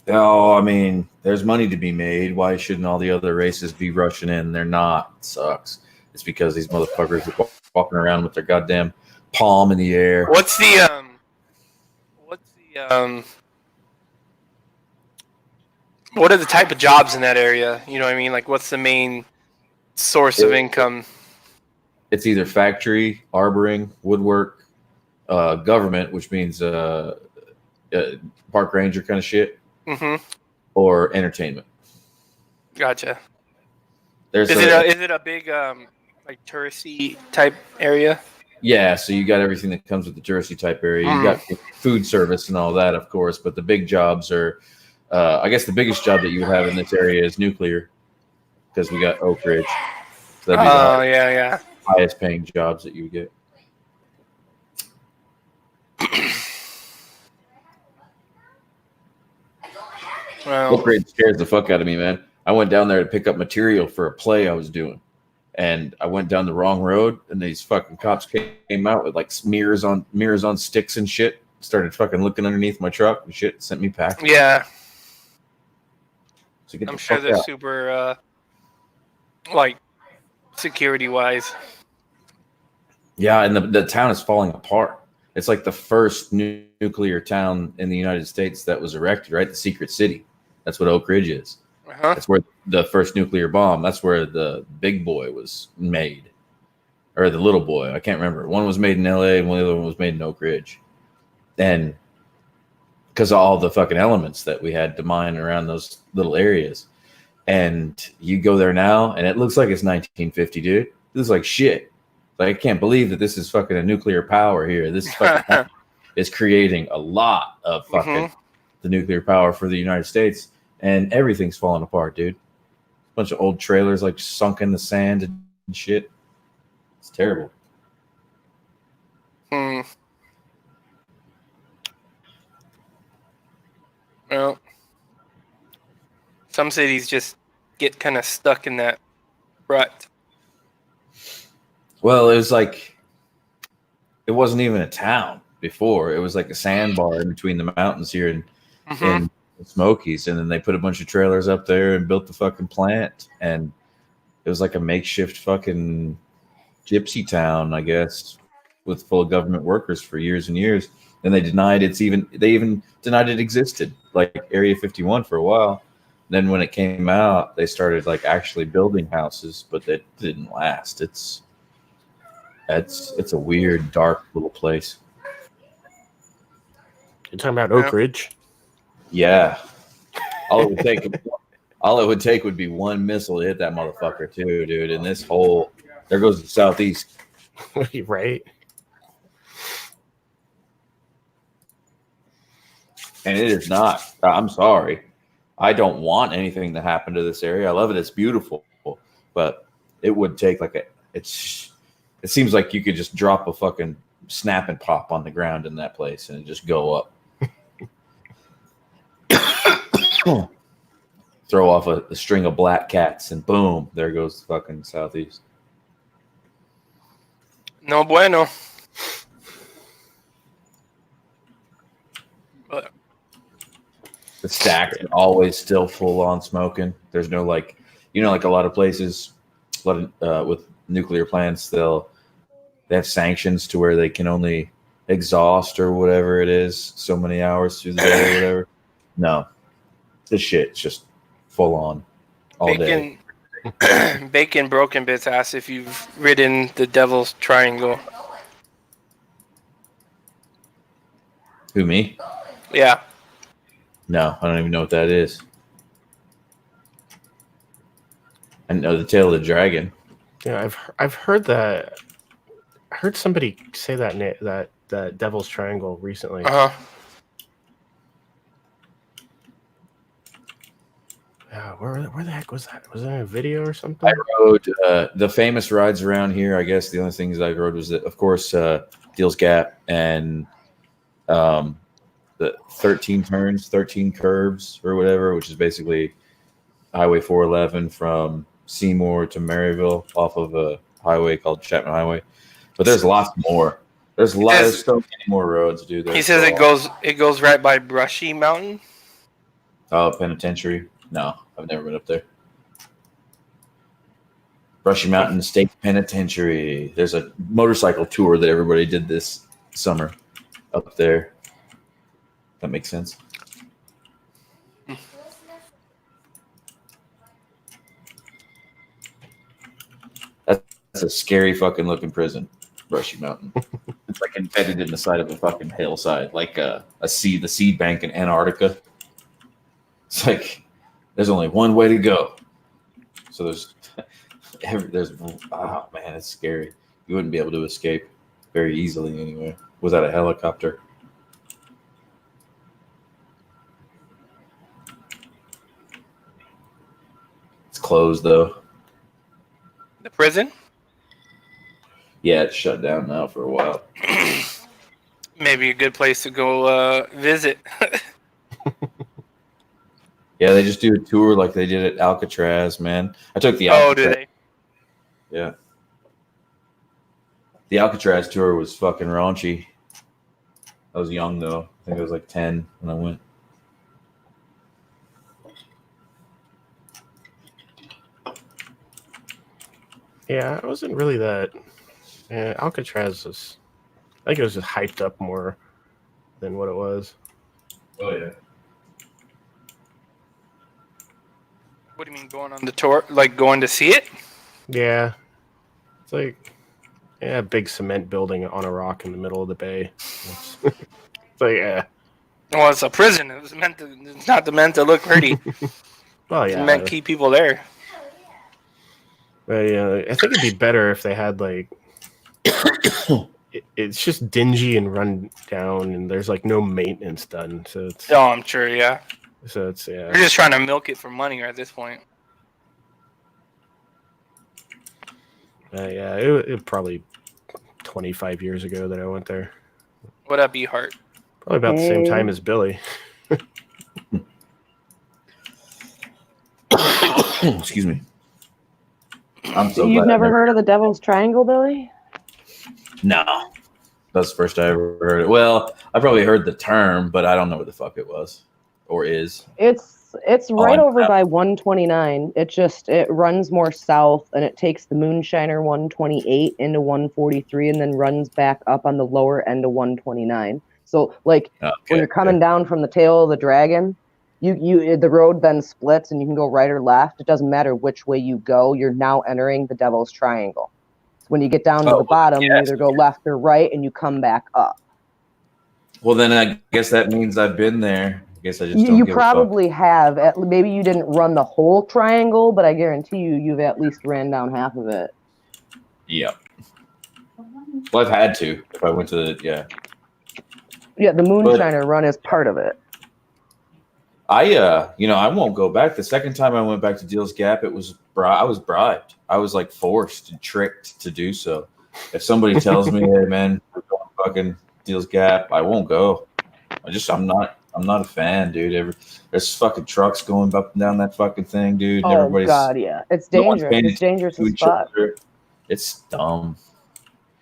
Oh, I mean, there's money to be made. Why shouldn't all the other races be rushing in? They're not. It sucks. It's because these motherfuckers are walking around with their goddamn palm in the air. What's the what are the type of jobs in that area? You know what I mean? Like, what's the main source of income? It's either factory, arboring, woodwork, government, which means park ranger kind of shit, Mm-hmm. or entertainment. Gotcha. There's Is it a big like touristy type area? Yeah, so you got everything that comes with the touristy type area. You got food service and all that, of course, but the big jobs are, I guess the biggest job that you would have in this area is nuclear, because we got Oak Ridge. So that'd be the Yeah. highest paying jobs that you would get. Well, Oak Ridge scares the fuck out of me, man. I went down there to pick up material for a play I was doing, and I went down the wrong road, and these fucking cops came out with like mirrors on sticks and shit. Started fucking looking underneath my truck and shit. Sent me packing. yeah. So get I'm the sure fuck they're out. super like security wise. Yeah, and the town is falling apart. It's like the first nuclear town in the United States that was erected, right? The secret city. That's what Oak Ridge is. Uh-huh. That's where the first nuclear bomb, that's where the big boy was made. Or the little boy. I can't remember. One was made in LA and one the other one was made in Oak Ridge. And because of all the fucking elements that we had to mine around those little areas. And you go there now and it looks like it's 1950, dude. It looks like shit. Like, I can't believe that this is fucking a nuclear power here. This fucking is creating a lot of fucking the nuclear power for the United States, and everything's falling apart, dude. Bunch of old trailers like sunk in the sand and shit. It's terrible. Well, some cities just get kind of stuck in that rut. Well, it was like, it wasn't even a town before. It was like a sandbar in between the mountains here in the Smokies. And then they put a bunch of trailers up there and built the fucking plant. And it was like a makeshift fucking gypsy town, I guess, with full of government workers for years and years. And they even denied it existed, like Area 51 for a while. Then when it came out, they started like actually building houses, but that didn't last. It's a weird, dark little place. You're talking about Oak Ridge? Yeah. All it would take would be one missile to hit that motherfucker too, dude. And this whole, there goes the southeast. Right. And it is not. I'm sorry. I don't want anything to happen to this area. I love it. It's beautiful. But it would take it seems like you could just drop a fucking snap and pop on the ground in that place and just go up. Throw off a string of black cats and boom, there goes the fucking southeast. No bueno. But The stacks are always still full on smoking. There's no like a lot of places, with nuclear plants, they have sanctions to where they can only exhaust or whatever it is so many hours through the day or whatever. No, this shit's just full on all day. Bacon Broken Bits asks if you've ridden the Devil's Triangle. Who, me? Yeah. No, I don't even know what that is. I know the Tail of the Dragon. Yeah, I've heard that. I heard somebody say that Devil's Triangle recently. Uh-huh. Yeah, where the heck was that? Was that in a video or something? I rode the famous rides around here. I guess the only things I rode was, of course, Deal's Gap and the 13 turns, 13 curves, or whatever, which is basically Highway 411 from Seymour to Maryville off of a highway called Chapman Highway. But there's lots more. There's so many more roads, dude. He says it goes right by Brushy Mountain. Oh, Penitentiary. No, I've never been up there. Brushy Mountain State Penitentiary. There's a motorcycle tour that everybody did this summer up there. That makes sense. That's a scary fucking looking prison, Brushy Mountain. It's like embedded in the side of a fucking hillside, like the seed bank in Antarctica. It's like there's only one way to go. So there's oh man, it's scary. You wouldn't be able to escape very easily anyway without a helicopter. It's closed though. The prison? Yeah, it's shut down now for a while. Maybe a good place to go visit. Yeah, they just do a tour like they did at Alcatraz, man. I took the Oh, did they? Yeah. The Alcatraz tour was fucking raunchy. I was young though. I think I was like 10 when I went. Yeah, I wasn't really that. Yeah, Alcatraz was. I think it was just hyped up more than what it was. Oh yeah. What do you mean going on the tour? Like going to see it? Yeah, it's like a big cement building on a rock in the middle of the bay. It's like Well, it's a prison. It's not meant to look pretty. well, It's yeah. meant to keep people there. But yeah, I think it'd be better if they had like. It's just dingy and run down, and there's like no maintenance done. So it's Oh, I'm sure, yeah. yeah. They're just trying to milk it for money at this point. Yeah, it probably 25 years ago that I went there. Would that be hard? Probably about the same time as Billy. Excuse me. I'm so You've glad never heard of the Devil's Triangle, Billy? No. That's the first I ever heard it. Well, I probably heard the term, but I don't know what the fuck it was or is. It's right on over that. by 129. It runs more south, and it takes the Moonshiner 128 into 143, and then runs back up on the lower end of 129. So, like when you're coming down from the tail of the dragon, the road then splits, and you can go right or left. It doesn't matter which way you go. You're now entering the Devil's Triangle. When you get down to the bottom, you either go left or right, and you come back up. Well, then I guess that means I've been there. I guess I just don't You give probably have. Maybe you didn't run the whole triangle, but I guarantee you've at least ran down half of it. Yeah. Well, I've had to if I went to the Yeah, the Moonshiner run is part of it. I won't go back. The second time I went back to Deals Gap, I was bribed. I was like forced and tricked to do so. If somebody tells me, "Hey man, we're going fucking Deals Gap," I won't go. I'm not a fan, dude. There's fucking trucks going up and down that fucking thing, dude. Oh god, yeah, it's dangerous. It's dangerous as fuck. It's dumb.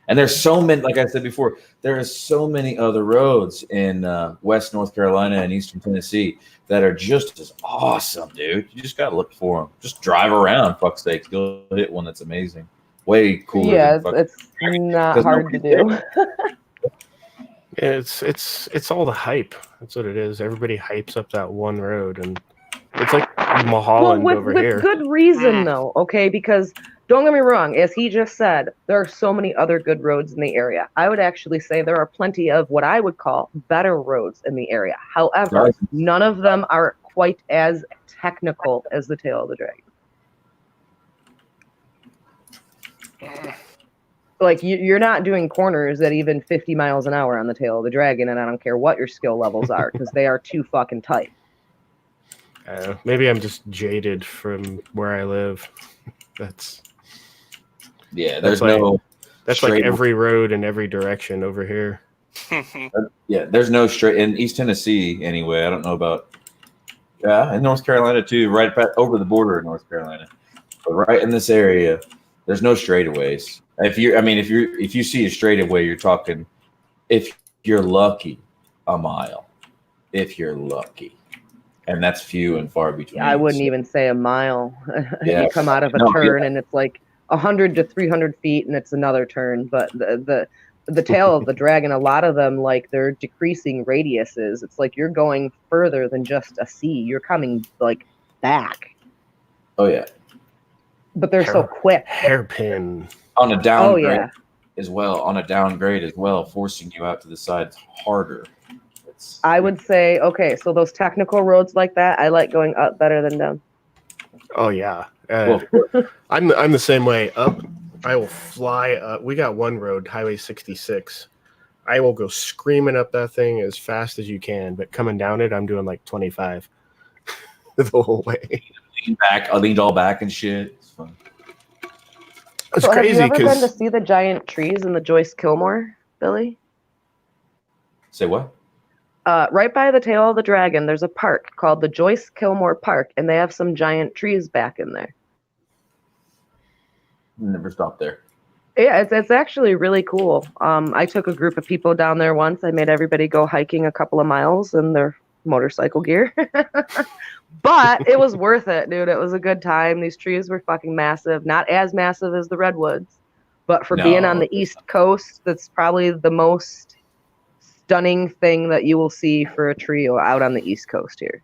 And there's so many, like I said before, there are so many other roads in West North Carolina and Eastern Tennessee that are just as awesome, dude. You just gotta look for them. Just drive around, fuck's sake. You'll hit one that's amazing. Way cooler. Yeah, it's not hard to do. It's all the hype. That's what it is. Everybody hypes up that one road, and it's like Mulholland over here. With good reason, though. Okay, because don't get me wrong, as he just said, there are so many other good roads in the area. I would actually say there are plenty of what I would call better roads in the area. However, none of them are quite as technical as the Tail of the Dragon. Like, you're not doing corners at even 50 miles an hour on the Tail of the Dragon, and I don't care what your skill levels are, because they are too fucking tight. Maybe I'm just jaded from where I live. That's like every road in every direction over here. Yeah, there's no straight in East Tennessee anyway. I don't know about in North Carolina too, right over the border in North Carolina. But right in this area, there's no straightaways. If you see a straightaway, you're talking, if you're lucky, a mile. If you're lucky, and that's few and far between. I wouldn't even say a mile. Yeah. You come out of a turn and it's like 100 to 300 feet, and it's another turn. But the tail of the dragon, a lot of them, like, they're decreasing radiuses. It's like you're going further than just a sea. You're coming like back. Oh yeah. But they're so quick. Hairpin. On a downgrade yeah. as well. On a downgrade as well, forcing you out to the sides harder. I would say, okay, so those technical roads like that, I like going up better than down. Oh yeah. I'm the same way. Up, I will fly up. We got one road, Highway 66. I will go screaming up that thing as fast as you can, but coming down it, I'm doing like 25 the whole way. I leaned all back and shit. It's fun. It's So crazy have you ever been to because see the giant trees in the Joyce Kilmore, Billy? Say what? Right by the tail of the dragon, there's a park called the Joyce Kilmore Park, and they have some giant trees back in there. Never stopped there. Yeah, it's actually really cool. I took a group of people down there once. I made everybody go hiking a couple of miles in their motorcycle gear. But it was worth it, dude. It was a good time. These trees were fucking massive. Not as massive as the redwoods, but for being on the East Coast, that's probably the most stunning thing that you will see for a tree out on the East Coast here.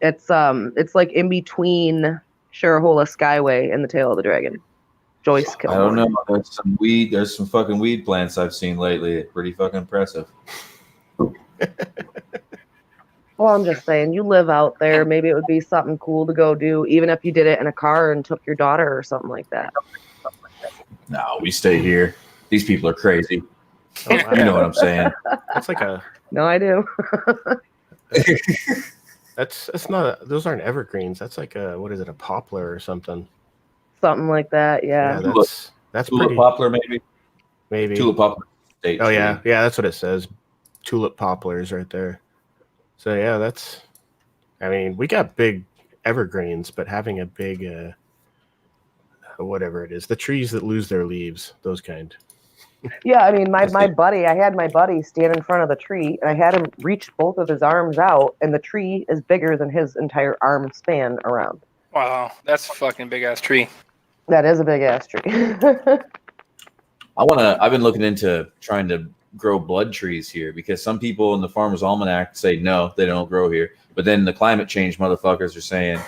It's like in between Sharahola Skyway and the Tail of the Dragon. Joyce Kilmore. I don't know. There's some weed. There's some fucking weed plants I've seen lately. Pretty fucking impressive. Well, I'm just saying, you live out there. Maybe it would be something cool to go do, even if you did it in a car and took your daughter or something like that. No, we stay here. These people are crazy. Oh, wow. You know what I'm saying? That's like a. No, I do. That's not. Those aren't evergreens. That's like a. What is it? A poplar or something. Something like that. Yeah. That's Tulip pretty. poplar, maybe. Maybe. Tulip poplar. State Oh yeah, tree. yeah. That's what it says. Tulip poplars right there. So yeah, that's. I mean, we got big evergreens, but having a big, whatever it is, the trees that lose their leaves, those kind. Yeah, I mean, I had my buddy stand in front of the tree, and I had him reach both of his arms out, and the tree is bigger than his entire arm span around. Wow, that's a fucking big ass tree. That is a big ass tree. I've been looking into trying to grow blood trees here because some people in the Farmer's Almanac say no, they don't grow here. But then the climate change motherfuckers are saying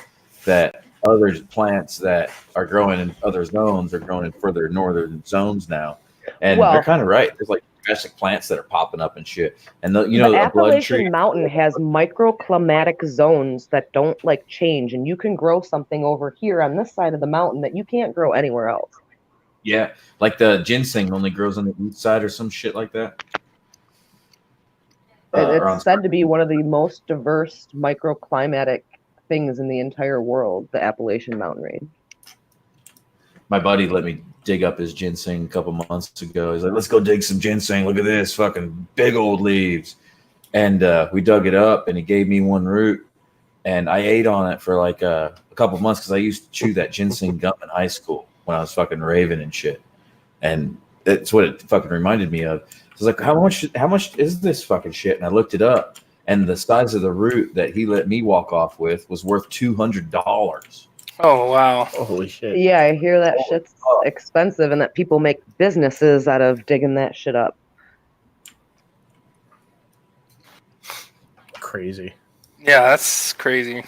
that other plants that are growing in other zones are growing in further northern zones now. And they're kind of right. There's like domestic plants that are popping up and shit. And the Appalachian blood tree Mountain has microclimatic zones that don't like change, and you can grow something over here on this side of the mountain that you can't grow anywhere else. Yeah, like the ginseng only grows on the east side or some shit like that. It's said to be one of the most diverse microclimatic things in the entire world, the Appalachian Mountain Range. My buddy let me dig up his ginseng a couple months ago. He's like, let's go dig some ginseng. Look at this fucking big old leaves. And we dug it up and he gave me one root. And I ate on it for like a couple months because I used to chew that ginseng gum in high school when I was fucking raving and shit. And that's what it fucking reminded me of. I was like, how much is this fucking shit? And I looked it up. And the size of the root that he let me walk off with was worth $200. Oh wow! Holy shit! Yeah, I hear that shit's expensive, and that people make businesses out of digging that shit up. Crazy. Yeah, that's crazy.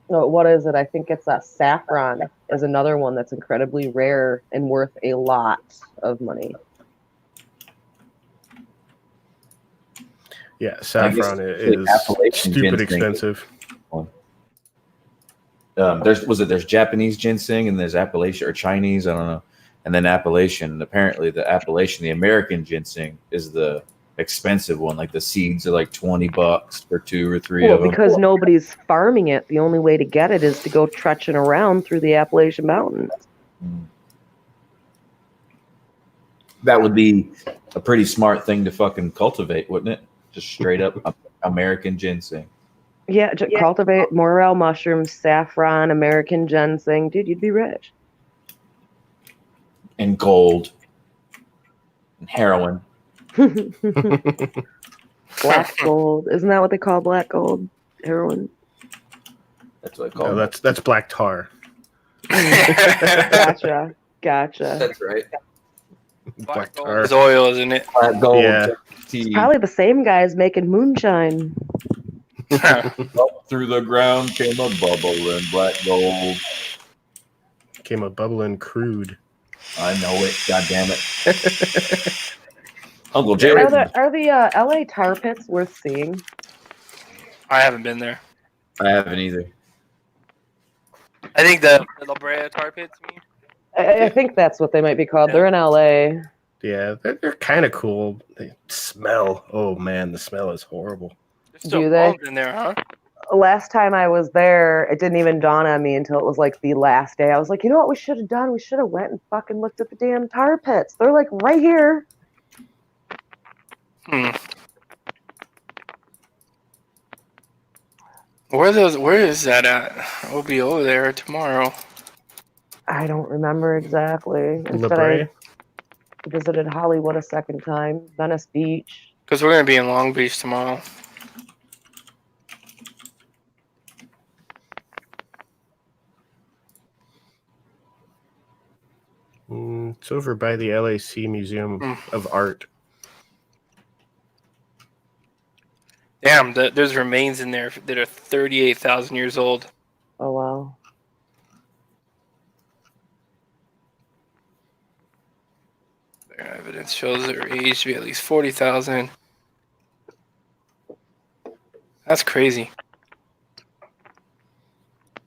No, what is it? I think it's saffron is another one that's incredibly rare and worth a lot of money. Yeah, saffron is stupid expensive. There's Japanese ginseng and there's Appalachian or Chinese, I don't know, and then Appalachian. Apparently, the American ginseng is the expensive one. Like the seeds are like $20 for 2 or 3 of them. Because nobody's farming it. The only way to get it is to go trekking around through the Appalachian Mountains. That would be a pretty smart thing to fucking cultivate, wouldn't it? Just straight up American ginseng. Yeah, cultivate morel mushrooms, saffron, American ginseng. Dude, you'd be rich. And gold. And heroin. Black gold. Isn't that what they call black gold? Heroin. That's what I call No, it. that's black tar. Gotcha. That's right. Black gold tar. is oil, isn't it? Black gold. Yeah. Tea. Probably the same guys making moonshine. Up through the ground came a bubble and black gold. Came a bubbling crude. I know it. God damn it. Uncle Jay. Are the LA tar pits worth seeing? I haven't been there. I haven't either. I think the La Brea tar pits. You mean? I think that's what they might be called. They're in LA. Yeah, they're kind of cool. They smell. Oh man, the smell is horrible. There's still Do they? gold in there, huh? Last time I was there, it didn't even dawn on me until it was like the last day. I was like, you know what we should have done? We should have went and fucking looked at the damn tar pits. They're like right here. Where is that at? We'll be over there tomorrow. I don't remember exactly. La Instead, Brea. I visited Hollywood a second time, Venice Beach. Because we're gonna be in Long Beach tomorrow. It's over by the LAC Museum of Art. Damn, there's remains in there that are 38,000 years old. Oh wow. Their evidence shows their age to be at least 40,000. That's crazy.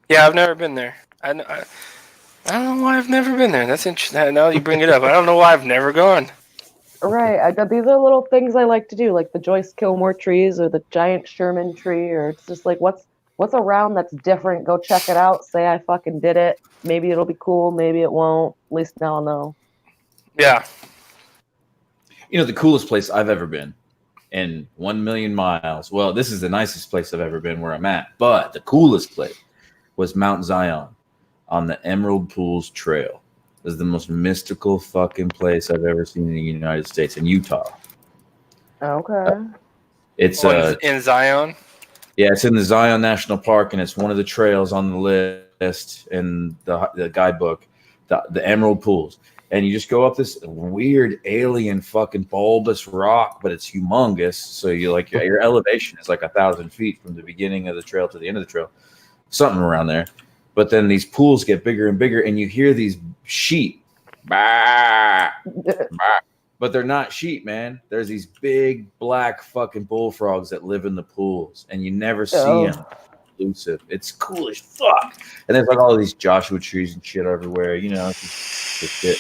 Yeah, I've never been there. I don't know why I've never been there. That's interesting. Now you bring it up, I don't know why I've never gone. Right. These are little things I like to do, like the Joyce Kilmore trees or the giant Sherman tree, or it's just like what's around that's different. Go check it out. Say I fucking did it. Maybe it'll be cool. Maybe it won't. At least now I'll know. Yeah. You know, the coolest place I've ever been in 1,000,000 miles. Well, this is the nicest place I've ever been where I'm at. But the coolest place was Mount Zion on the Emerald Pools Trail. This is the most mystical fucking place I've ever seen in the United States, in Utah. Okay. It's in Zion. Yeah, it's in the Zion National Park, and it's one of the trails on the list in the guidebook, the Emerald Pools. And you just go up this weird alien fucking bulbous rock, but it's humongous. So you like your elevation is like 1,000 feet from the beginning of the trail to the end of the trail, something around there. But then these pools get bigger and bigger, and you hear these sheep, bah, bah. But they're not sheep, man. There's these big black fucking bullfrogs that live in the pools, and you never see them. Elusive. It's cool as fuck. And there's like all these Joshua trees and shit everywhere. You know, it's shit.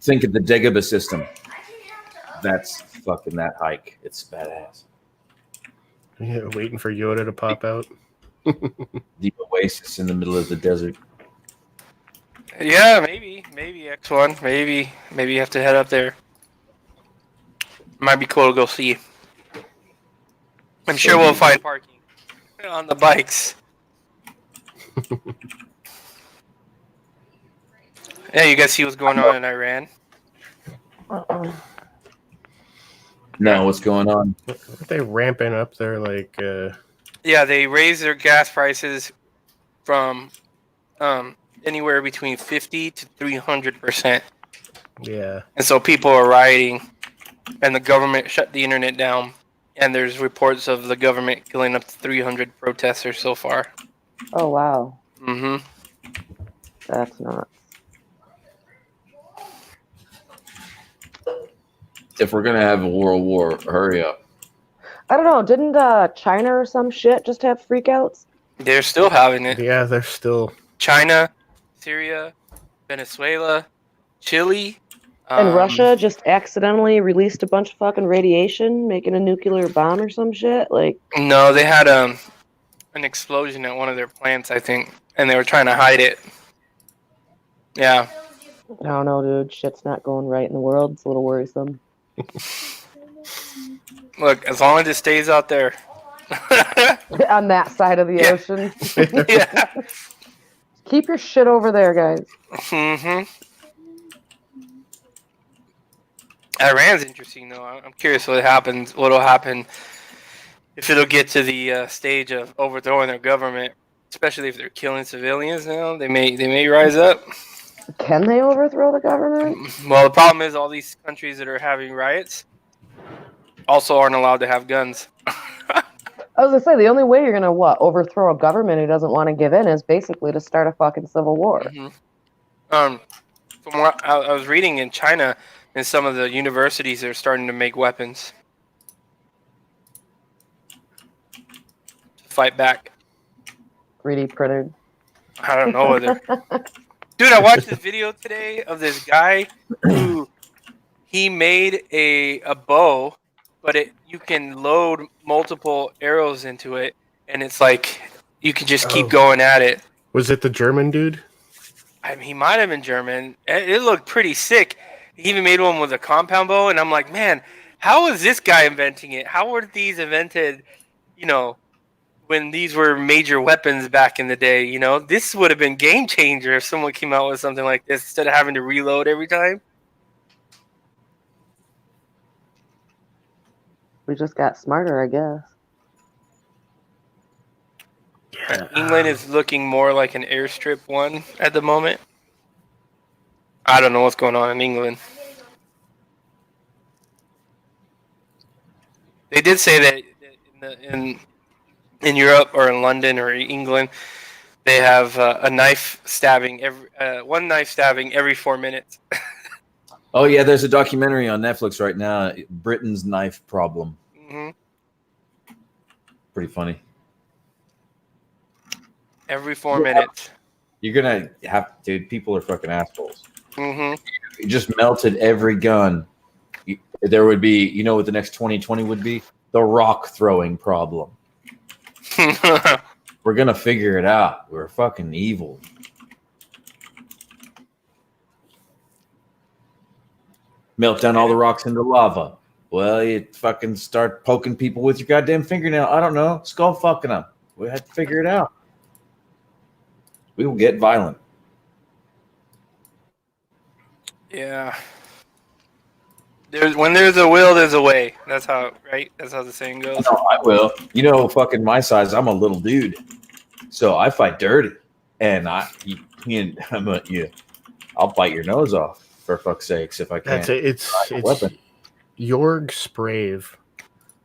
Think of the Dagobah system. That's fucking that hike. It's badass. Yeah, waiting for Yoda to pop out. The oasis in the middle of the desert. Yeah, maybe X1. Maybe you have to head up there. Might be cool to go see. I'm sure we'll find parking on the bikes. Yeah, you guys see what's going on in Iran? No, what's going on? Aren't they ramping up their like? Yeah, they raised their gas prices from anywhere between 50 to 300%. Yeah. And so people are rioting, and the government shut the internet down. And there's reports of the government killing up to 300 protesters so far. Oh wow. Mm-hmm. That's nuts. If we're gonna have a world war, hurry up. I don't know. Didn't China or some shit just have freakouts? They're still having it. Yeah, they're still. China, Syria, Venezuela, Chile. And Russia just accidentally released a bunch of fucking radiation, making a nuclear bomb or some shit. Like, No, they had an explosion at one of their plants, I think, and they were trying to hide it. Yeah. I don't know, dude. Shit's not going right in the world. It's a little worrisome. Look, as long as it stays out there. On that side of the Yeah. ocean. Yeah. Keep your shit over there, guys. Mm-hmm. Iran's interesting, though. I'm curious what happens. What'll happen if it'll get to the stage of overthrowing their government, especially if they're killing civilians. Now they may rise up. Can they overthrow the government? Well, the problem is all these countries that are having riots also aren't allowed to have guns. I was gonna say the only way you're gonna overthrow a government who doesn't want to give in is basically to start a fucking civil war. Mm-hmm. From what I was reading in China, in some of the universities, they're starting to make weapons to fight back. 3D printed. I don't know whether. Dude, I watched this video today of this guy who he made a bow, but you can load multiple arrows into it, and it's like you can just keep going at it. Was it the German dude? I mean, he might have been German. It looked pretty sick. He even made one with a compound bow, and I'm like, man, how is this guy inventing it? How were these invented, when these were major weapons back in the day? This would have been game changer if someone came out with something like this instead of having to reload every time. We just got smarter, I guess. Yeah. England is looking more like an airstrip one at the moment. I don't know what's going on in England. They did say that in Europe or in London or England, they have one knife stabbing every 4 minutes. Oh yeah, there's a documentary on Netflix right now, Britain's Knife Problem. Mm-hmm. Pretty funny. Every 4 minutes. You're gonna have, dude. People are fucking assholes. Mm-hmm. You just melted every gun. There would be, what the next 2020 would be? The rock throwing problem. We're gonna figure it out. We're fucking evil. Melt down all the rocks into lava. Well, you fucking start poking people with your goddamn fingernail. I don't know. Skull fucking them. We have to figure it out. We will get violent. Yeah. When there's a will, there's a way. That's how, right? That's how the saying goes. No, I will. Fucking my size, I'm a little dude. So I fight dirty. And I'll bite your nose off, for fuck's sakes, if I can. It's Jorg Sprave.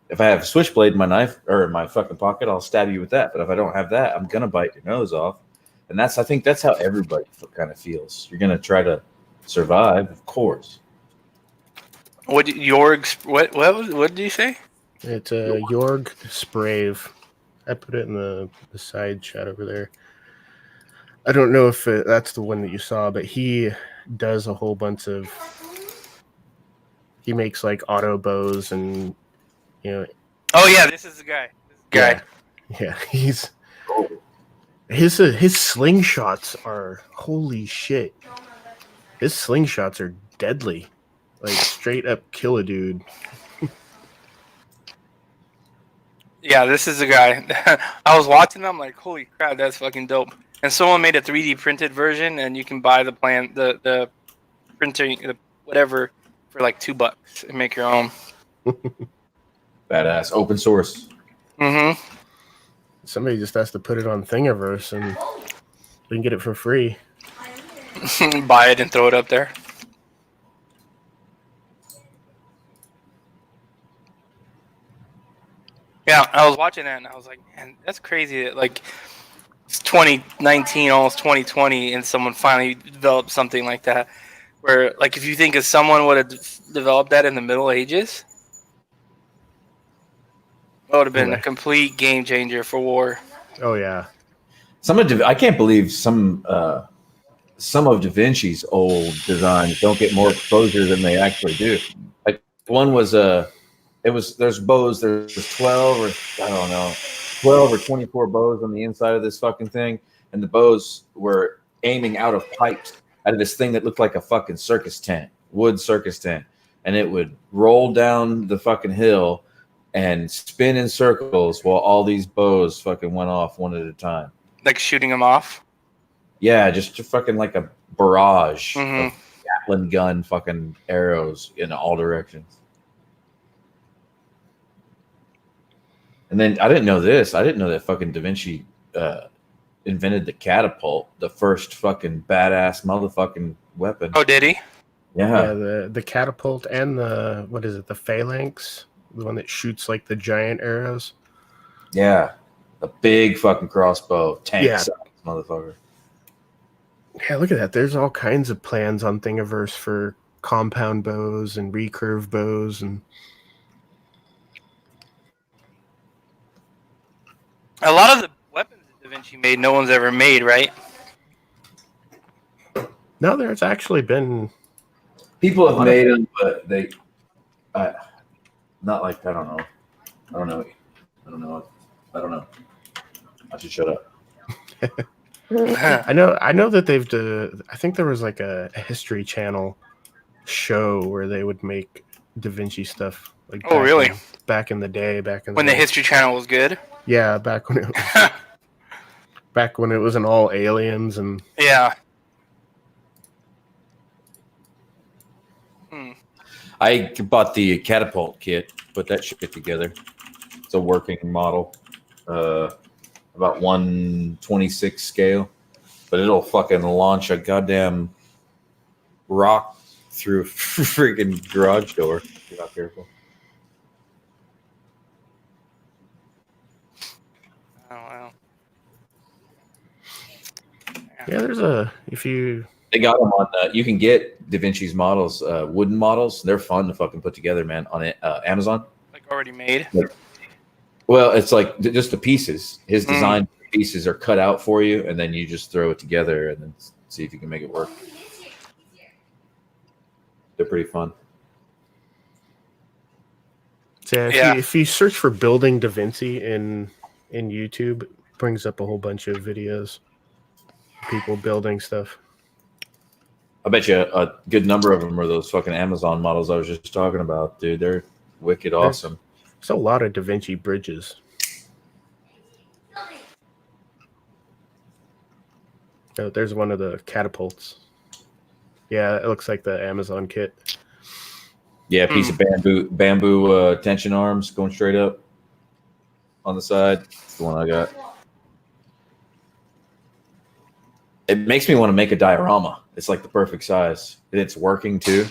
If I have a switchblade in my knife or in my fucking pocket, I'll stab you with that. But if I don't have that, I'm gonna bite your nose off. And I think that's how everybody kind of feels. You're gonna try to survive, of course. What did you say? It's Jorg Sprave. I put it in the side chat over there. I don't know if that's the one that you saw, but he does a whole bunch of. He makes like auto bows and Oh yeah, this is the guy. Yeah, his slingshots are holy shit. His slingshots are deadly, like straight up kill a dude. Yeah, this is the guy. I was watching. I'm like, holy crap, that's fucking dope. And someone made a 3D printed version, and you can buy the the printing, whatever, for like $2 and make your own. Badass. Open source. Mm-hmm. Somebody just has to put it on Thingiverse and they can get it for free. Buy it and throw it up there. Yeah, I was watching that and I was like, man, that's crazy that like it's 2019, almost 2020, and someone finally developed something like that. Where, like, if you think if someone would have developed that in the Middle Ages, it would have been a complete game changer for war. Oh yeah. I can't believe some of Da Vinci's old designs don't get more exposure than they actually do. Like one was there's bows, there's 12 or 24 bows on the inside of this fucking thing, and the bows were aiming out of pipes out of this thing that looked like a fucking circus tent, wood circus tent, and it would roll down the fucking hill and spin in circles while all these bows fucking went off one at a time. Like shooting them off. Yeah, just fucking like a barrage Mhm. of Gatling gun fucking arrows in all directions. And then I didn't know this. I didn't know that fucking Da Vinci invented the catapult, the first fucking badass motherfucking weapon. Oh, did he? Yeah. Yeah, the catapult and the what is it? The phalanx, the one that shoots like the giant arrows. Yeah. A big fucking crossbow, tank Yeah. size motherfucker. Yeah, look at that. There's all kinds of plans on Thingiverse for compound bows and recurve bows and A lot of the weapons that Da Vinci made, no one's ever made, right? no, there's actually been People have made them, but they not like I don't know. I should shut up. I know that they've I think there was like a History Channel show where they would make Da Vinci stuff like Oh, really? back in the day, When the History Channel was good. yeah, back when it was in all aliens and Yeah. I bought the catapult kit, put that shit together. It's a working model, about 1/26 scale, but it'll fucking launch a goddamn rock through a freaking garage door if you're not careful. Oh, wow. yeah, there's if you They got them on. You can get Da Vinci's models, wooden models. They're fun to fucking put together, man. On Amazon. Like already made. Well, it's like just the pieces. His design pieces are cut out for you, and then you just throw it together and then see if you can make it work. They're pretty fun. So Yeah. if you search for building Da Vinci in YouTube, it brings up a whole bunch of videos, people building stuff. I bet you a good number of them are those fucking Amazon models I was just talking about, dude. They're wicked awesome. There's a lot of Da Vinci bridges. Oh, there's one of the catapults. Yeah, it looks like the Amazon kit. Yeah, piece of bamboo tension arms going straight up on the side. That's the one I got. It makes me want to make a diorama. It's like the perfect size. And it's working too.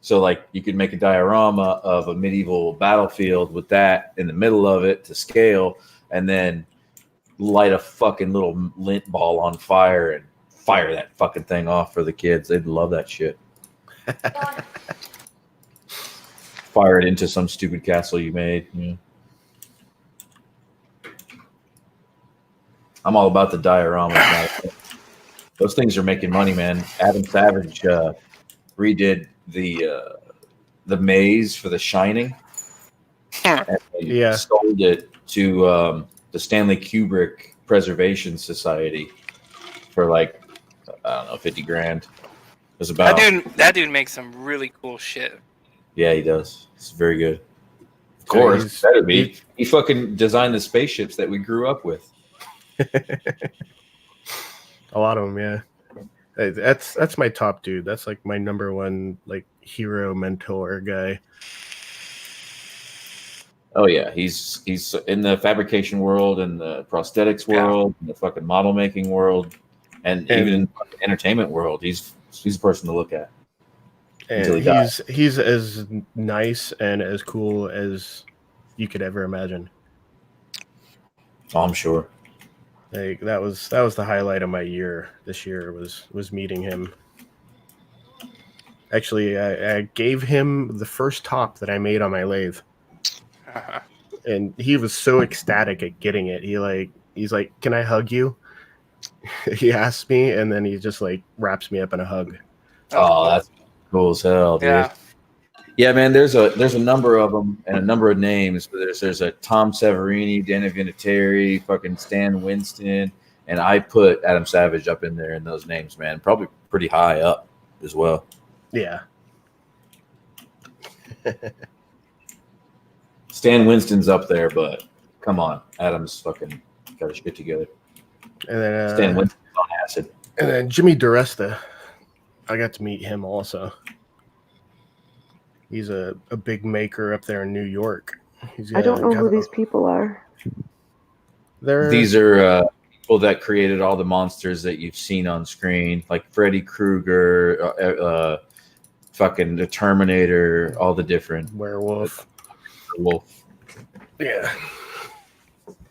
So like you could make a diorama of a medieval battlefield with that in the middle of it to scale, and then light a fucking little lint ball on fire and fire that fucking thing off for the kids. They'd love that shit. Fire it into some stupid castle you made. Yeah. I'm all about the dioramas now. Those things are making money, man. Adam Savage redid the maze for The Shining. And they sold it to the Stanley Kubrick Preservation Society for like, I don't know, 50 grand. It was about That dude makes some really cool shit. Yeah, he does. It's very good. Of course, better be. He fucking designed the spaceships that we grew up with. A lot of them, yeah. That's my top dude. That's like my number one like hero mentor guy. Oh yeah, he's in the fabrication world and the prosthetics world and the fucking model making world and even in the entertainment world. He's a person to look at. And he's as nice and as cool as you could ever imagine. Oh, I'm sure. Like that was the highlight of my year this year was meeting him. Actually, I gave him the first top that I made on my lathe. And he was so ecstatic at getting it. He's like, "Can I hug you?" He asked me, and then he just like wraps me up in a hug. Oh, that's cool as hell, dude. Yeah, man. There's a number of them and a number of names. But there's a Tom Severini, Danny Vinatieri, fucking Stan Winston, and I put Adam Savage up in there in those names, man. Probably pretty high up as well. Yeah. Stan Winston's up there, but come on, Adams fucking got his shit together. And then Stan Winston's on acid. And then Jimmy DiResta, I got to meet him also. He's a big maker up there in New York. I don't know who these people are. These are people that created all the monsters that you've seen on screen, like Freddy Krueger, fucking the Terminator, all the different werewolf. Yeah.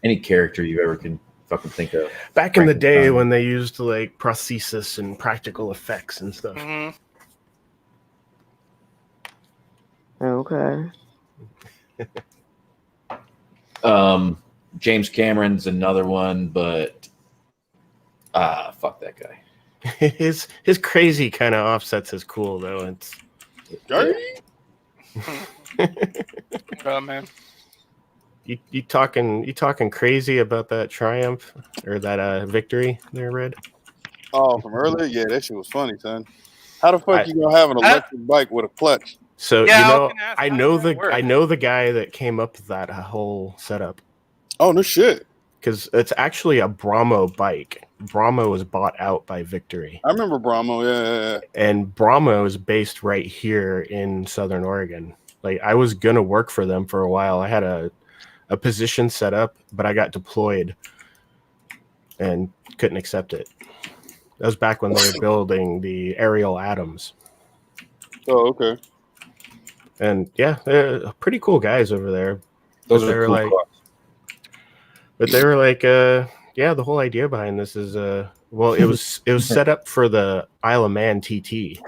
Any character you ever can fucking think of. Back in the day when they used like prosthesis and practical effects and stuff. Mm-hmm. Okay. James Cameron's another one, but fuck that guy. His crazy kind of offsets is cool though. It's Oh man. You talking crazy about that triumph or that victory there, Red? Oh, from earlier? Yeah, that shit was funny, son. How the fuck you gonna have an electric bike with a clutch? So Yeah, I know the guy that came up with that whole setup. Oh no shit! Because it's actually a Brahmo bike. Brahmo was bought out by Victory. I remember Brahmo, yeah. And Brahmo is based right here in Southern Oregon. Like I was gonna work for them for a while. I had a position set up, but I got deployed and couldn't accept it. That was back when they were building the Ariel Atoms. Oh, okay. And yeah, they're pretty cool guys over there. Those But are cool cars. But they were like, yeah, the whole idea behind this is, well, it was set up for the Isle of Man TT.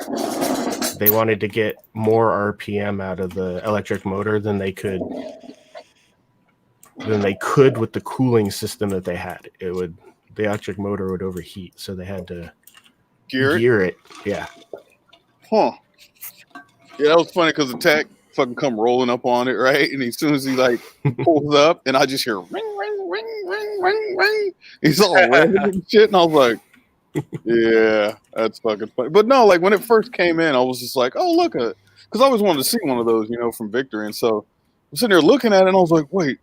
They wanted to get more RPM out of the electric motor than they could with the cooling system that they had. The electric motor would overheat, so they had to gear it. Yeah. Huh. Yeah, that was funny because the tech fucking come rolling up on it, right? And as soon as he like pulls up, and I just hear ring, ring, ring, ring, ring, ring. He's all red and shit, and I was like, yeah, that's fucking funny. But no, like when it first came in, I was just like, oh look at, because I always wanted to see one of those, from Victory, and so I'm sitting there looking at it, and I was like, wait,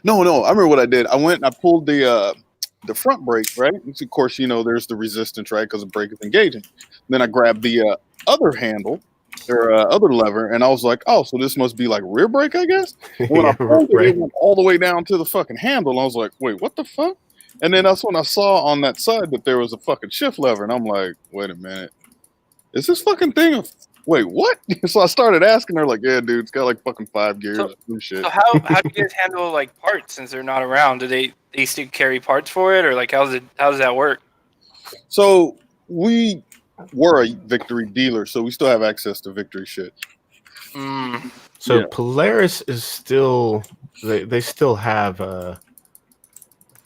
no, I remember what I did. I went and I pulled the front brake, right? And of course, there's the resistance, right? Because the brake is engaging. Then I grabbed the other handle or other lever, and I was like, oh, so this must be like rear brake, I guess. And when I pulled it, it went all the way down to the fucking handle, and I was like, wait, what the fuck? And then that's when I saw on that side that there was a fucking shift lever, and I'm like, wait a minute, is this fucking thing? Wait, what? So I started asking her, like, yeah, dude, it's got like fucking 5 gears and shit. So how do you guys handle like parts since they're not around? Do they still carry parts for it, or like how does that work? So we were a Victory dealer, so we still have access to Victory shit. So Polaris is still they still have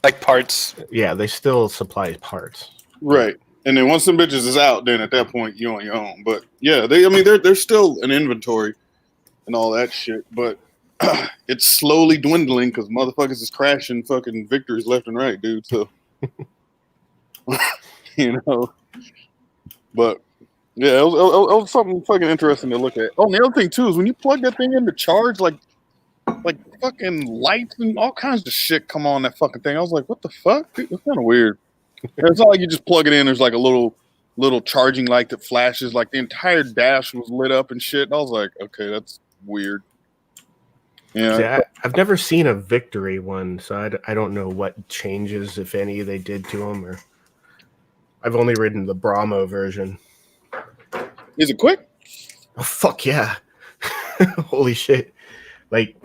like parts. Yeah, they still supply parts. Right. And then once some bitches is out, then at that point you're on your own. But yeah, there's still an inventory and all that shit. But it's slowly dwindling because motherfuckers is crashing fucking Victories left and right, dude. So But yeah, it was something fucking interesting to look at. Oh, and the other thing too is when you plug that thing in to charge, like fucking lights and all kinds of shit come on that fucking thing. I was like, what the fuck? Dude, it's kind of weird. It's not like you just plug it in. There's like a little charging light that flashes. Like the entire dash was lit up and shit. And I was like, okay, that's weird. Yeah, See, I've never seen a Victory one, so I don't know what changes, if any, they did to them. Or I've only ridden the Brahmo version. Is it quick? Oh fuck yeah! Holy shit! Like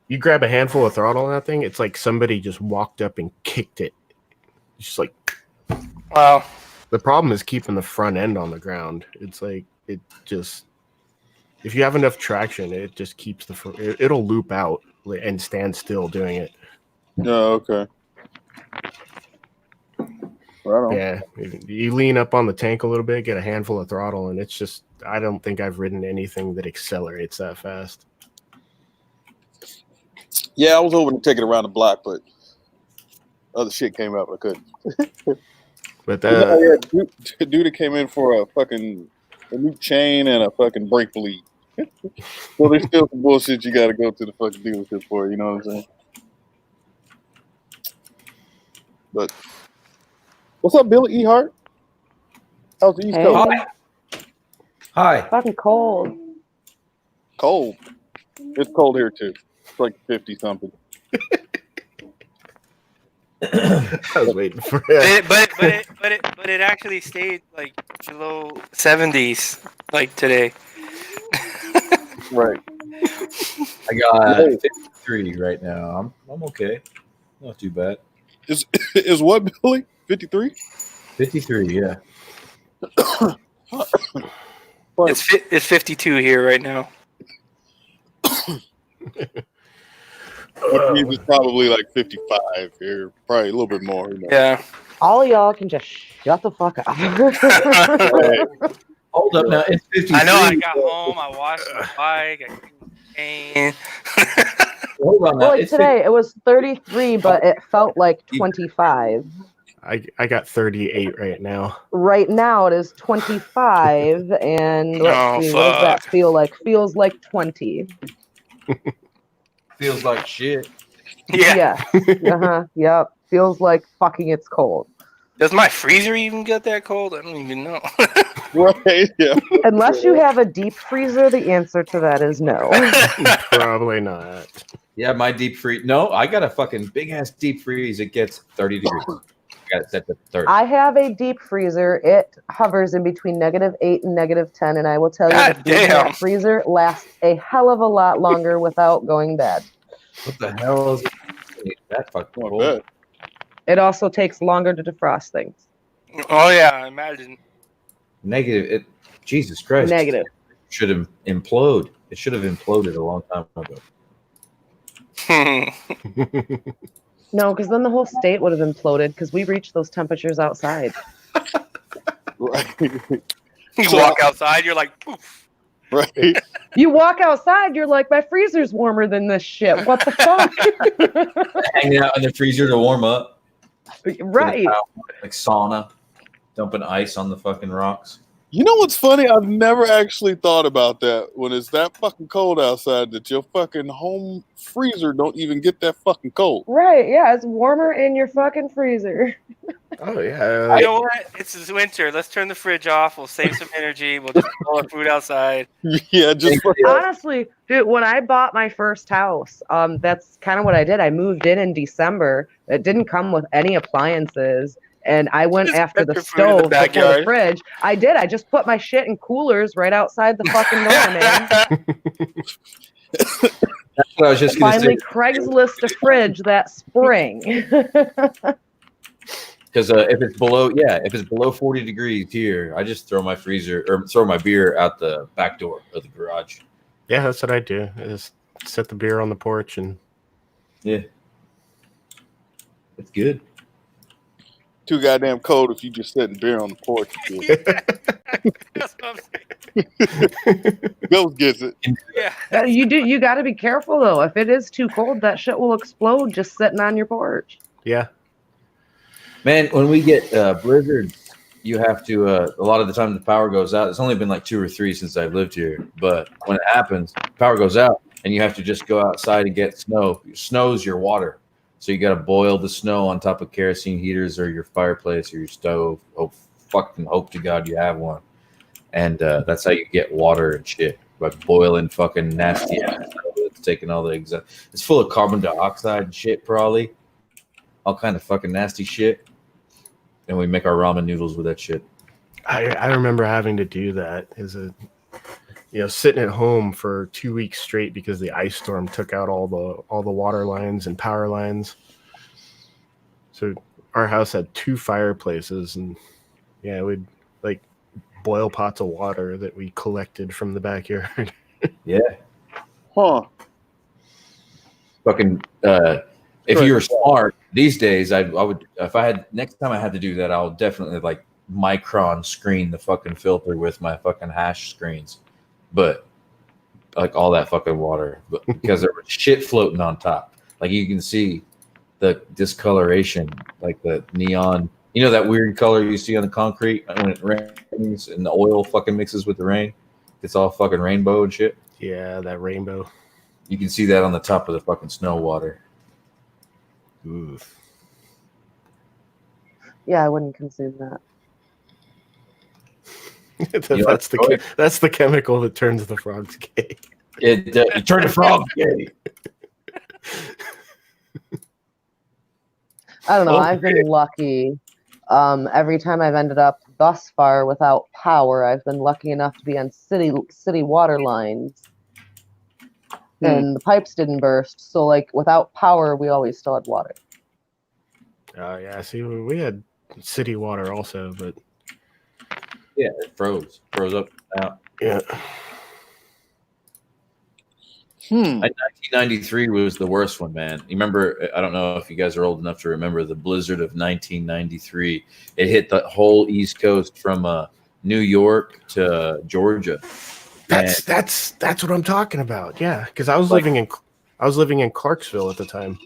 you grab a handful of throttle on that thing, it's like somebody just walked up and kicked it. It's just like, wow. The problem is keeping the front end on the ground. It's like if you have enough traction, it just keeps it'll loop out and stand still doing it. Oh, okay. Right on. Yeah, you lean up on the tank a little bit, get a handful of throttle, and it's just, I don't think I've ridden anything that accelerates that fast. Yeah, I was hoping to take it around the block, but other shit came up. I couldn't. But dude that came in for a new chain and a fucking brake bleed. Well, there's still some bullshit you got to go to the fucking dealership for. You know what I'm saying? But what's up, Billy E. Hart? How's the East Hey. Coast? Hi. Fucking cold. Cold. It's cold here too. It's like 50 something. I was waiting for But it actually stayed like below 70s like today. Right. I got 53 right now. I'm okay. Not too bad. Is what, Billy? 53? 53, yeah. It's 52 here right now. Which means it's probably like 55 here. Probably a little bit more. You know? Yeah. All of y'all can just shut the fuck up. Hold up now. It's 53. I know. I got home. I washed my bike. I cleaned the paint. Hold on now. Well, like It's today, it was 33, but it felt like 25. I got 38 right now. Right now, it is 25, and let's see, what does that feel like? Feels like 20. feels like shit. Yeah. Yep. Feels like fucking it's cold. Does my freezer even get that cold? I don't even know. Right. Yeah. Unless you have a deep freezer, the answer to that is no. Probably not. Yeah, my deep freeze. No, I got a fucking big ass deep freeze. It gets 30 degrees. I got it set to 30. I have a deep freezer. It hovers in between -8 and -10, and I will tell you God that damn. that freezer lasts a hell of a lot longer without going bad. What the hell is that fucking Not cold? bad. It also takes longer to defrost things. Oh yeah, I imagine. Negative. Jesus Christ. Negative. Should have implode. It should have imploded a long time ago. No, because then the whole state would have imploded because we reached those temperatures outside. Right. You walk outside, you're like, poof. Right. You walk outside, you're like, my freezer's warmer than this shit. What the fuck? Hanging out in the freezer to warm up. Right. Like sauna. Dumping ice on the fucking rocks. You know what's funny? I've never actually thought about that when it's that fucking cold outside that your fucking home freezer don't even get that fucking cold. Right, yeah, it's warmer in your fucking freezer. Oh yeah. You know what? It's winter. Let's turn the fridge off. We'll save some energy. We'll just pull our food outside. Yeah, just Honestly, dude, when I bought my first house, that's kind of what I did. I moved in December. It didn't come with any appliances. And I went Just after put the your food in the stove before the backyard. fridge. I did. I just put my shit in coolers right outside the fucking door, man. That's what I was just going to say. Finally, Craigslist a fridge that spring. Because if it's below 40 degrees here, I just throw my freezer or throw my beer out the back door of the garage. Yeah, that's what I do. I just set the beer on the porch and Yeah, it's good. too goddamn cold if you just sitting beer on the porch. That's what I'm saying. Ghost gets it. Yeah. You got to be careful though. If it is too cold, that shit will explode just sitting on your porch. yeah. Man, when we get blizzards, you have to. A lot of the time, the power goes out. It's only been like 2 or 3 since I've lived here, but when it happens, power goes out, and you have to just go outside and get snow. Snow's your water, so you got to boil the snow on top of kerosene heaters or your fireplace or your stove. Hope to God you have one, and that's how you get water and shit by boiling fucking nasty ass snow. It's taking all the it's full of carbon dioxide and shit, probably all kind of fucking nasty shit. And we make our ramen noodles with that shit. I remember having to do that sitting at home for 2 weeks straight because the ice storm took out all the water lines and power lines. So our house had 2 fireplaces, and yeah, we'd like boil pots of water that we collected from the backyard. Yeah. Huh. Fucking if you were smart these days, I would, if I had, next time I had to do that, I'll definitely like micron screen the fucking filter with my fucking hash screens. But like all that fucking water, but because there was shit floating on top. Like you can see the discoloration, like the neon You know that weird color you see on the concrete when it rains and the oil fucking mixes with the rain? It's all fucking rainbow and shit. Yeah, that rainbow. You can see that on the top of the fucking snow water. Ooh. Yeah, I wouldn't consume that. That's the chemical that turns the frogs gay. You turn the frog gay. I don't know. Oh, I've been lucky. Every time I've ended up thus far without power, I've been lucky enough to be on city water lines, and the pipes didn't burst. So, like, without power, we always still had water. Oh yeah, see, we had city water also, but yeah, it froze up out. Yeah. 1993 was the worst one, man. You remember? I don't know if you guys are old enough to remember the blizzard of 1993. It hit the whole East Coast from New York to Georgia. That's what I'm talking about. Yeah, because I was living in Clarksville at the time.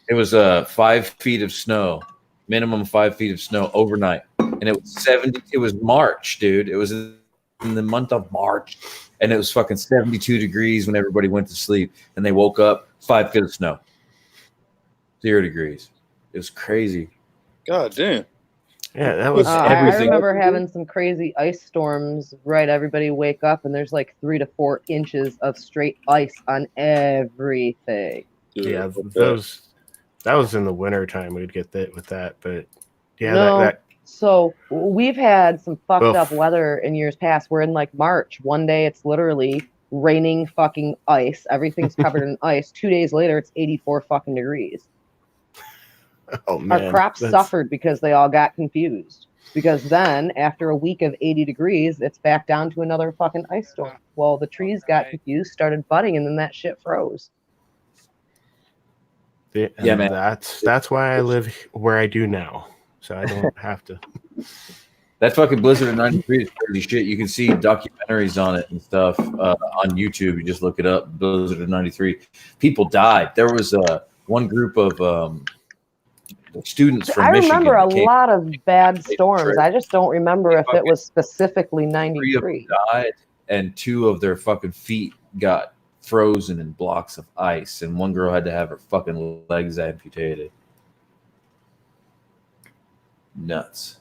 It was 5 feet of snow, minimum 5 feet of snow overnight, and it was 70. It was March, dude. It was in the month of March. And it was fucking 72 degrees when everybody went to sleep. And they woke up, 5 feet of snow. 0 degrees. It was crazy. God damn. Yeah, that was everything. I remember having some crazy ice storms, right? Everybody wake up and there's like 3 to 4 inches of straight ice on everything. Yeah, that was in the winter time we'd get that with that. But yeah, no. So we've had some fucked up weather in years past. We're in like March. One day it's literally raining fucking ice. Everything's covered in ice. 2 days later it's 84 fucking degrees. Oh man. Our crops suffered because they all got confused. Because then after a week of 80 degrees, it's back down to another fucking ice storm. Well, the trees got confused, started budding, and then that shit froze. Yeah, man. That's why I live where I do now. So I don't have to. That fucking blizzard of 93 is crazy shit. You can see documentaries on it and stuff on YouTube. You just look it up, blizzard of 93. People died. There was one group of students from Michigan. I remember a lot of bad storms. I just don't remember if it was specifically 93. 3 of them died, and 2 of their fucking feet got frozen in blocks of ice, and one girl had to have her fucking legs amputated. Nuts.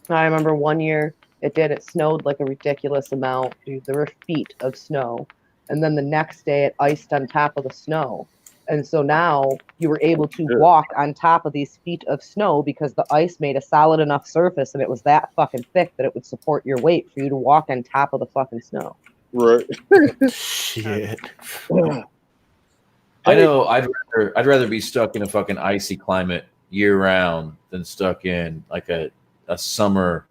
I remember one year it snowed like a ridiculous amount. Dude, there were feet of snow. And then the next day it iced on top of the snow. And so now you were able to walk on top of these feet of snow because the ice made a solid enough surface and it was that fucking thick that it would support your weight for you to walk on top of the fucking snow. Right. Shit. I know I'd rather be stuck in a fucking icy climate year round than stuck in like a summer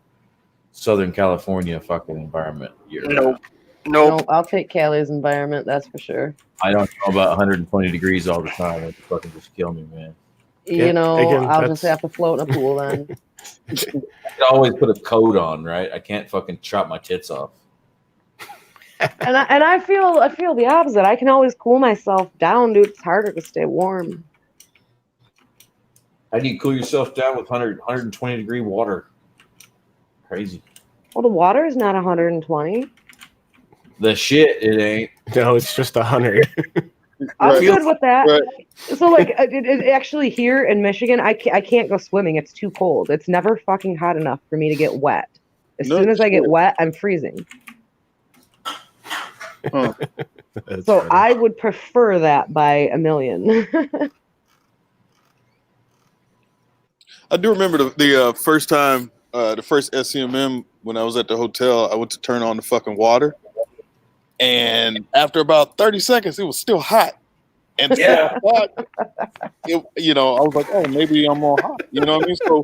Southern California fucking environment year round. Nope. I'll take Cali's environment, that's for sure. I don't know about 120 degrees all the time. It'd fucking just kill me, man. I'll just have to float in a pool then. I could always put a coat on, right? I can't fucking chop my tits off. And I feel the opposite. I can always cool myself down, dude. It's harder to stay warm. How do you cool yourself down with 120 degree water? Crazy. Well, the water is not 120. The shit, it ain't. No, it's just 100. I'm good with that. Right. So, like, it actually here in Michigan, I can't go swimming. It's too cold. It's never fucking hot enough for me to get wet. As soon as I get wet, I'm freezing. Huh. So funny. I would prefer that by a million. I do remember the first time, the first SCMM when I was at the hotel, I went to turn on the fucking water. And after about 30 seconds, it was still hot. And so I thought, I was like, oh, maybe I'm all hot. You know what I mean? So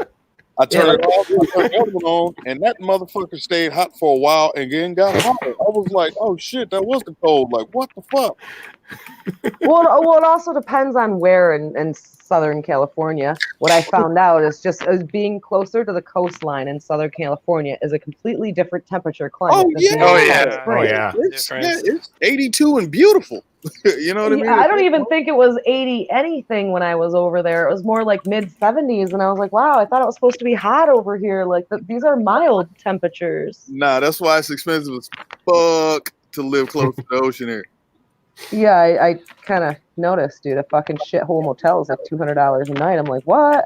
I turned it off, turned the other one on, and that motherfucker stayed hot for a while and then got hotter. I was like, oh shit, that was the cold. Like, what the fuck? Well, it also depends on where in Southern California. What I found out is just being closer to the coastline in Southern California is a completely different temperature climate. Oh, yeah. Oh, yeah. It's 82 and beautiful. You know what I mean? I don't even think it was 80 anything when I was over there. It was more like mid 70s, and I was like, wow, I thought it was supposed to be hot over here. Like these are mild temperatures. Nah, that's why it's expensive as fuck to live close to the ocean here. Yeah, I kind of noticed, dude. A fucking shithole motel is like $200 a night. I'm like, what?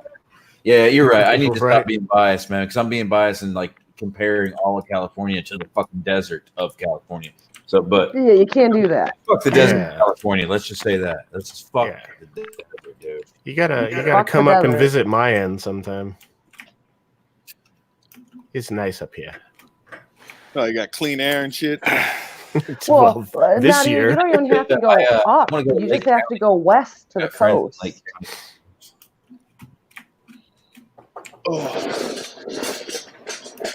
Yeah, you're right. I need to Right. stop being biased, man, because I'm being biased and like comparing all of California to the fucking desert of California. So, but Yeah, you can't do that. fuck the desert Yeah. of California. Let's just say that. Let's just fuck Yeah. the desert, dude. You gotta Fuck the come up and desert. visit my end sometime. It's nice up here. Oh, you got clean air and shit. Well, this not even, year. you don't even have to go I up. wanna go to You Lake just have to go west to the Got friends in coast. Lake County. Oh.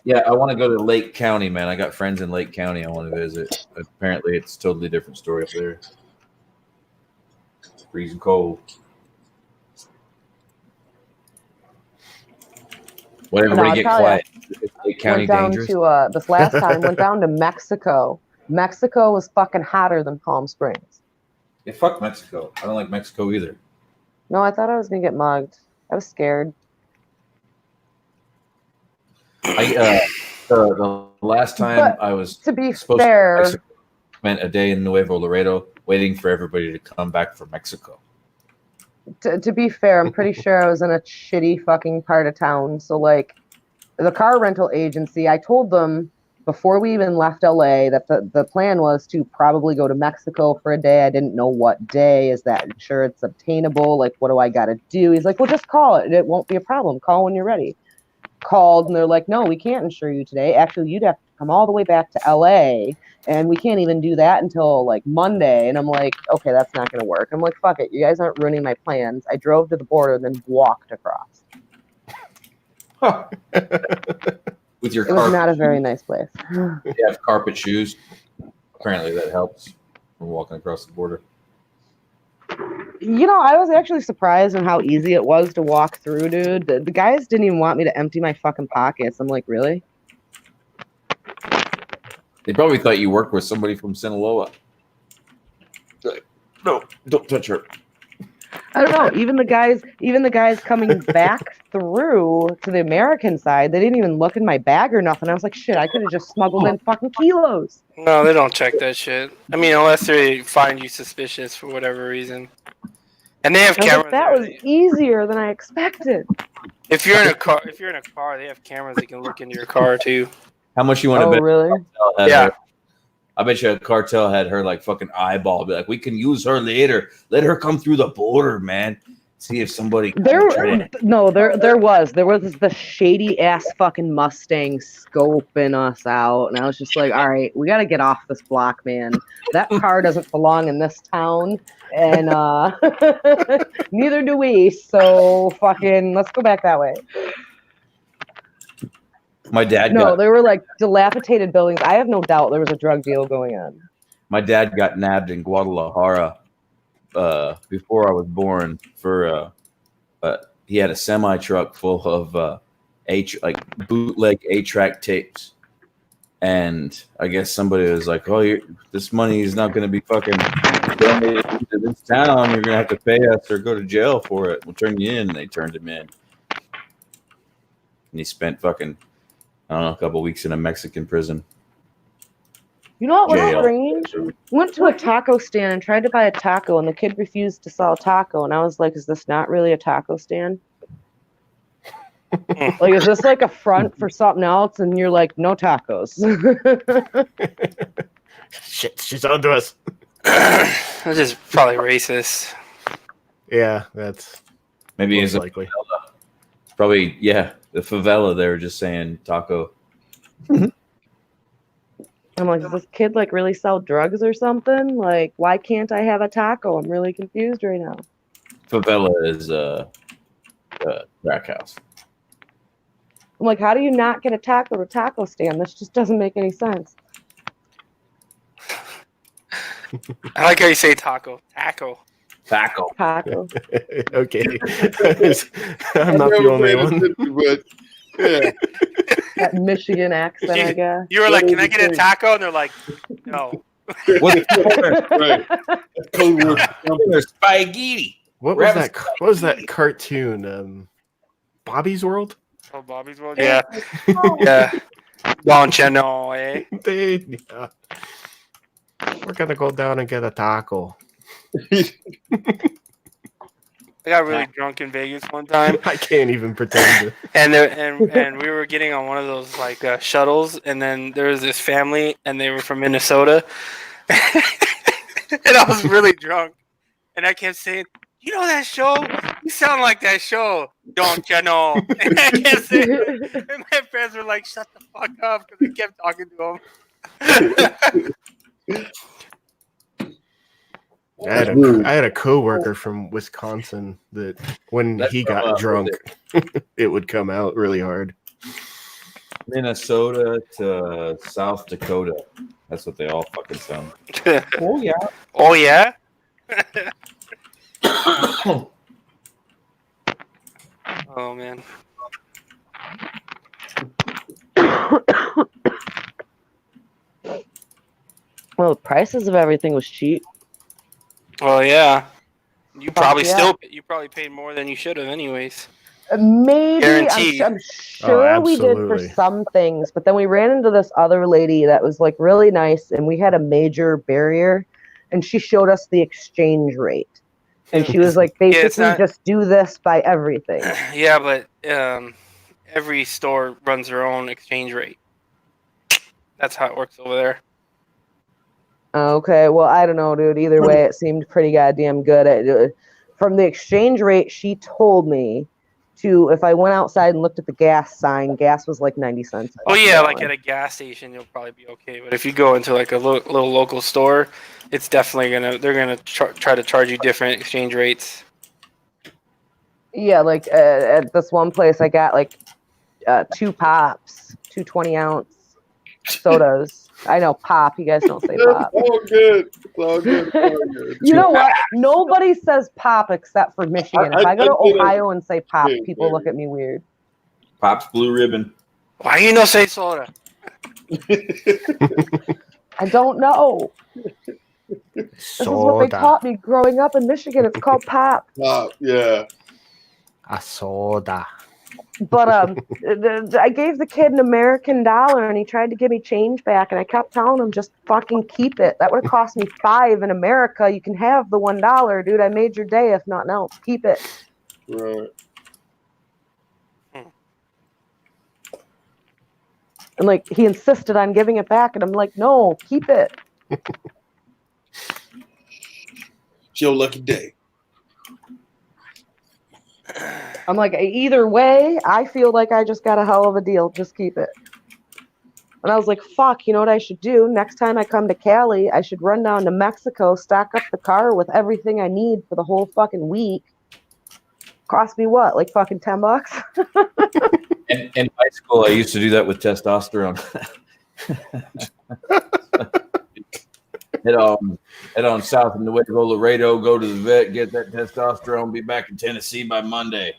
Yeah, I want to go to Lake County, man. I got friends in Lake County I want to visit. Apparently, it's a totally different story up there. It's freezing cold. When everybody I'll get tell ya, quiet. Is Lake County Went down dangerous? to this last time. Went down to Mexico. Mexico was fucking hotter than Palm Springs. Yeah, fuck Mexico. I don't like Mexico either. No, I thought I was gonna get mugged. I was scared. The last time But I was To be supposed fair, to spent a day in Nuevo Laredo waiting for everybody to come back from Mexico. to be fair, I'm pretty sure I was in a shitty fucking part of town. So like, the car rental agency, I told them before we even left LA that the plan was to probably go to Mexico for a day. I didn't know what day. Is that insurance obtainable? Like, what do I got to do? He's like, well, just call it. It won't be a problem. Call when you're ready. Called, and they're like, no, we can't insure you today. Actually, you'd have to come all the way back to LA, and we can't even do that until like Monday. And I'm like, okay, that's not going to work. I'm like, fuck it. You guys aren't ruining my plans. I drove to the border and then walked across. With your It was car, not a very nice place. you have carpet shoes. Apparently, that helps when walking across the border. You know, I was actually surprised on how easy it was to walk through, dude. The guys didn't even want me to empty my fucking pockets. I'm like, really? They probably thought you worked with somebody from Sinaloa. Like, no, don't touch her. I don't know. Even the guys coming back through to the American side, they didn't even look in my bag or nothing. I was like, shit, I could have just smuggled in fucking kilos. No, they don't check that shit. I mean, unless they find you suspicious for whatever reason. And they have I was cameras. like, that there. was easier than I expected. If you're in a car, they have cameras that can look into your car too. How much you want to Oh, bet? really? Yeah. Her? I bet you a cartel had her like fucking eyeball. Be like, we can use her later. Let her come through the border, man. See if somebody. There was the shady ass fucking Mustang scoping us out, and I was just like, all right, we got to get off this block, man. That car doesn't belong in this town, and neither do we. So fucking, let's go back that way. My dad No, got there were like dilapidated buildings. I have no doubt there was a drug deal going on. my dad got nabbed in Guadalajara before I was born for he had a semi truck full of bootleg 8-track tapes, and I guess somebody was like, "Oh, this money is not going to be fucking donated to this town. You're going to have to pay us or go to jail for it. We'll turn you in." And they turned him in, and he spent fucking a couple weeks in a Mexican prison. You know what was Jail. strange? Went to a taco stand and tried to buy a taco, and the kid refused to sell a taco. And I was like, is this not really a taco stand? Like, is this like a front for something else? And you're like, no tacos. Shit, she's onto us. That's just probably racist. Yeah, that's Maybe most it's likely. probably the favela. They were just saying taco. I'm like, does this kid like really sell drugs or something? Like, why can't I have a taco? I'm really confused right now. Favela is a crack house. I'm like, how do you not get a taco at a taco stand? This just doesn't make any sense. I like how you say taco. Taco. Taco. Taco. Okay. I'm not the only one. But yeah, That Michigan accent, I guess. You were like, can I get a taco? And they're like, no. What's Right. Code word. spaghetti? What was that? What was that cartoon? Bobby's World. Oh, Bobby's World. Yeah. Yeah. Don't you know, eh? Yeah. We're gonna go down and get a taco. I got really drunk in Vegas one time, I can't even pretend to. and we were getting on one of those like shuttles, and then there was this family, and they were from Minnesota, and I was really drunk, and I kept saying, "You know that show? You sound like that show, don't you know?" And I kept saying, and my friends were like, "Shut the fuck up," because they kept talking to him. I had a coworker from Wisconsin that when he got drunk, it would come out really hard. Minnesota to South Dakota. That's what they all fucking sound. Oh yeah. Oh yeah. Oh man. Well, the prices of everything was cheap. Well, yeah. You probably yeah. you probably paid more than you should have, anyways. Maybe Guaranteed. I'm sure we did for absolutely. some things, but then we ran into this other lady that was like really nice, and we had a major barrier, and she showed us the exchange rate, and she was like, Yeah, it's basically, not- just do this by everything. Yeah, but every store runs their own exchange rate. That's how it works over there. Okay, well, I don't know, dude. Either way, it seemed pretty goddamn good. From the exchange rate, she told me to, if I went outside and looked at the gas sign, gas was like 90 cents. Well, yeah, like at a gas station, you'll probably be okay. But if you go into like a little local store, it's definitely they're gonna try to charge you different exchange rates. Yeah, like at this one place, I got like 2 pops, 2 20-ounce sodas. I know pop. You guys don't say pop. It's all good. It's all good. It's all good. You know what? Nobody says pop except for Michigan. If I go to I did it. Ohio and say pop, Yeah, people yeah. look at me weird. Pops Blue Ribbon. Why you no say soda? I don't know. This is what they taught me growing up in Michigan. It's called pop. Yeah. A soda. But I gave the kid an American dollar, and he tried to give me change back, and I kept telling him, just fucking keep it. That would have cost me $5 in America. You can have the $1, dude. I made your day, if nothing else. Keep it. Right. And like he insisted on giving it back, and I'm like, no, keep it. It's your lucky day. I'm like, either way, I feel like I just got a hell of a deal. Just keep it. And I was like, fuck, you know what I should do? Next time I come to Cali, I should run down to Mexico, stock up the car with everything I need for the whole fucking week. Cost me what? Like fucking $10? In high school, I used to do that with testosterone. Head on south in Nuevo Laredo, go to the vet, get that testosterone, be back in Tennessee by Monday,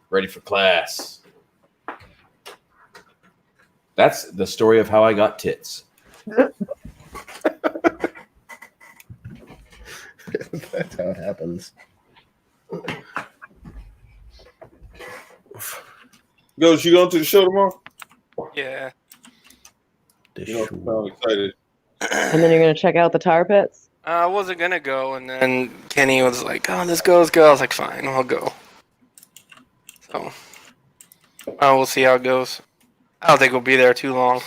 ready for class. That's the story of how I got tits. That's how it happens. Ghost, you going to the show tomorrow? Yeah. You know, I'm excited. And then you're going to check out the tar pits? I wasn't gonna go, and then Kenny was like, "Oh, let's go." I was like, "Fine, I'll go." So, we'll see how it goes. I don't think we'll be there too long.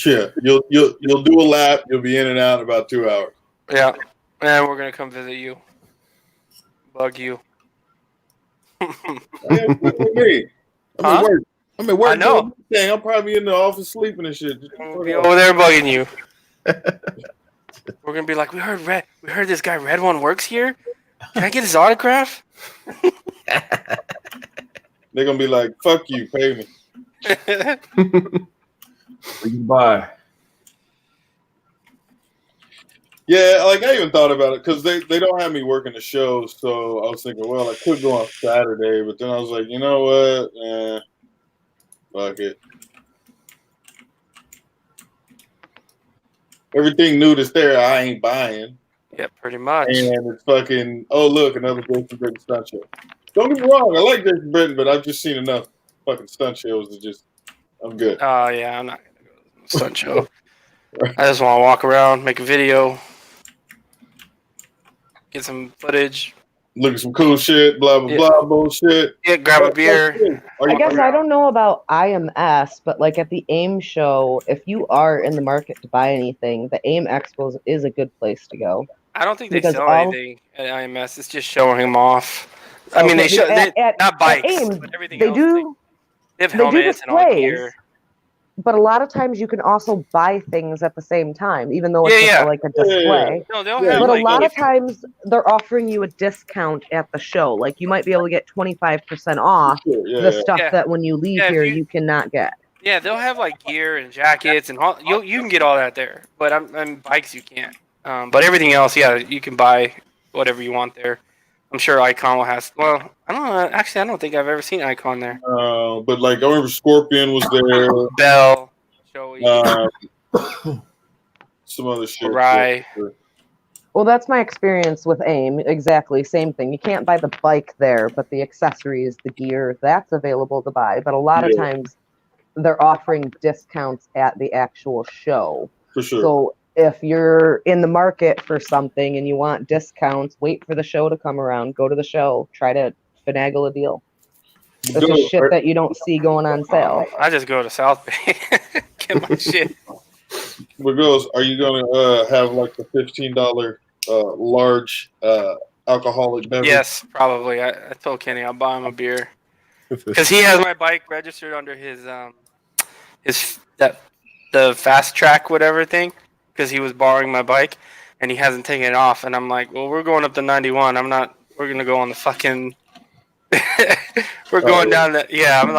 Yeah, you'll do a lap. You'll be in and out in about 2 hours. Yeah, and we're gonna come visit you, bug you. Yeah, with me. I'm at work. I'm at work. I know. Dang, I'll probably be in the office sleeping and shit. We'll be over there bugging you. We're gonna be like, we heard this guy Red One works here. Can I get his autograph? They're gonna be like, "Fuck you, pay me." We can buy. Yeah, like I even thought about it because they don't have me working the show, so I was thinking, well, I could go on Saturday, but then I was like, you know what? Fuck it. everything new that's there, I ain't buying. Yeah, pretty much. And it's fucking, oh, look, another Jason Britton stunt show. Don't get me wrong, I like Jason Britton, but I've just seen enough fucking stunt shows to just, I'm good. Oh, yeah, I'm not going to go to the stunt show. I just want to walk around, make a video, get some footage. Look at some cool shit, blah, blah, blah, bullshit. Yeah, grab a beer. I guess I don't know about IMS, but like at the AIM show, if you are in the market to buy anything, the AIM Expo is a good place to go. I don't think they Because sell all- anything at IMS. It's just showing them off. I mean, they show not bikes, AIM, but everything they else. do. They have They do helmets and all displays, gear. but a lot of times you can also buy things at the same time, even though it's just like a display. No, they'll have But like a lot of times they're offering you a discount at the show. Like you might be able to get 25% off the stuff that when you leave here you cannot get. yeah, they'll have like gear and jackets and all. You can get all that there, but on bikes you can't. But everything else, yeah, you can buy whatever you want there. I'm sure Icon will have. Well, I don't know. Actually, I don't think I've ever seen Icon there. But like, I remember Scorpion was there. Bell, Joey, some other shit. Rye. Well, that's my experience with AIM. Exactly, same thing. You can't buy the bike there, but the accessories, the gear, that's available to buy. But a lot of times they're offering discounts at the actual show. For sure. So if you're in the market for something and you want discounts, wait for the show to come around. Go to the show. Try to finagle a deal. It's just shit that you don't see going on sale. I just go to South Bay, get my shit. But girls, are you gonna have like the $15 large alcoholic beverage? Yes, probably. I told Kenny I'll buy him a beer because he has my bike registered under his the fast track whatever thing because he was borrowing my bike and he hasn't taken it off and I'm like, well, we're going up to 91. We're gonna go on the fucking. We're going down that. Yeah, I'm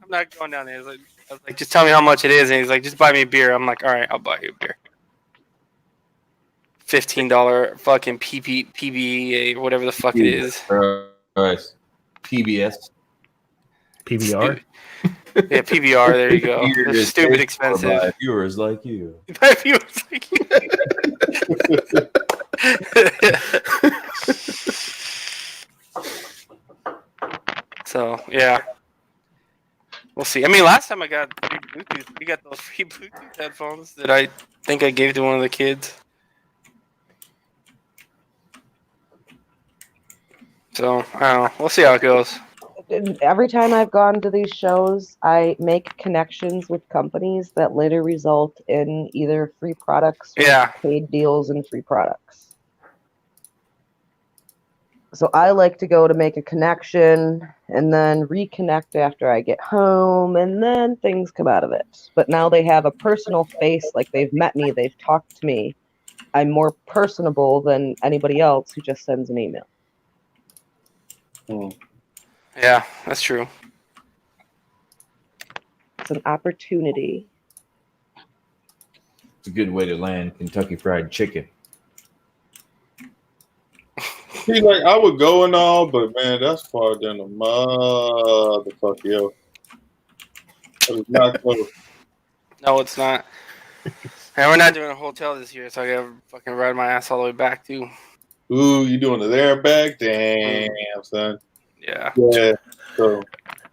not going down there. I was like, just tell me how much it is, and he's like, just buy me a beer. I'm like, all right, I'll buy you a beer. $15 fucking PBA, whatever the fuck it is. Right. PBS. PBR. Yeah, PBR. There you go. It's stupid expensive. By viewers like you. By viewers like you. So yeah, we'll see. I mean, last time I got free Bluetooth, we got those free Bluetooth headphones that I think I gave to one of the kids. So I don't know. We'll see how it goes. Every time I've gone to these shows, I make connections with companies that later result in either free products or paid deals and free products. So I like to go to make a connection and then reconnect after I get home, and then things come out of it. But now they have a personal face, like they've met me, they've talked to me. I'm more personable than anybody else who just sends an email. Yeah, that's true. It's an opportunity. It's a good way to land Kentucky Fried Chicken. See, like, I would go and all, but man, that's far than the motherfucker, yo. That is not close. No, it's not. And we're not doing a hotel this year, so I gotta fucking ride my ass all the way back too. Ooh, you doing it there and back? Damn, son. Yeah. Yeah. So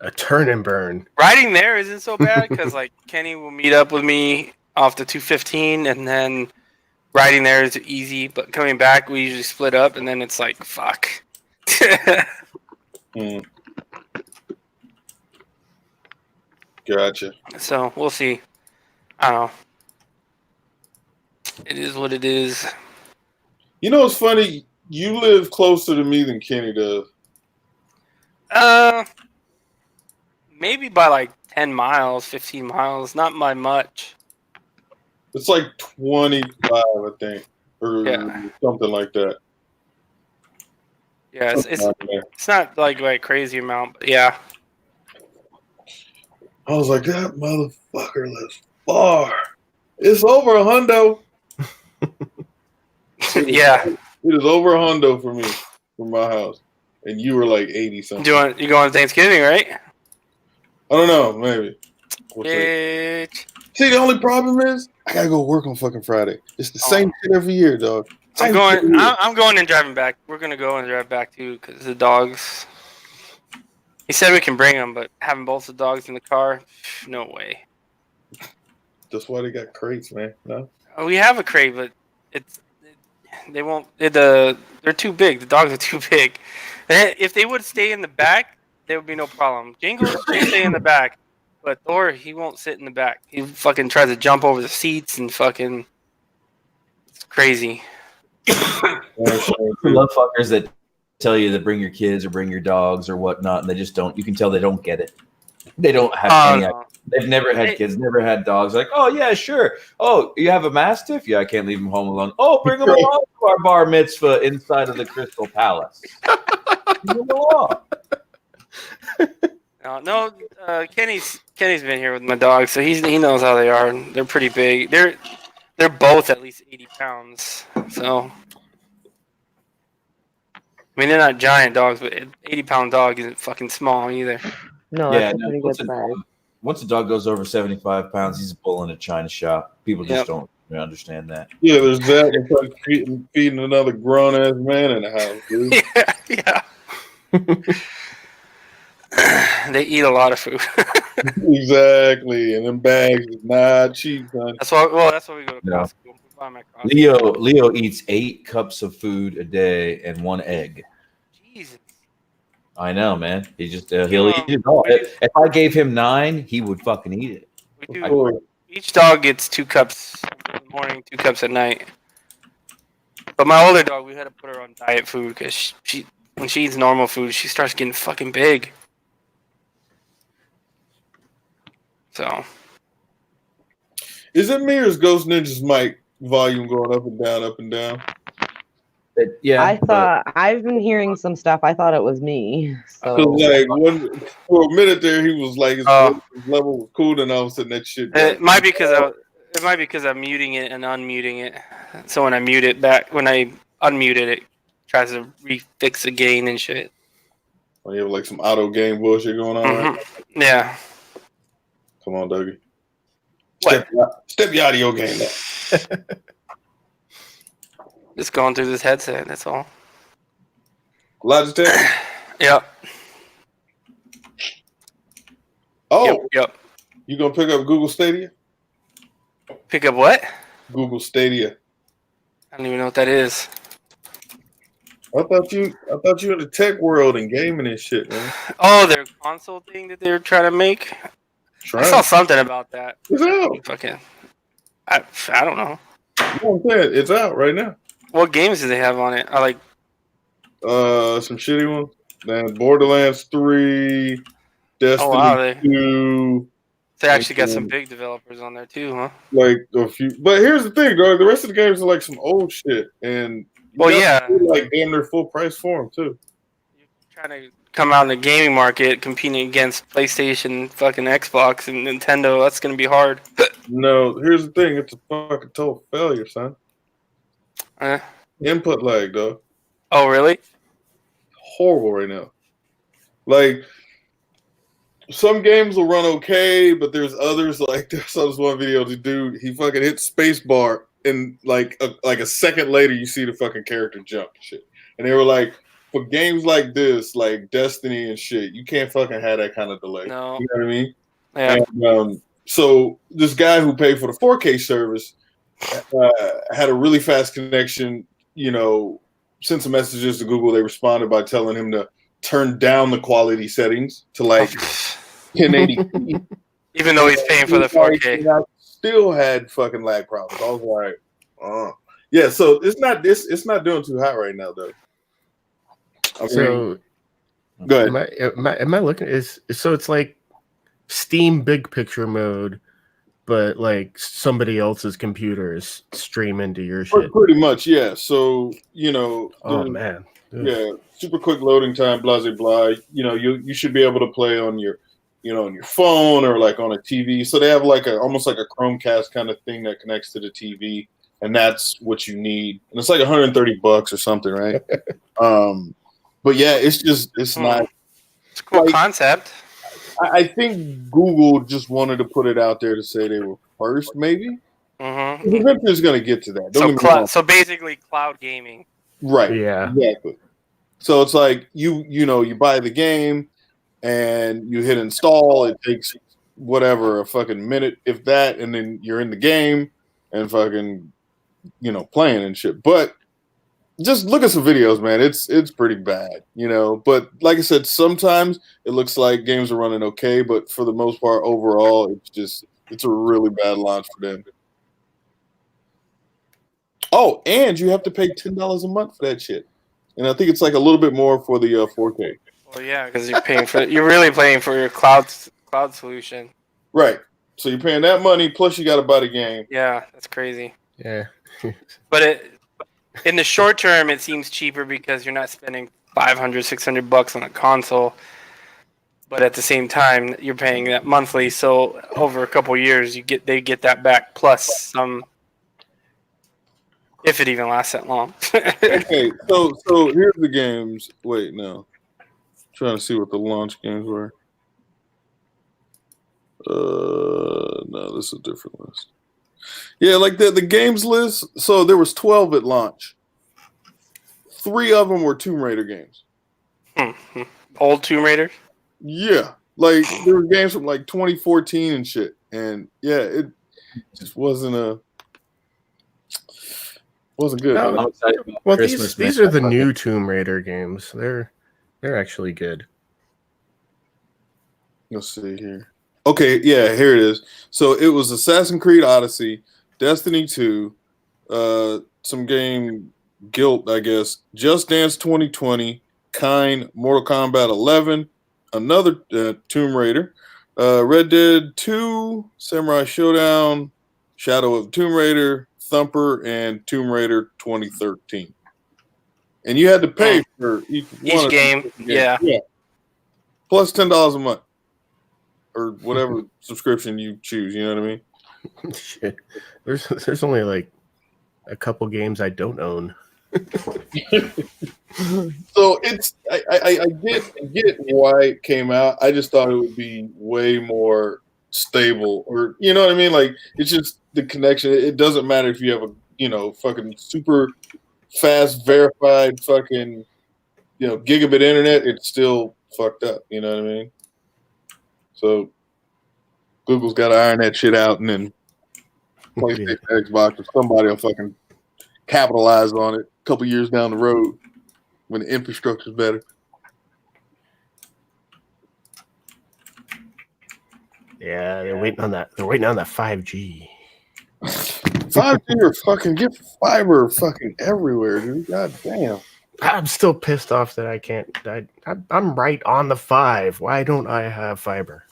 a turn and burn. Riding there isn't so bad because like Kenny will meet up with me off the 215, and then riding there is easy. But coming back, we usually split up, and then it's like fuck. Gotcha. So we'll see. I don't know. It is what it is. You know what's funny? You live closer to me than Kenny does. Maybe by like 10 miles, 15 miles, not by much. It's like 25, I think, or something like that. Yeah, it's not like a crazy amount, but yeah. I was like, that motherfucker lives far. It's over a hundo. Yeah. It is over a hundo for me, from my house. And you were like 80 something. You going to Thanksgiving, right? I don't know, maybe. We'll Bitch. see, the only problem is I I gotta go work on fucking Friday. It's the same shit every year, dog. I'm going and driving back. We're gonna go and drive back too because the dogs. He said we can bring them, but having both the dogs in the car, no way. That's why they got crates, man. No, We have a crate, but they won't. They're too big. The dogs are too big. If they would stay in the back, there would be no problem. Jingles can stay in the back, but Thor, he won't sit in the back. He fucking tries to jump over the seats and fucking. It's crazy. Love fuckers that tell you to bring your kids or bring your dogs or whatnot, and they just don't. You can tell they don't get it. They don't have any. No. They've never had kids, never had dogs. Like, oh yeah, sure. Oh, you have a mastiff? Yeah, I can't leave him home alone. Oh, bring him along to our bar mitzvah inside of the Crystal Palace. Bring him along. No, Kenny's been here with my dog, so he knows how they are. They're pretty big. They're both at least 80 pounds. So, I mean, they're not giant dogs, but an 80-pound dog isn't fucking small either. No, that's a pretty good size. Once a dog goes over 75 pounds, he's a bull in a china shop. People just don't really understand that. Yeah, there's that. It's like feeding another grown ass man in the house, dude. Yeah. They eat a lot of food. Exactly, and them bags is not cheap, son. That's why we go to Costco. We buy my Costco. Leo eats 8 cups of food a day and 1 egg. Jesus. I know, man. He just he'll eat it all. If I gave him 9, he would fucking eat it. We do. Each dog gets 2 cups in the morning, 2 cups at night. But my older dog, we had to put her on diet food because she when she eats normal food, she starts getting fucking big. So, is it me or is Ghost Ninja's mic volume going up and down, up and down? I've been hearing some stuff. I thought it was me. So like for a minute there, he was like his level was cool, and all of a sudden that shit. It might be because I'm muting it and unmuting it. So when I mute it back, when I unmute it, it tries to refix the gain and shit. Oh, you have like some auto game bullshit going on. Mm-hmm. Right? Yeah. Come on, Dougie. What? Step your audio game up. Just going through this headset, that's all. Logitech? Yep. Oh. Yep. You gonna pick up Google Stadia? Pick up what? Google Stadia. I don't even know what that is. I thought you in the tech world and gaming and shit, man. Oh, their console thing that they're trying to make? I saw something about that. It's out. Fucking, I don't know. You know what I'm saying? It's out right now. What games do they have on it? I like some shitty ones. Then Borderlands 3, Destiny 2. They actually got some big developers on there too, huh? Like a few, but here's the thing, dog. The rest of the games are like some old shit, and like damn near full price for them too. You're trying to come out in the gaming market, competing against PlayStation, fucking Xbox, and Nintendo. That's gonna be hard. No, here's the thing. It's a fucking total failure, son. Input lag, dog. Oh, really? Horrible right now. Like, some games will run okay, but there's others, like, there's this one video, the dude, he fucking hit spacebar, and like a second later, you see the fucking character jump and shit. And they were like, for games like this, like Destiny and shit, you can't fucking have that kind of delay. No. You know what I mean? Yeah. And, so this guy who paid for the 4K service had a really fast connection, you know, sent some messages to Google. They responded by telling him to turn down the quality settings to like 1080p. Even though he's paying for the 4K. I still had fucking lag problems. I was like, yeah, so it's not doing too hot right now, though. I mean, So go ahead. Am I looking? So it's like Steam big picture mode, but like somebody else's computers stream into your shit. Pretty much, yeah. So you know, Oh man. Ugh. yeah, super quick loading time, blah blah blah. You know, you should be able to play on your, you know, on your phone or like on a TV. So they have like almost like a Chromecast kind of thing that connects to the TV, and that's what you need. And it's like $130 or something, right? But yeah, it's not. It's a cool concept. I think Google just wanted to put it out there to say they were first, maybe. Mm-hmm. Eventually, it's going to get to that. Don't So, get me wrong. so basically, cloud gaming. Right. Yeah. Exactly. So it's like you buy the game and you hit install. It takes whatever a fucking minute, if that, and then you're in the game and fucking playing and shit. But just look at some videos, man. It's pretty bad, But like I said, sometimes it looks like games are running okay, but for the most part, overall, it's a really bad launch for them. Oh, and you have to pay $10 a month for that shit, and I think it's like a little bit more for the 4K. Well, yeah, because you're really paying for your cloud solution. Right. So you're paying that money plus you got to buy the game. Yeah, that's crazy. Yeah. But in the short term, it seems cheaper because you're not spending $500-$600 on a console. But at the same time, you're paying that monthly. So over a couple years, they get that back plus some, if it even lasts that long. Okay, so here's the games. Wait, no, trying to see what the launch games were. No, this is a different list. Yeah, like the games list. So there was 12 at launch. 3 of them were Tomb Raider games. Old Tomb Raider? Yeah, like there were games from like 2014 and shit. And yeah, it just wasn't good. No, I'm excited about well, Christmas, these man. are the new Tomb Raider games. They're actually good. Let's see here. Okay, yeah, here it is. So it was Assassin's Creed Odyssey, Destiny 2, some game Guilt, I guess, Just Dance 2020, Kind, Mortal Kombat 11, another Tomb Raider, Red Dead 2, Samurai Showdown, Shadow of the Tomb Raider, Thumper, and Tomb Raider 2013. And you had to pay for each one game. Yeah. Plus $10 a month. Or whatever subscription you choose, you know what I mean? Shit. There's only like a couple games I don't own. So it's I get why it came out. I just thought it would be way more stable, or you know what I mean? Like it's just the connection. It doesn't matter if you have a fucking super fast verified fucking gigabit internet. It's still fucked up. You know what I mean? So Google's got to iron that shit out, and then PlayStation, Xbox, or somebody will fucking capitalize on it a couple years down the road when the infrastructure's better. Yeah, they're waiting on that. They're waiting on that 5G. 5G or fucking get fiber fucking everywhere, dude. God damn. I'm still pissed off that I can't. I'm right on the 5. Why don't I have fiber?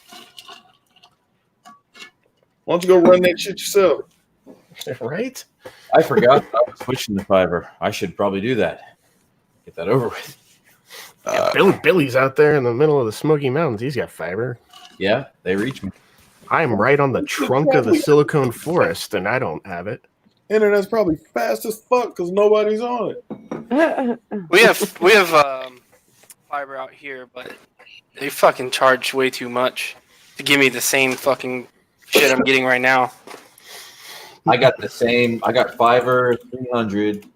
Why don't you go run that shit yourself? Right? I forgot I was switching to fiber. I should probably do that. Get that over with. Billy's out there in the middle of the Smoky Mountains. He's got fiber. Yeah, they reach me. I'm right on the trunk of the Silicon Forest, and I don't have it. Internet's probably fast as fuck because nobody's on it. We have fiber out here, but they fucking charge way too much to give me the same fucking shit I'm getting right now. I got the same. I got fiber 300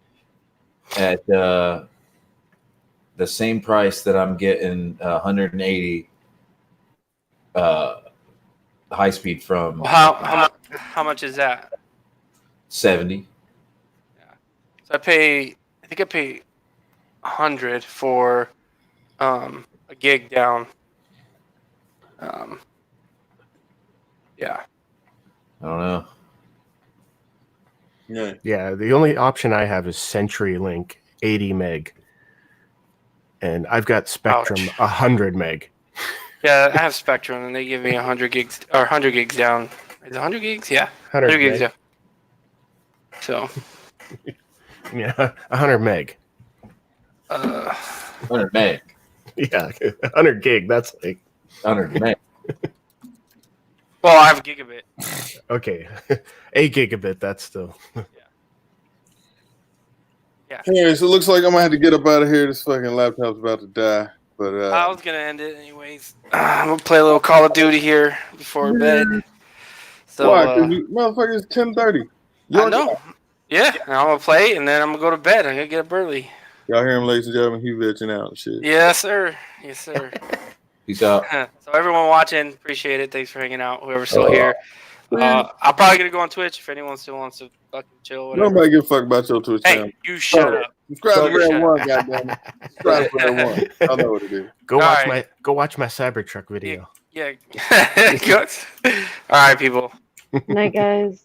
at the same price that I'm getting 180 high speed from. How much is that? 70. Yeah. So I think I pay 100 for a gig down. Yeah. I don't know. Yeah, the only option I have is CenturyLink 80 meg. And I've got Spectrum 100 meg. Yeah, I have Spectrum, and they give me 100 gigs or 100 gigs down. Is it 100 gigs? Yeah, 100 gigs down. So, yeah, 100 meg. 100 meg. Yeah, 100 gig. That's like 100 meg. Well, I have a gigabit. Okay, a gigabit. That's still. Yeah. Anyways, it looks like I'm gonna have to get up out of here. This fucking laptop's about to die. But I was gonna end it anyways. I'm gonna play a little Call of Duty here before bed. So, why? Motherfucker, it's 10:30. I know. Yeah, and I'm gonna play, and then I'm gonna go to bed. I gotta get up early. Y'all hear him, ladies and gentlemen? He bitching out and shit. Yes, sir. Yes, sir. Peace out. So everyone watching, appreciate it. Thanks for hanging out. Whoever's still here. I'm probably gonna go on Twitch if anyone still wants to fucking chill. Whatever. Nobody give a fuck about your Twitch channel. Hey, you shut up. Subscribe to Red One, goddammit. Subscribe to Red One. I know what it is. Go watch my Cybertruck video. Yeah. All right, people. Night, guys.